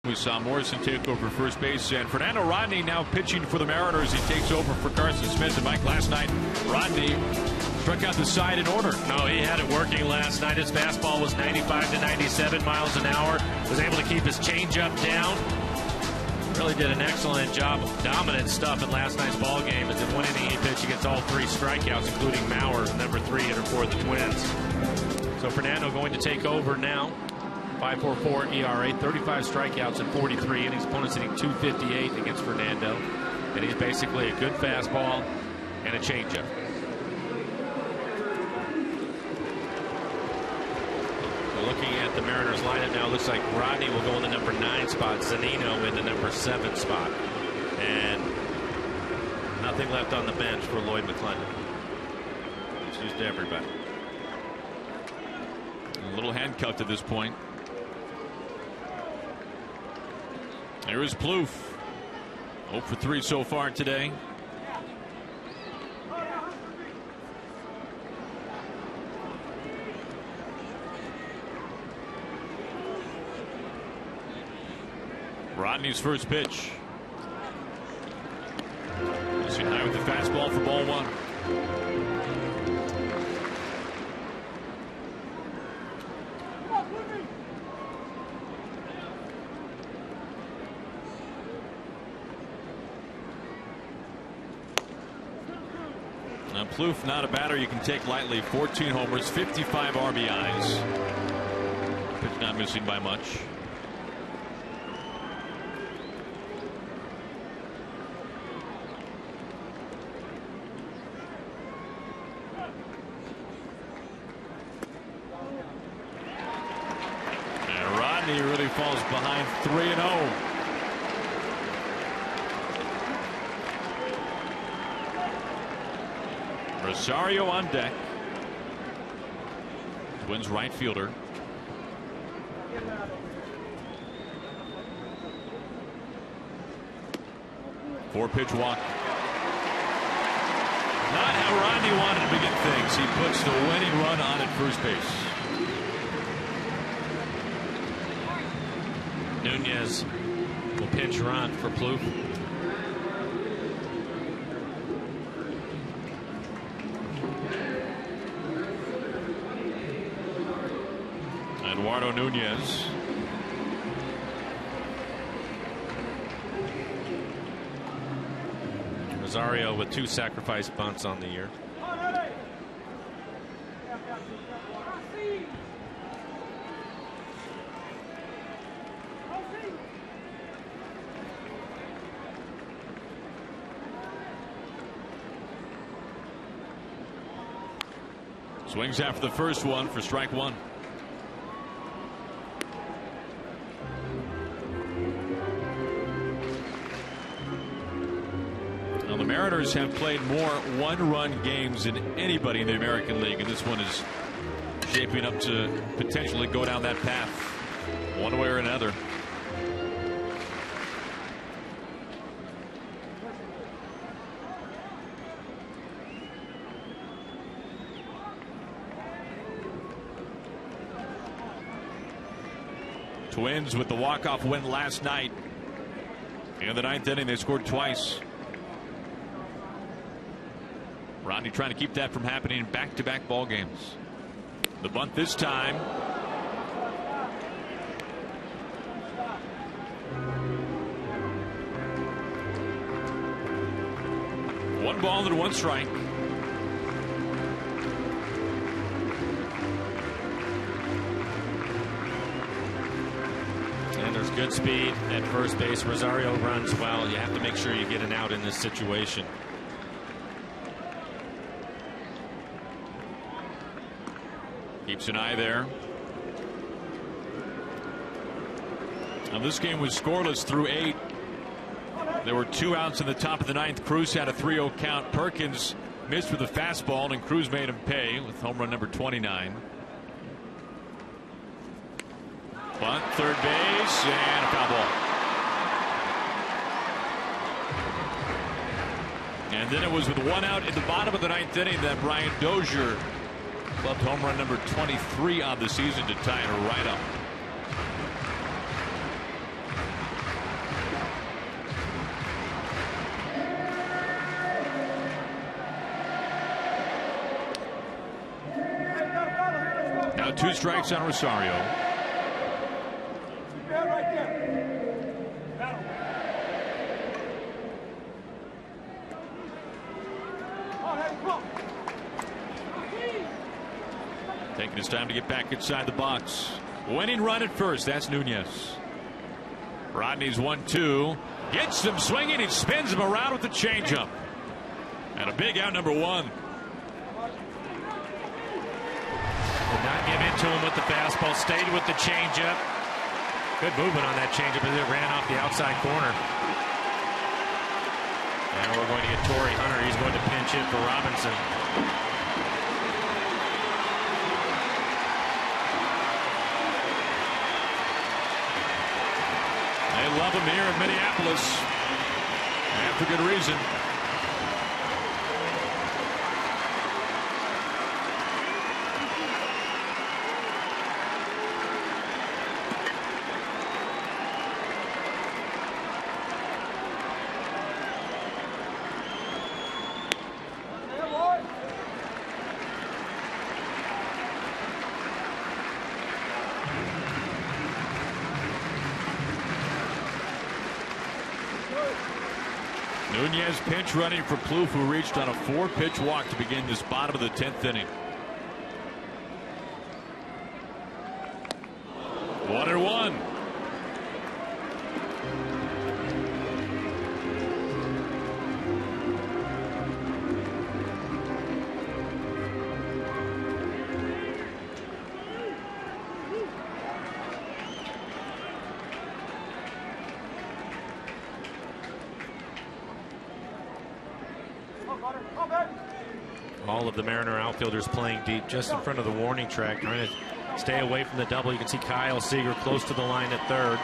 We saw Morrison take over first base, and Fernando Rodney now pitching for the Mariners. He takes over for Carson Smith. And Mike, last night, Rodney struck out the side in order. No, he had it working last night. His fastball was 95 to 97 miles an hour. Was able to keep his changeup down. Really did an excellent job of dominant stuff in last night's ball game. As in one inning he pitched against all 3 strikeouts, including Mauer, number 3 hitter for the Twins. So Fernando going to take over now. 5.44 ERA, 35 strikeouts in 43 innings. Opponents hitting .258 against Fernando, and he's basically a good fastball and a changeup. Looking at the Mariners lineup now, looks like Rodney will go in the number 9 spot, Zunino in the number 7 spot, and nothing left on the bench for Lloyd McClendon. He's used everybody. A little handcuffed at this point. There is Plouffe. 0 for 3 so far today. Rodney's first pitch. Missing high with the fastball for ball 1. Now Plouffe, not a batter you can take lightly. 14 homers, 55 RBIs. Pitch not missing by much. And Rodney really falls behind 3-0. Rosario on deck. Twins right fielder. Four-pitch walk. Not how Rodney wanted to begin things. He puts the winning run on at first base. Nunez will pinch run for Plouffe. Eduardo Nunez. Rosario with 2 sacrifice bunts on the year. Swings after the first one for strike 1. Now the Mariners have played more one-run games than anybody in the American League, and this one is shaping up to potentially go down that path one way or another. Twins with the walk-off win last night. In the 9th inning, they scored twice. Rodney trying to keep that from happening in back-to-back ball games. The bunt this time. One ball and 1 strike. And there's good speed at first base. Rosario runs well. You have to make sure you get an out in this situation. Keeps an eye there. Now this game was scoreless through 8. There were 2 outs in the top of the 9th. Cruz had a 3-0 count. Perkins missed with a fastball, and Cruz made him pay with home run number 29. Bunt, third base, and a foul ball. And then it was with 1 out in the bottom of the 9th inning that Brian Dozier clubbed home run number 23 on the season to tie it right up. 1, 2 strikes on Rosario. Right there. Taking his time to get back inside the box. Winning run at first. That's Nunez. Rodney's 1-2. Gets him swinging. He spins him around with the changeup. And a big out, number 1. Did not give in to him with the fastball. Stayed with the changeup. Good movement on that changeup as it ran off the outside corner. Now we're going to get Torrey Hunter. He's going to pinch hit for Robinson. They love him here in Minneapolis. And for good reason. Nunez pinch running for Plouffe, who reached on a 4-pitch walk to begin this bottom of the 10th inning. 1-1. All of the Mariner outfielders playing deep just in front of the warning track, trying to stay away from the double. You can see Kyle Seager close to the line at third.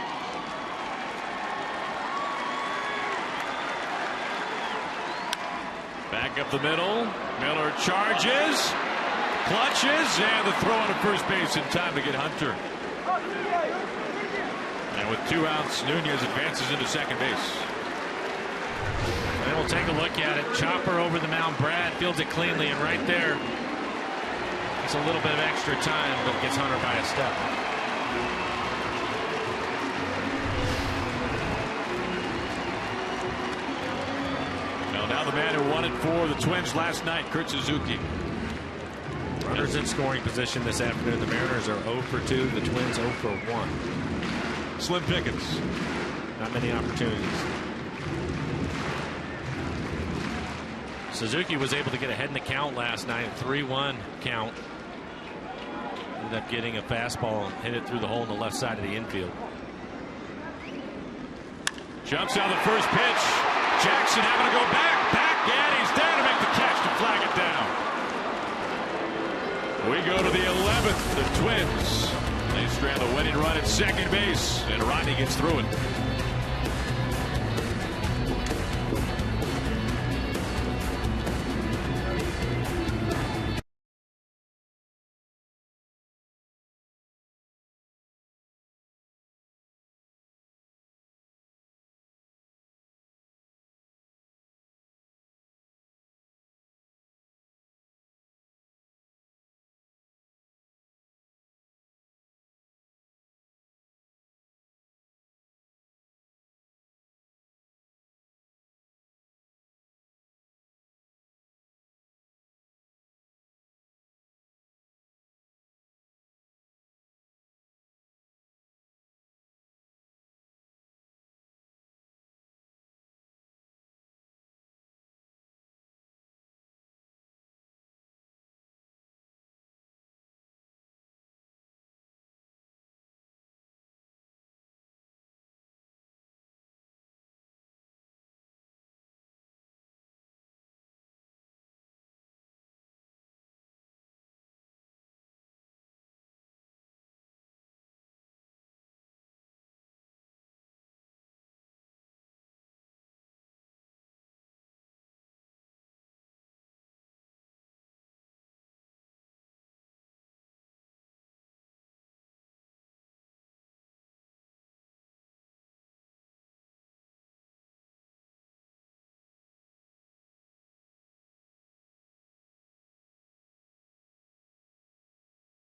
Back up the middle. Miller charges, clutches, and the throw on to first base in time to get Hunter. And with 2 outs, Nunez advances into second base. And we'll take a look at it. Chopper over the mound. Brad fields it cleanly, and right there, it's a little bit of extra time, but gets Hunter by a step. Well, now the man who won it for the Twins last night, Kurt Suzuki. Runners in scoring position this afternoon. The Mariners are 0 for 2. The Twins 0 for 1. Slim pickings. Not many opportunities. Suzuki was able to get ahead in the count last night, 3-1 count. Ended up getting a fastball and hit it through the hole in the left side of the infield. Jumps on the first pitch. Jackson having to go back, and he's there to make the catch to flag it down. We go to the 11th. The Twins. They strand the winning run at second base, and Rodney gets through it.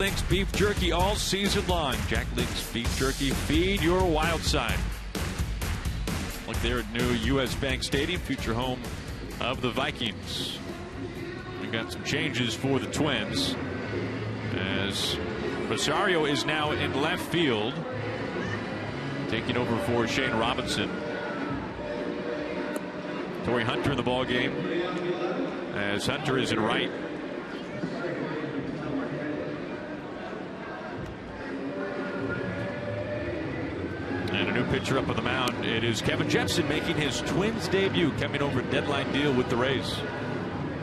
Link's beef jerky all season long. Jack Link's beef jerky, feed your wild side. Look there at new U.S. Bank Stadium, future home of the Vikings. We got some changes for the Twins as Rosario is now in left field, taking over for Shane Robinson. Torrey Hunter in the ball game as Hunter is in right. And a new pitcher up on the mound. It is Kevin Jepsen making his Twins debut, coming over deadline deal with the Rays.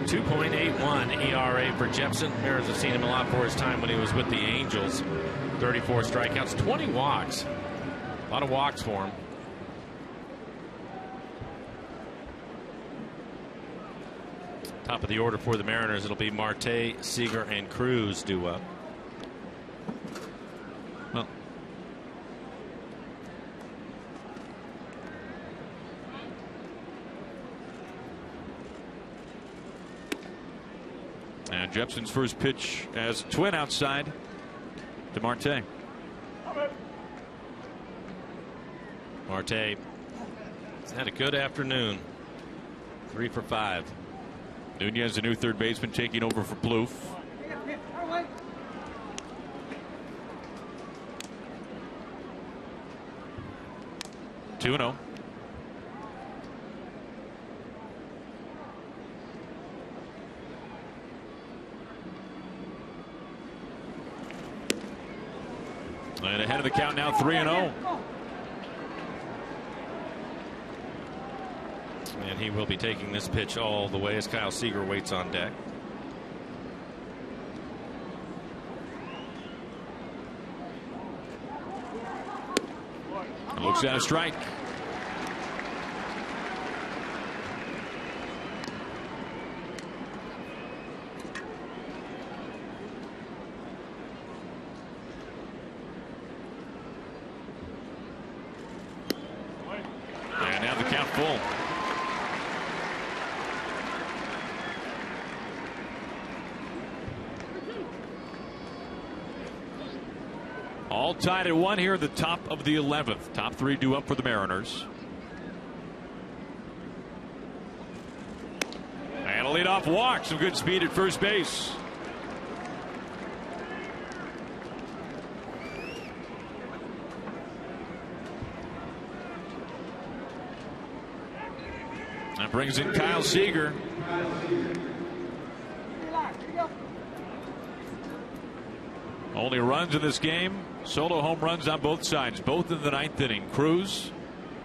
2.81 ERA for Jepsen. Mariners have seen him a lot for his time when he was with the Angels. 34 strikeouts, 20 walks. A lot of walks for him. Top of the order for the Mariners, it'll be Marte, Seager, and Cruz due up. Well, and Jepsen's first pitch as Twin outside to Marte. Marte has had a good afternoon. 3 for 5. Nunez, the new third baseman, taking over for Plouffe. 2-0. And ahead of the count now, 3-0. And he will be taking this pitch all the way as Kyle Seager waits on deck. Looks at a strike. And now the count full. All tied at 1 here at the top of the 11th. Top 3 due up for the Mariners. And a leadoff walk. Some good speed at first base. That brings in Kyle Seager. Only runs in this game. Solo home runs on both sides, both in the 9th inning. Cruz,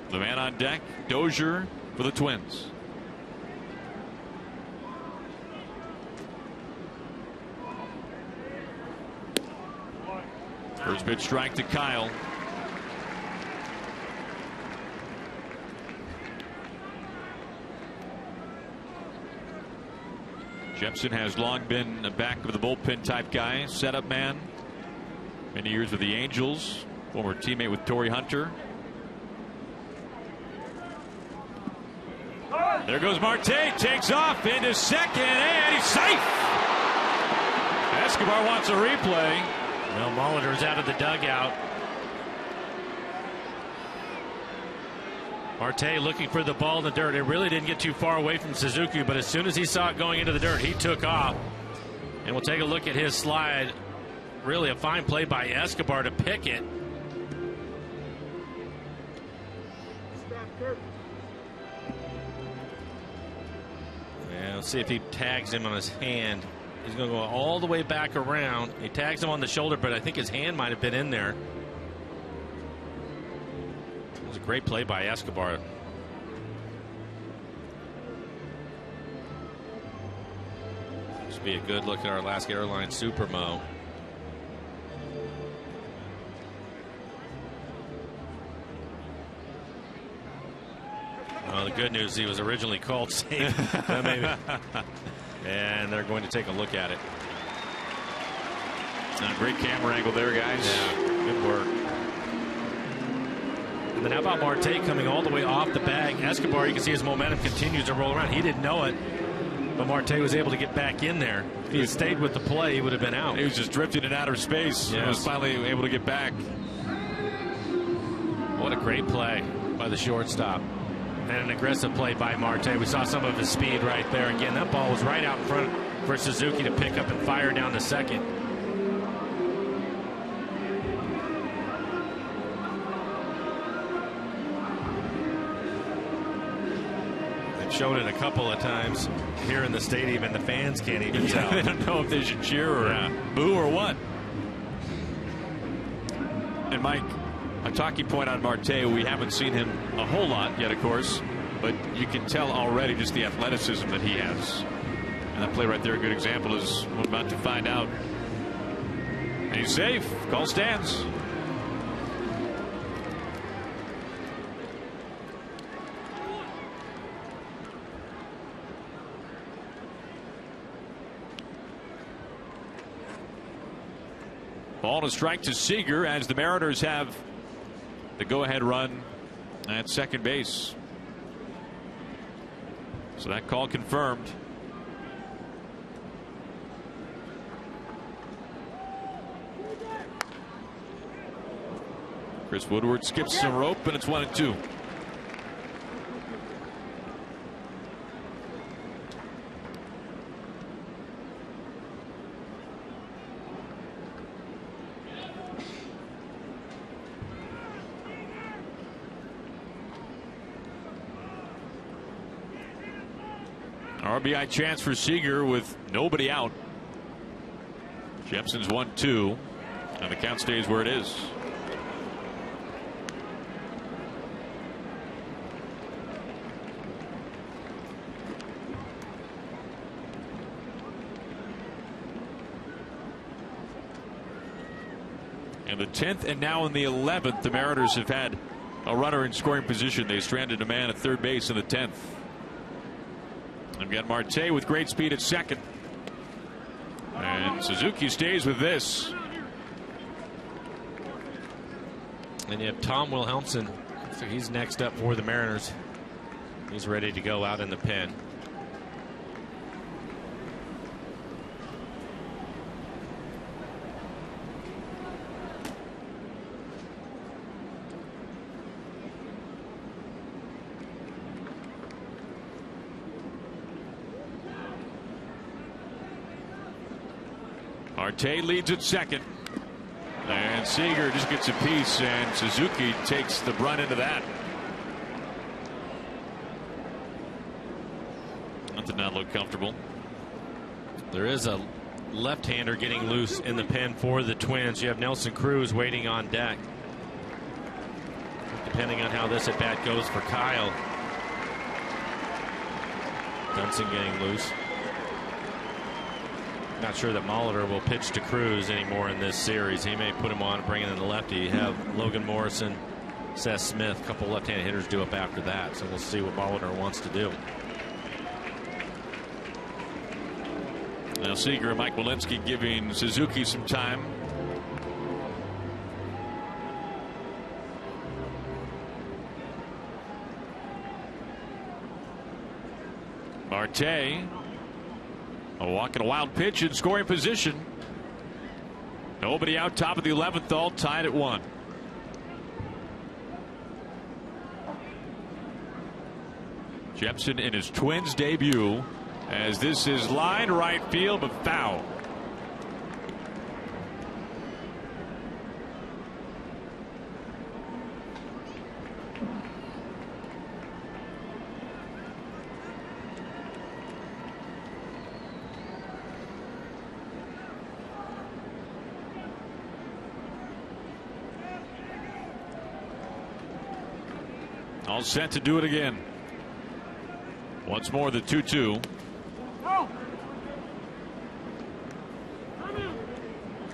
the man on deck. Dozier for the Twins. First pitch strike to Kyle. Jepsen has long been a back of the bullpen type guy, setup man. Many years with the Angels, former teammate with Torrey Hunter. There goes Marte, takes off into second, and he's safe. Escobar wants a replay. Well, Molitor's out of the dugout. Marte looking for the ball in the dirt. It really didn't get too far away from Suzuki, but as soon as he saw it going into the dirt, he took off. And we'll take a look at his slide. Really a fine play by Escobar to pick it. And let's see if he tags him on his hand. He's going to go all the way back around. He tags him on the shoulder, but I think his hand might have been in there. It was a great play by Escobar. This would be a good look at our Alaska Airlines Supermo. Well, the good news, he was originally called safe. Maybe. And they're going to take a look at it. Great camera angle there, guys. Yeah, good work. And then how about Marte coming all the way off the bag? Escobar, you can see his momentum continues to roll around. He didn't know it. But Marte was able to get back in there. If he had stayed with the play, he would have been out. He was just drifting in outer space. Yes. And was finally able to get back. What a great play by the shortstop. And an aggressive play by Marte. We saw some of his speed right there. Again, that ball was right out in front for Suzuki to pick up and fire down the second. Showed it a couple of times here in the stadium, and the fans can't even tell. They don't know if they should cheer or boo or what. And Mike, a talking point on Marte, we haven't seen him a whole lot yet, of course, but you can tell already just the athleticism that he has. And that play right there, a good example, is we're about to find out. And he's safe. Call stands. Ball to strike to Seager as the Mariners have the go-ahead run at second base. So that call confirmed. Chris Woodward skips some rope, and it's 1-2. RBI chance for Seager with nobody out. Jepson's 1-2, and the count stays where it is. In the 10th and now in the 11th, the Mariners have had a runner in scoring position. They stranded a man at third base in the 10th. I've got Marte with great speed at second. And Suzuki stays with this. And you have Tom Wilhelmsen. So he's next up for the Mariners. He's ready to go out in the pen. Marte leads at second, and Seager just gets a piece, and Suzuki takes the brunt into that. That did not look comfortable. There is a left-hander getting loose in the pen for the Twins. You have Nelson Cruz waiting on deck. Depending on how this at bat goes for Kyle. Dunson getting loose. Not sure that Molitor will pitch to Cruz anymore in this series. He may put him on and bring in the lefty. You have Logan Morrison, Seth Smith, a couple left-handed hitters due up after that. So we'll see what Molitor wants to do. Now Seager and Mike Walensky giving Suzuki some time. Marte. A walk and a wild pitch in scoring position. Nobody out, top of the 11th, all tied at 1. Jepson in his Twins debut, as this is line right field, but foul. All set to do it again. Once more, the 2-2. Now,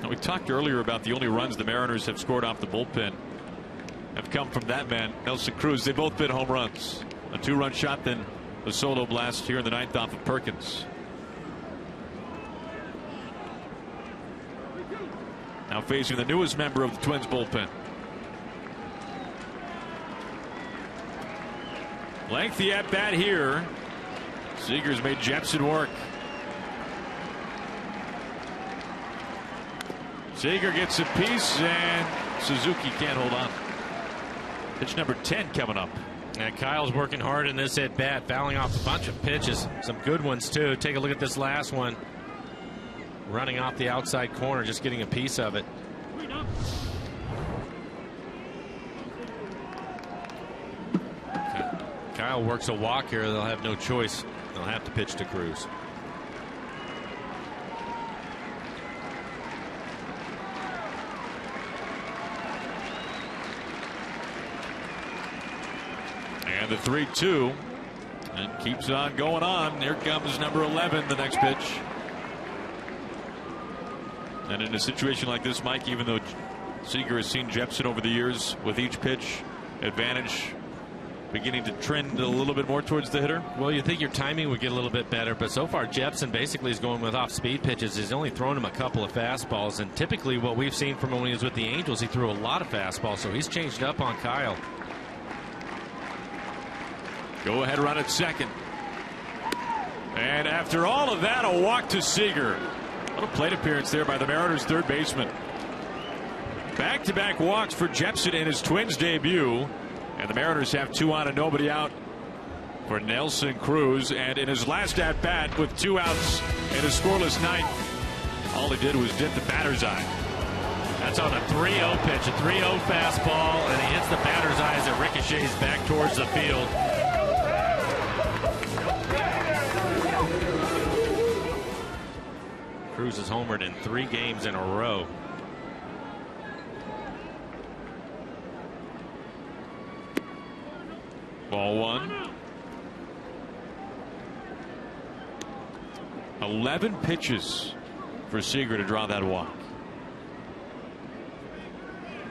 we talked earlier about the only runs the Mariners have scored off the bullpen have come from that man, Nelson Cruz. They've both been home runs. A 2-run shot, then a solo blast here in the 9th off of Perkins. Now facing the newest member of the Twins bullpen. Lengthy at bat here. Seager's made Jepsen work. Seager gets a piece, and Suzuki can't hold on. Pitch number 10 coming up. And Kyle's working hard in this at bat, fouling off a bunch of pitches, some good ones too. Take a look at this last one, running off the outside corner, just getting a piece of it. Kyle works a walk here. They'll have no choice. They'll have to pitch to Cruz. And the 3-2, and keeps on going on. Here comes number 11, the next pitch. And in a situation like this, Mike, even though Seager has seen Jepsen over the years, with each pitch advantage beginning to trend a little bit more towards the hitter. Well, you think your timing would get a little bit better, but so far Jepsen basically is going with off-speed pitches. He's only thrown him a couple of fastballs, and typically what we've seen from him when he was with the Angels, he threw a lot of fastballs, so he's changed up on Kyle. Go ahead run at second. And after all of that, a walk to Seager. What a plate appearance there by the Mariners' third baseman. Back-to-back walks for Jepsen in his Twins debut. And the Mariners have 2 on and nobody out for Nelson Cruz. And in his last at-bat with 2 outs in a scoreless ninth, all he did was dip the batter's eye. That's on a 3-0 pitch, a 3-0 fastball, and he hits the batter's eye as it ricochets back towards the field. Cruz has homered in 3 games in a row. Ball 1. 11 pitches for Seager to draw that walk.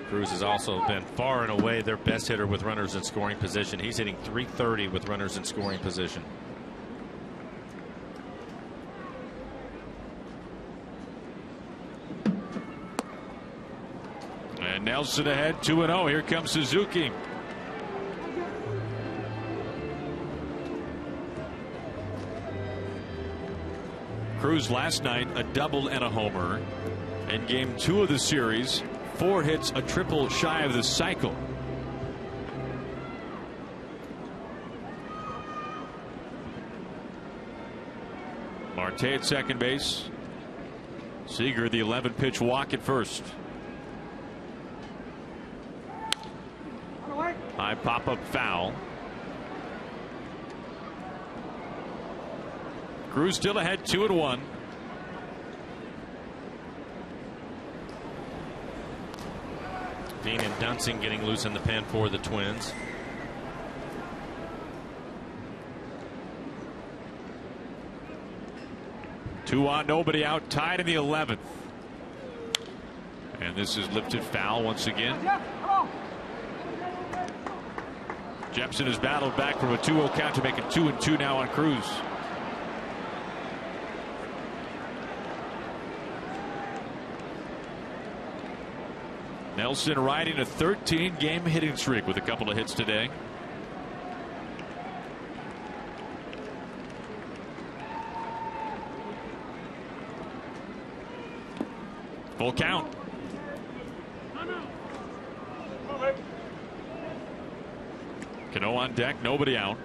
Cruz has also been far and away their best hitter with runners in scoring position. He's hitting .330 with runners in scoring position. And Nelson ahead 2-0. Here comes Suzuki. Cruz last night a double and a homer. In game 2 of the series, 4 hits, a triple shy of the cycle. Marte at second base. Seager the 11 pitch walk at first. High pop-up foul. Cruz still ahead 2-1. Dean and Dunsing getting loose in the pen for the Twins. Two on, nobody out, tied in the 11th. And this is lifted foul once again. Jepsen has battled back from a 2-0 count to make it 2-2 now on Cruz. Nelson riding a 13-game hitting streak with a couple of hits today. Full count. Cano on deck, nobody out.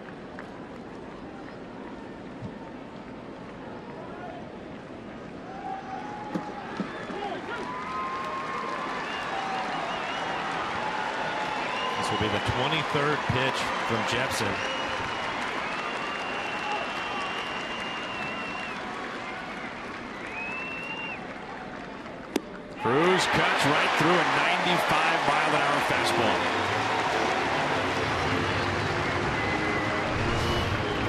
This will be the 23rd pitch from Jepsen. Cruz cuts right through a 95-mile-an-hour fastball.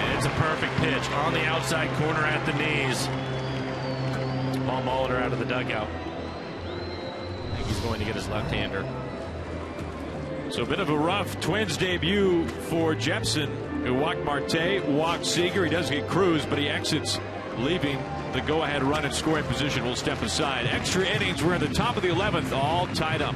And it's a perfect pitch on the outside corner at the knees. Paul Molitor out of the dugout. I think he's going to get his left-hander. So a bit of a rough Twins debut for Jepsen, who walked Marte, walked Seager. He does get Cruz, but he exits, leaving the go-ahead run in scoring position. Will step aside. Extra innings. We're at the top of the 11th, all tied up.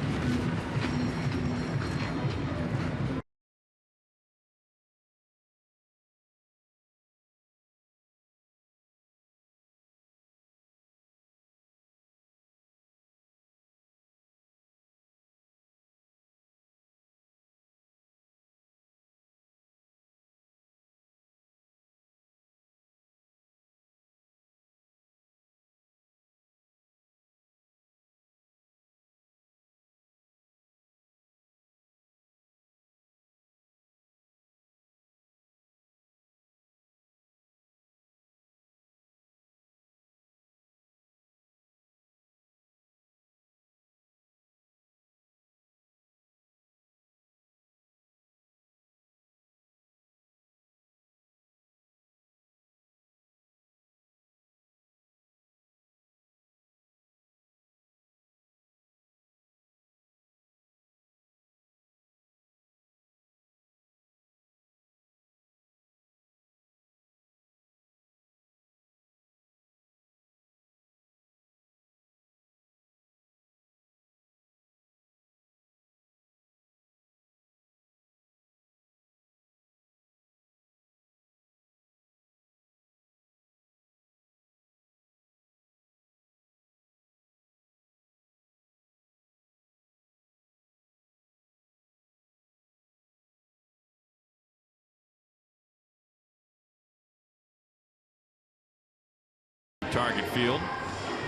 Target Field.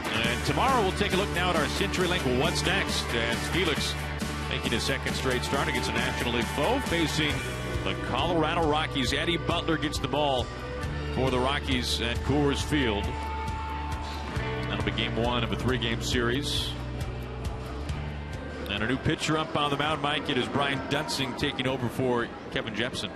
And tomorrow we'll take a look now at our CenturyLink What's Next, as Felix making his second straight start against a National League foe, facing the Colorado Rockies. Eddie Butler gets the ball for the Rockies at Coors Field. That'll be game one of a 3-game series. And a new pitcher up on the mound, Mike. It is Brian Dunsing taking over for Kevin Jepsen.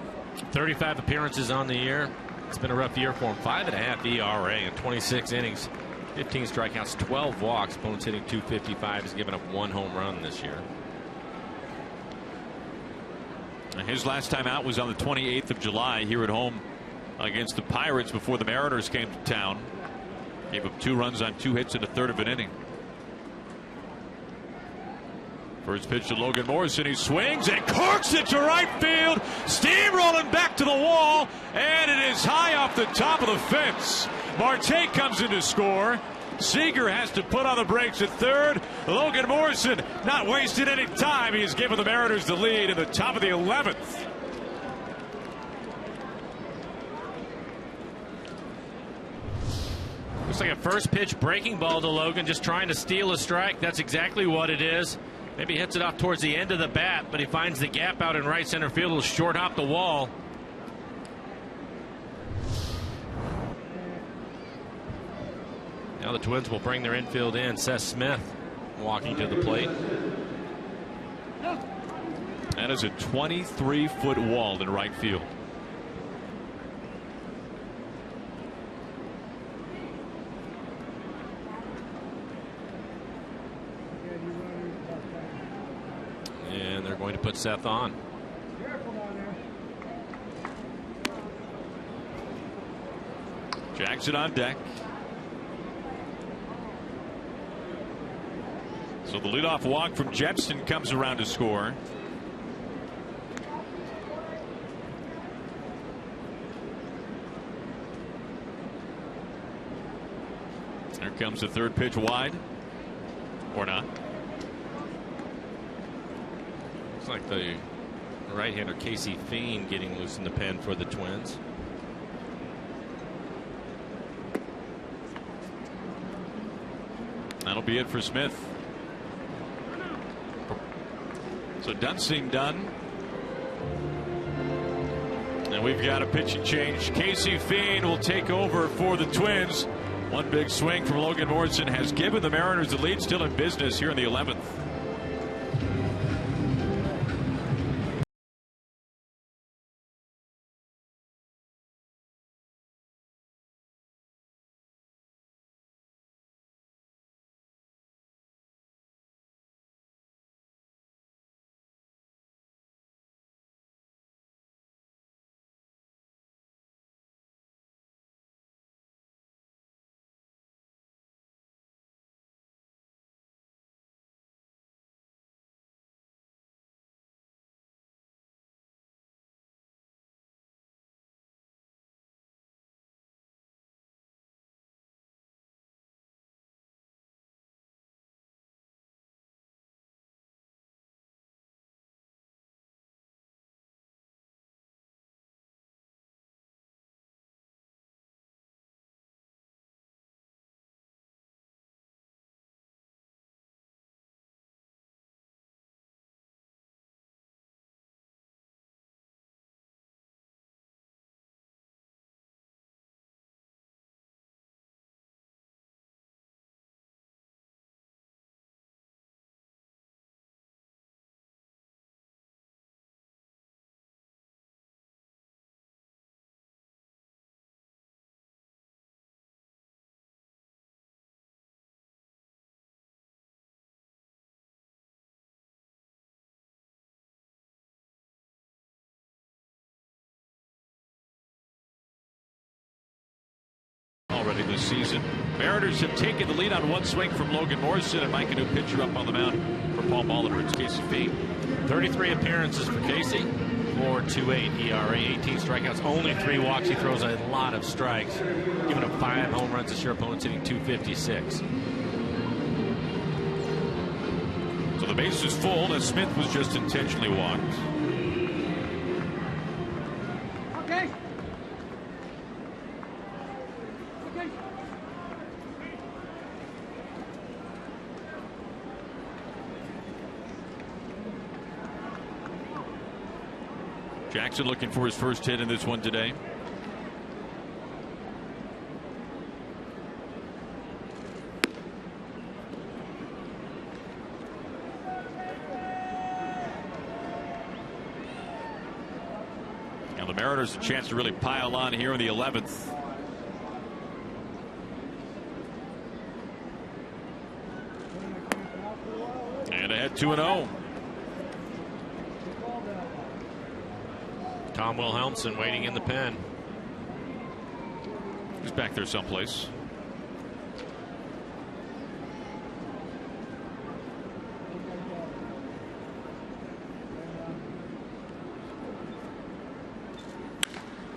35 appearances on the year. It's been a rough year for him. 5.5 ERA in 26 innings. 15 strikeouts, 12 walks. Opponents hitting .255. He's given up 1 home run this year. And his last time out was on the 28th of July here at home against the Pirates before the Mariners came to town. Gave up 2 runs on 2 hits in a third of an inning. First pitch to Logan Morrison. He swings and corks it to right field. Steamrolling back to the wall. And it is high off the top of the fence. Marte comes in to score. Seager has to put on the brakes at third. Logan Morrison not wasting any time. He has given the Mariners the lead in the top of the 11th. Looks like a first pitch breaking ball to Logan, just trying to steal a strike. That's exactly what it is. Maybe hits it off towards the end of the bat, but he finds the gap out in right center field. Will short hop the wall. Now the Twins will bring their infield in. Seth Smith walking to the plate. That is a 23-foot wall in right field. And they're going to put Seth on. Jackson on deck. So the leadoff walk from Jepsen comes around to score. There comes the third pitch wide. Or not. Looks like the right-hander Casey Fiend getting loose in the pen for the Twins. That'll be it for Smith. So Dunsing done. And we've got a pitching change. Casey Fiend will take over for the Twins. One big swing from Logan Morrison has given the Mariners the lead, still in business here in the 11th. Already this season, Mariners have taken the lead on one swing from Logan Morrison, and Mike, a new pitcher up on the mound for Paul Molitor. It's Casey Fiend. 33 appearances for Casey. 4.28 ERA, 18 strikeouts, only 3 walks. He throws a lot of strikes, giving up 5 home runs this year. Opponents hitting .256. So the base is full as Smith was just intentionally walked. Jackson looking for his first hit in this one today. Now the Mariners a chance to really pile on here in the 11th. And ahead 2-0. Tom Wilhelmsen waiting in the pen. He's back there someplace.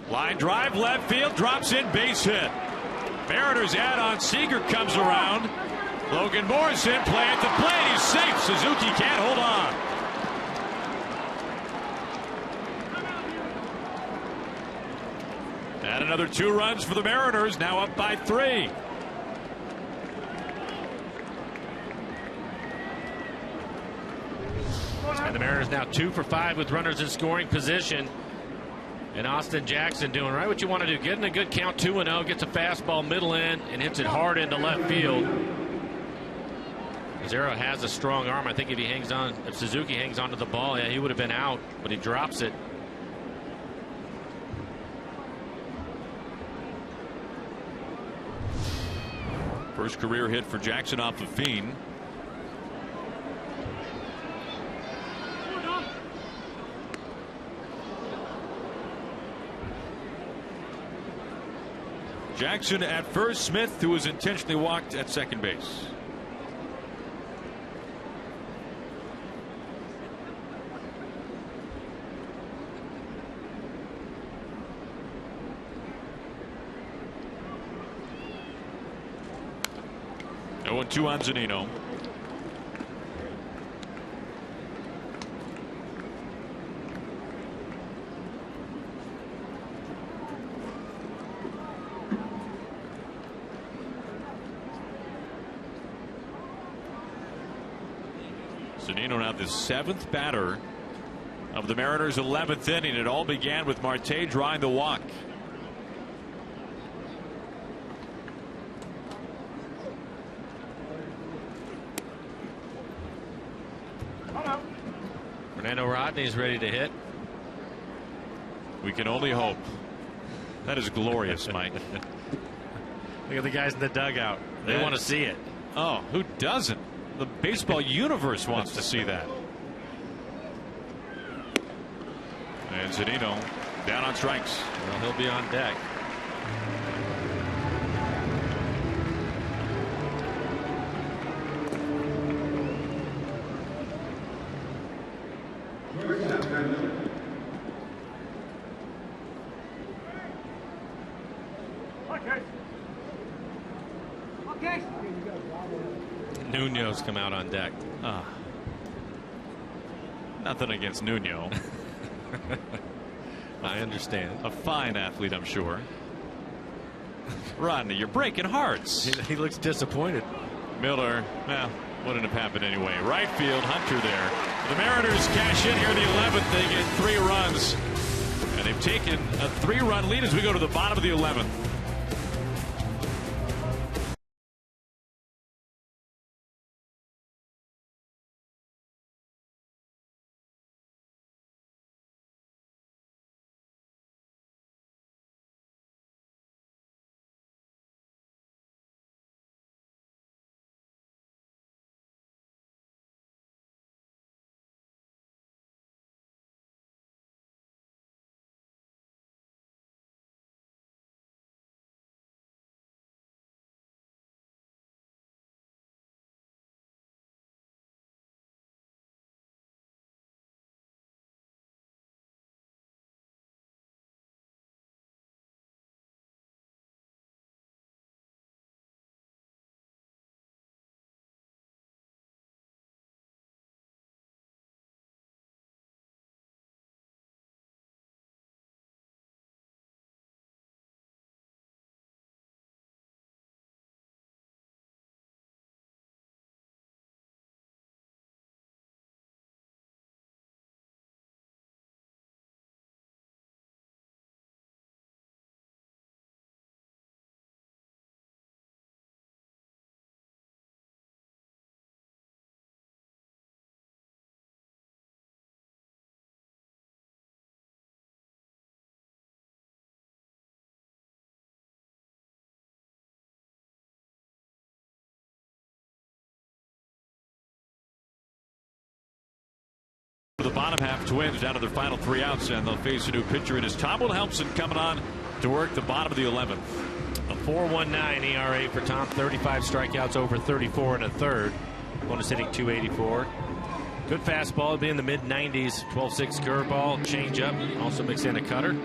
Line drive, left field, drops in, base hit. Mariners add on. Seager comes around. Logan Morrison play at the plate. He's safe. Suzuki can't hold on. And another 2 runs for the Mariners, now up by 3. And the Mariners now 2 for 5 with runners in scoring position. And Austin Jackson doing right what you want to do. Getting a good count, 2-0, gets a fastball middle in and hits it hard into left field. Zero has a strong arm. I think if Suzuki hangs onto the ball, yeah, he would have been out, but he drops it. First career hit for Jackson off of Fiend. Jackson at first, Smith, who was intentionally walked at second base. Oh, 2 on Zunino. Zunino now the 7th batter of the Mariners' 11th inning. It all began with Marte drawing the walk. Fernando Rodney's ready to hit. We can only hope. That is glorious, Mike. Look at the guys in the dugout. They want to see it. Oh, who doesn't? The baseball universe wants to see that. And Zunino down on strikes. Well, he'll be on deck. Nuno's come out on deck. Nothing against Nuno. I understand. A fine athlete, I'm sure. Rodney, you're breaking hearts. He looks disappointed. Miller, well, wouldn't have happened anyway. Right field, Hunter there. The Mariners cash in here in the 11th. They get 3 runs. And they've taken a 3-run lead as we go to the bottom of the 11th. bottom half Twins down to their final 3 outs, and they'll face a new pitcher. It is Tom Wilhelmsen coming on to work the bottom of the 11th. A 4.19 ERA for Tom. 35 strikeouts over 34 and a third. Bonus hitting .284. Good fastball. It'll be in the mid 90s. 12-6 curveball, changeup, also mix in a cutter.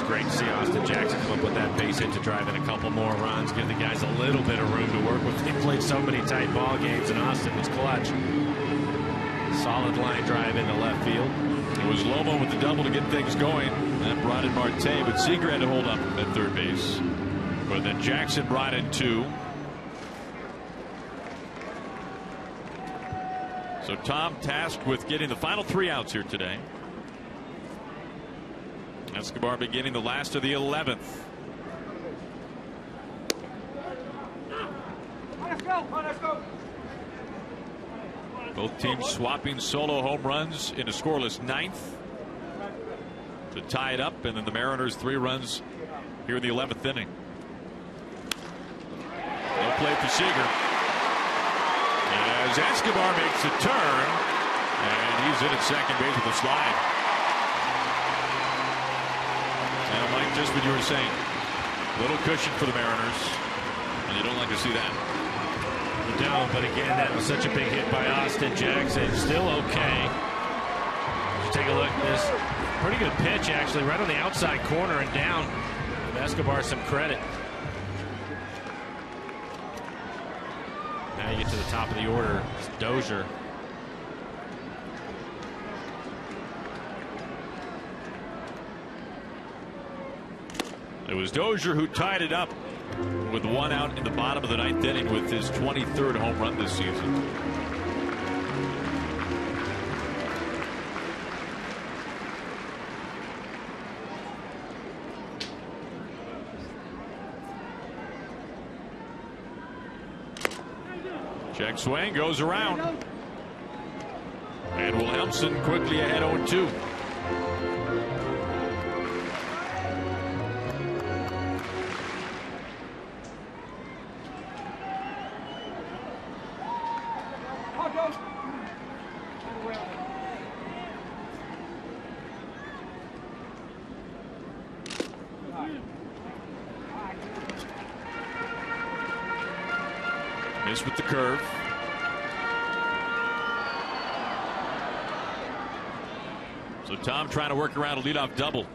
Great to see Austin Jackson come up with that base hit to drive in a couple more runs, give the guys a little bit of room to work with. They played so many tight ball games, and Austin was clutch. Solid line drive into left field. It was Lomo with the double to get things going. That brought in Marte, but Seager had to hold up at third base. But then Jackson brought in 2. So Tom tasked with getting the final 3 outs here today. Escobar beginning the last of the 11th. Let's go. Both teams swapping solo home runs in a scoreless 9th to tie it up, and then the Mariners 3 runs here in the 11th inning. No play for Seager as Escobar makes a turn, and he's in at second base with a slide. Now, Mike, just what you were saying, little cushion for the Mariners, and you don't like to see that. You don't, but again, that was such a big hit by Austin Jackson. Still okay. Just take a look at this. Pretty good pitch, actually, right on the outside corner and down. Give Escobar some credit. Now you get to the top of the order. It's Dozier. It was Dozier who tied it up with 1 out in the bottom of the 9th inning with his 23rd home run this season. Check swing goes around, and Wilhelmsen quickly ahead 0-2. Missed with the curve. So Tom trying to work around a leadoff double.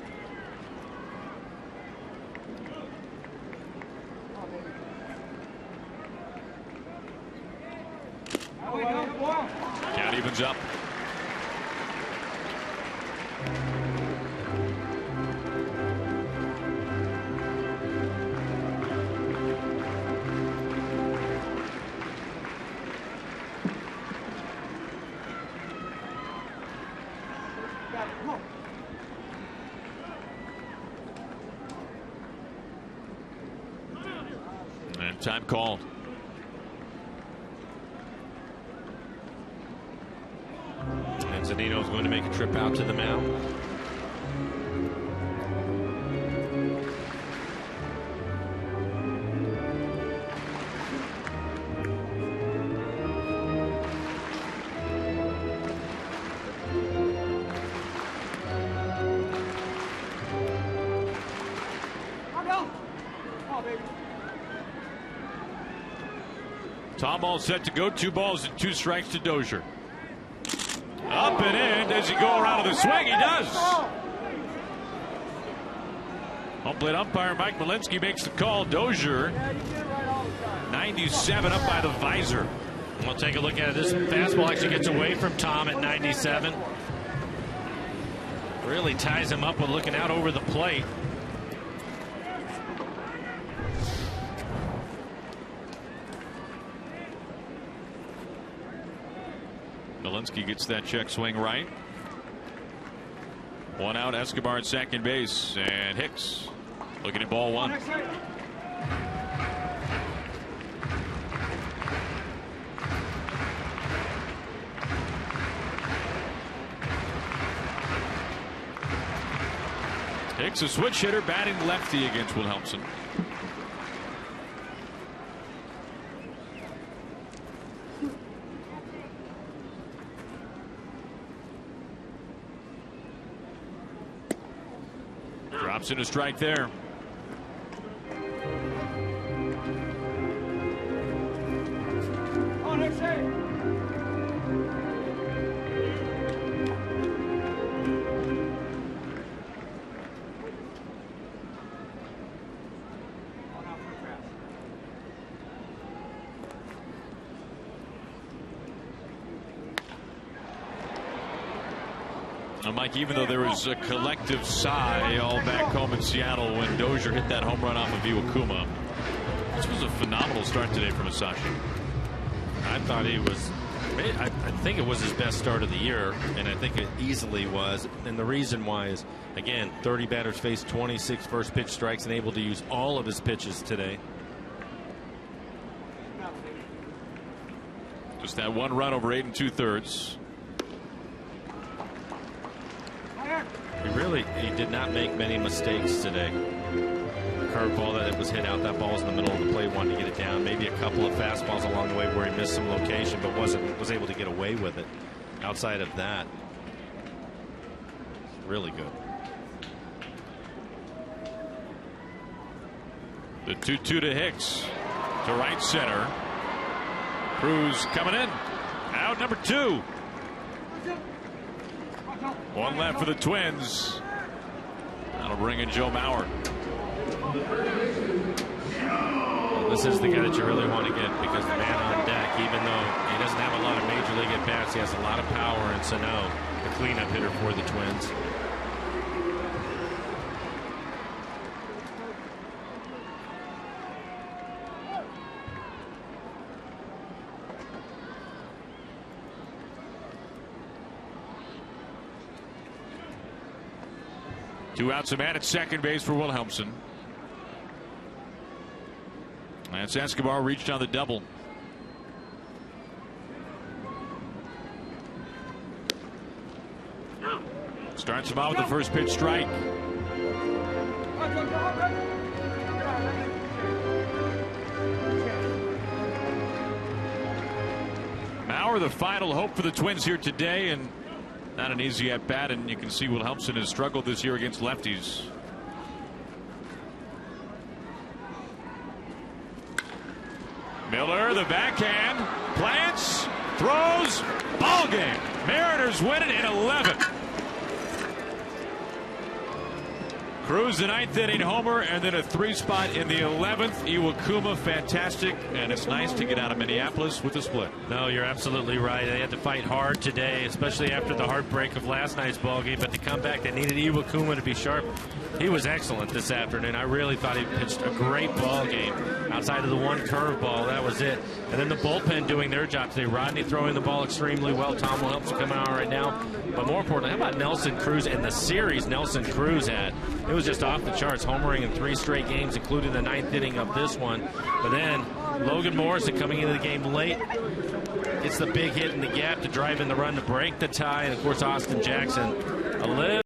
Count evens up. And time called. And Zunino's going to make a trip out to the mound. Tom all set to go. 2 balls and 2 strikes to Dozier. Up and in. Does he go around with a swing? He does. Home plate umpire Mike Malinsky makes the call. Dozier 97 up by the visor. We'll take a look at it. This fastball actually gets away from Tom at 97. Really ties him up with looking out over the plate. Malinsky gets that check swing right. 1 out. Escobar at second base, and Hicks looking at ball 1. Hicks, a switch hitter, batting lefty against Wilhelmsen. Drops in a strike there. On next day. Mike, even though there was a collective sigh all back home in Seattle when Dozier hit that home run off of Iwakuma, this was a phenomenal start today from Musashi. I thought he was, I think it was his best start of the year, and I think it easily was. And the reason why is, again, 30 batters faced, 26 first pitch strikes, and able to use all of his pitches today. Just that one run over 8 2/3. He did not make many mistakes today. The curveball that was hit out, that ball was in the middle of the plate, wanted to get it down. Maybe a couple of fastballs along the way where he missed some location, but was able to get away with it. Outside of that, really good. The 2-2 to Hicks to right center. Cruz coming in. Out number 2. One left for the Twins. That'll bring in Joe Mauer. Well, this is the guy that you really want to get, because the man on deck, even though he doesn't have a lot of major league at bats, he has a lot of power, and Sano, the cleanup hitter for the Twins. Two outs, a man at second base for Wilhelmsen. That's Escobar reached on the double. Starts him out with the first pitch strike. Mauer, the final hope for the Twins here today, and not an easy at bat, and you can see Wilhelmsen has struggled this year against lefties. Miller, the backhand, plants, throws, ball game. Mariners win it in 11. Cruz, the 9th inning homer, and then a 3-spot in the 11th. Iwakuma, fantastic, and it's nice to get out of Minneapolis with a split. No, you're absolutely right. They had to fight hard today, especially after the heartbreak of last night's ball game. But to come back, they needed Iwakuma to be sharp. He was excellent this afternoon. I really thought he pitched a great ball game. Outside of the one curveball, that was it. And then the bullpen doing their job today. Rodney throwing the ball extremely well. Tom Wilhelmsen coming out right now. But more importantly, how about Nelson Cruz and the series Nelson Cruz had? It was just off the charts, homering in 3 straight games, including the 9th inning of this one. But then Logan Morrison coming into the game late. It's the big hit in the gap to drive in the run to break the tie. And, of course, Austin Jackson a little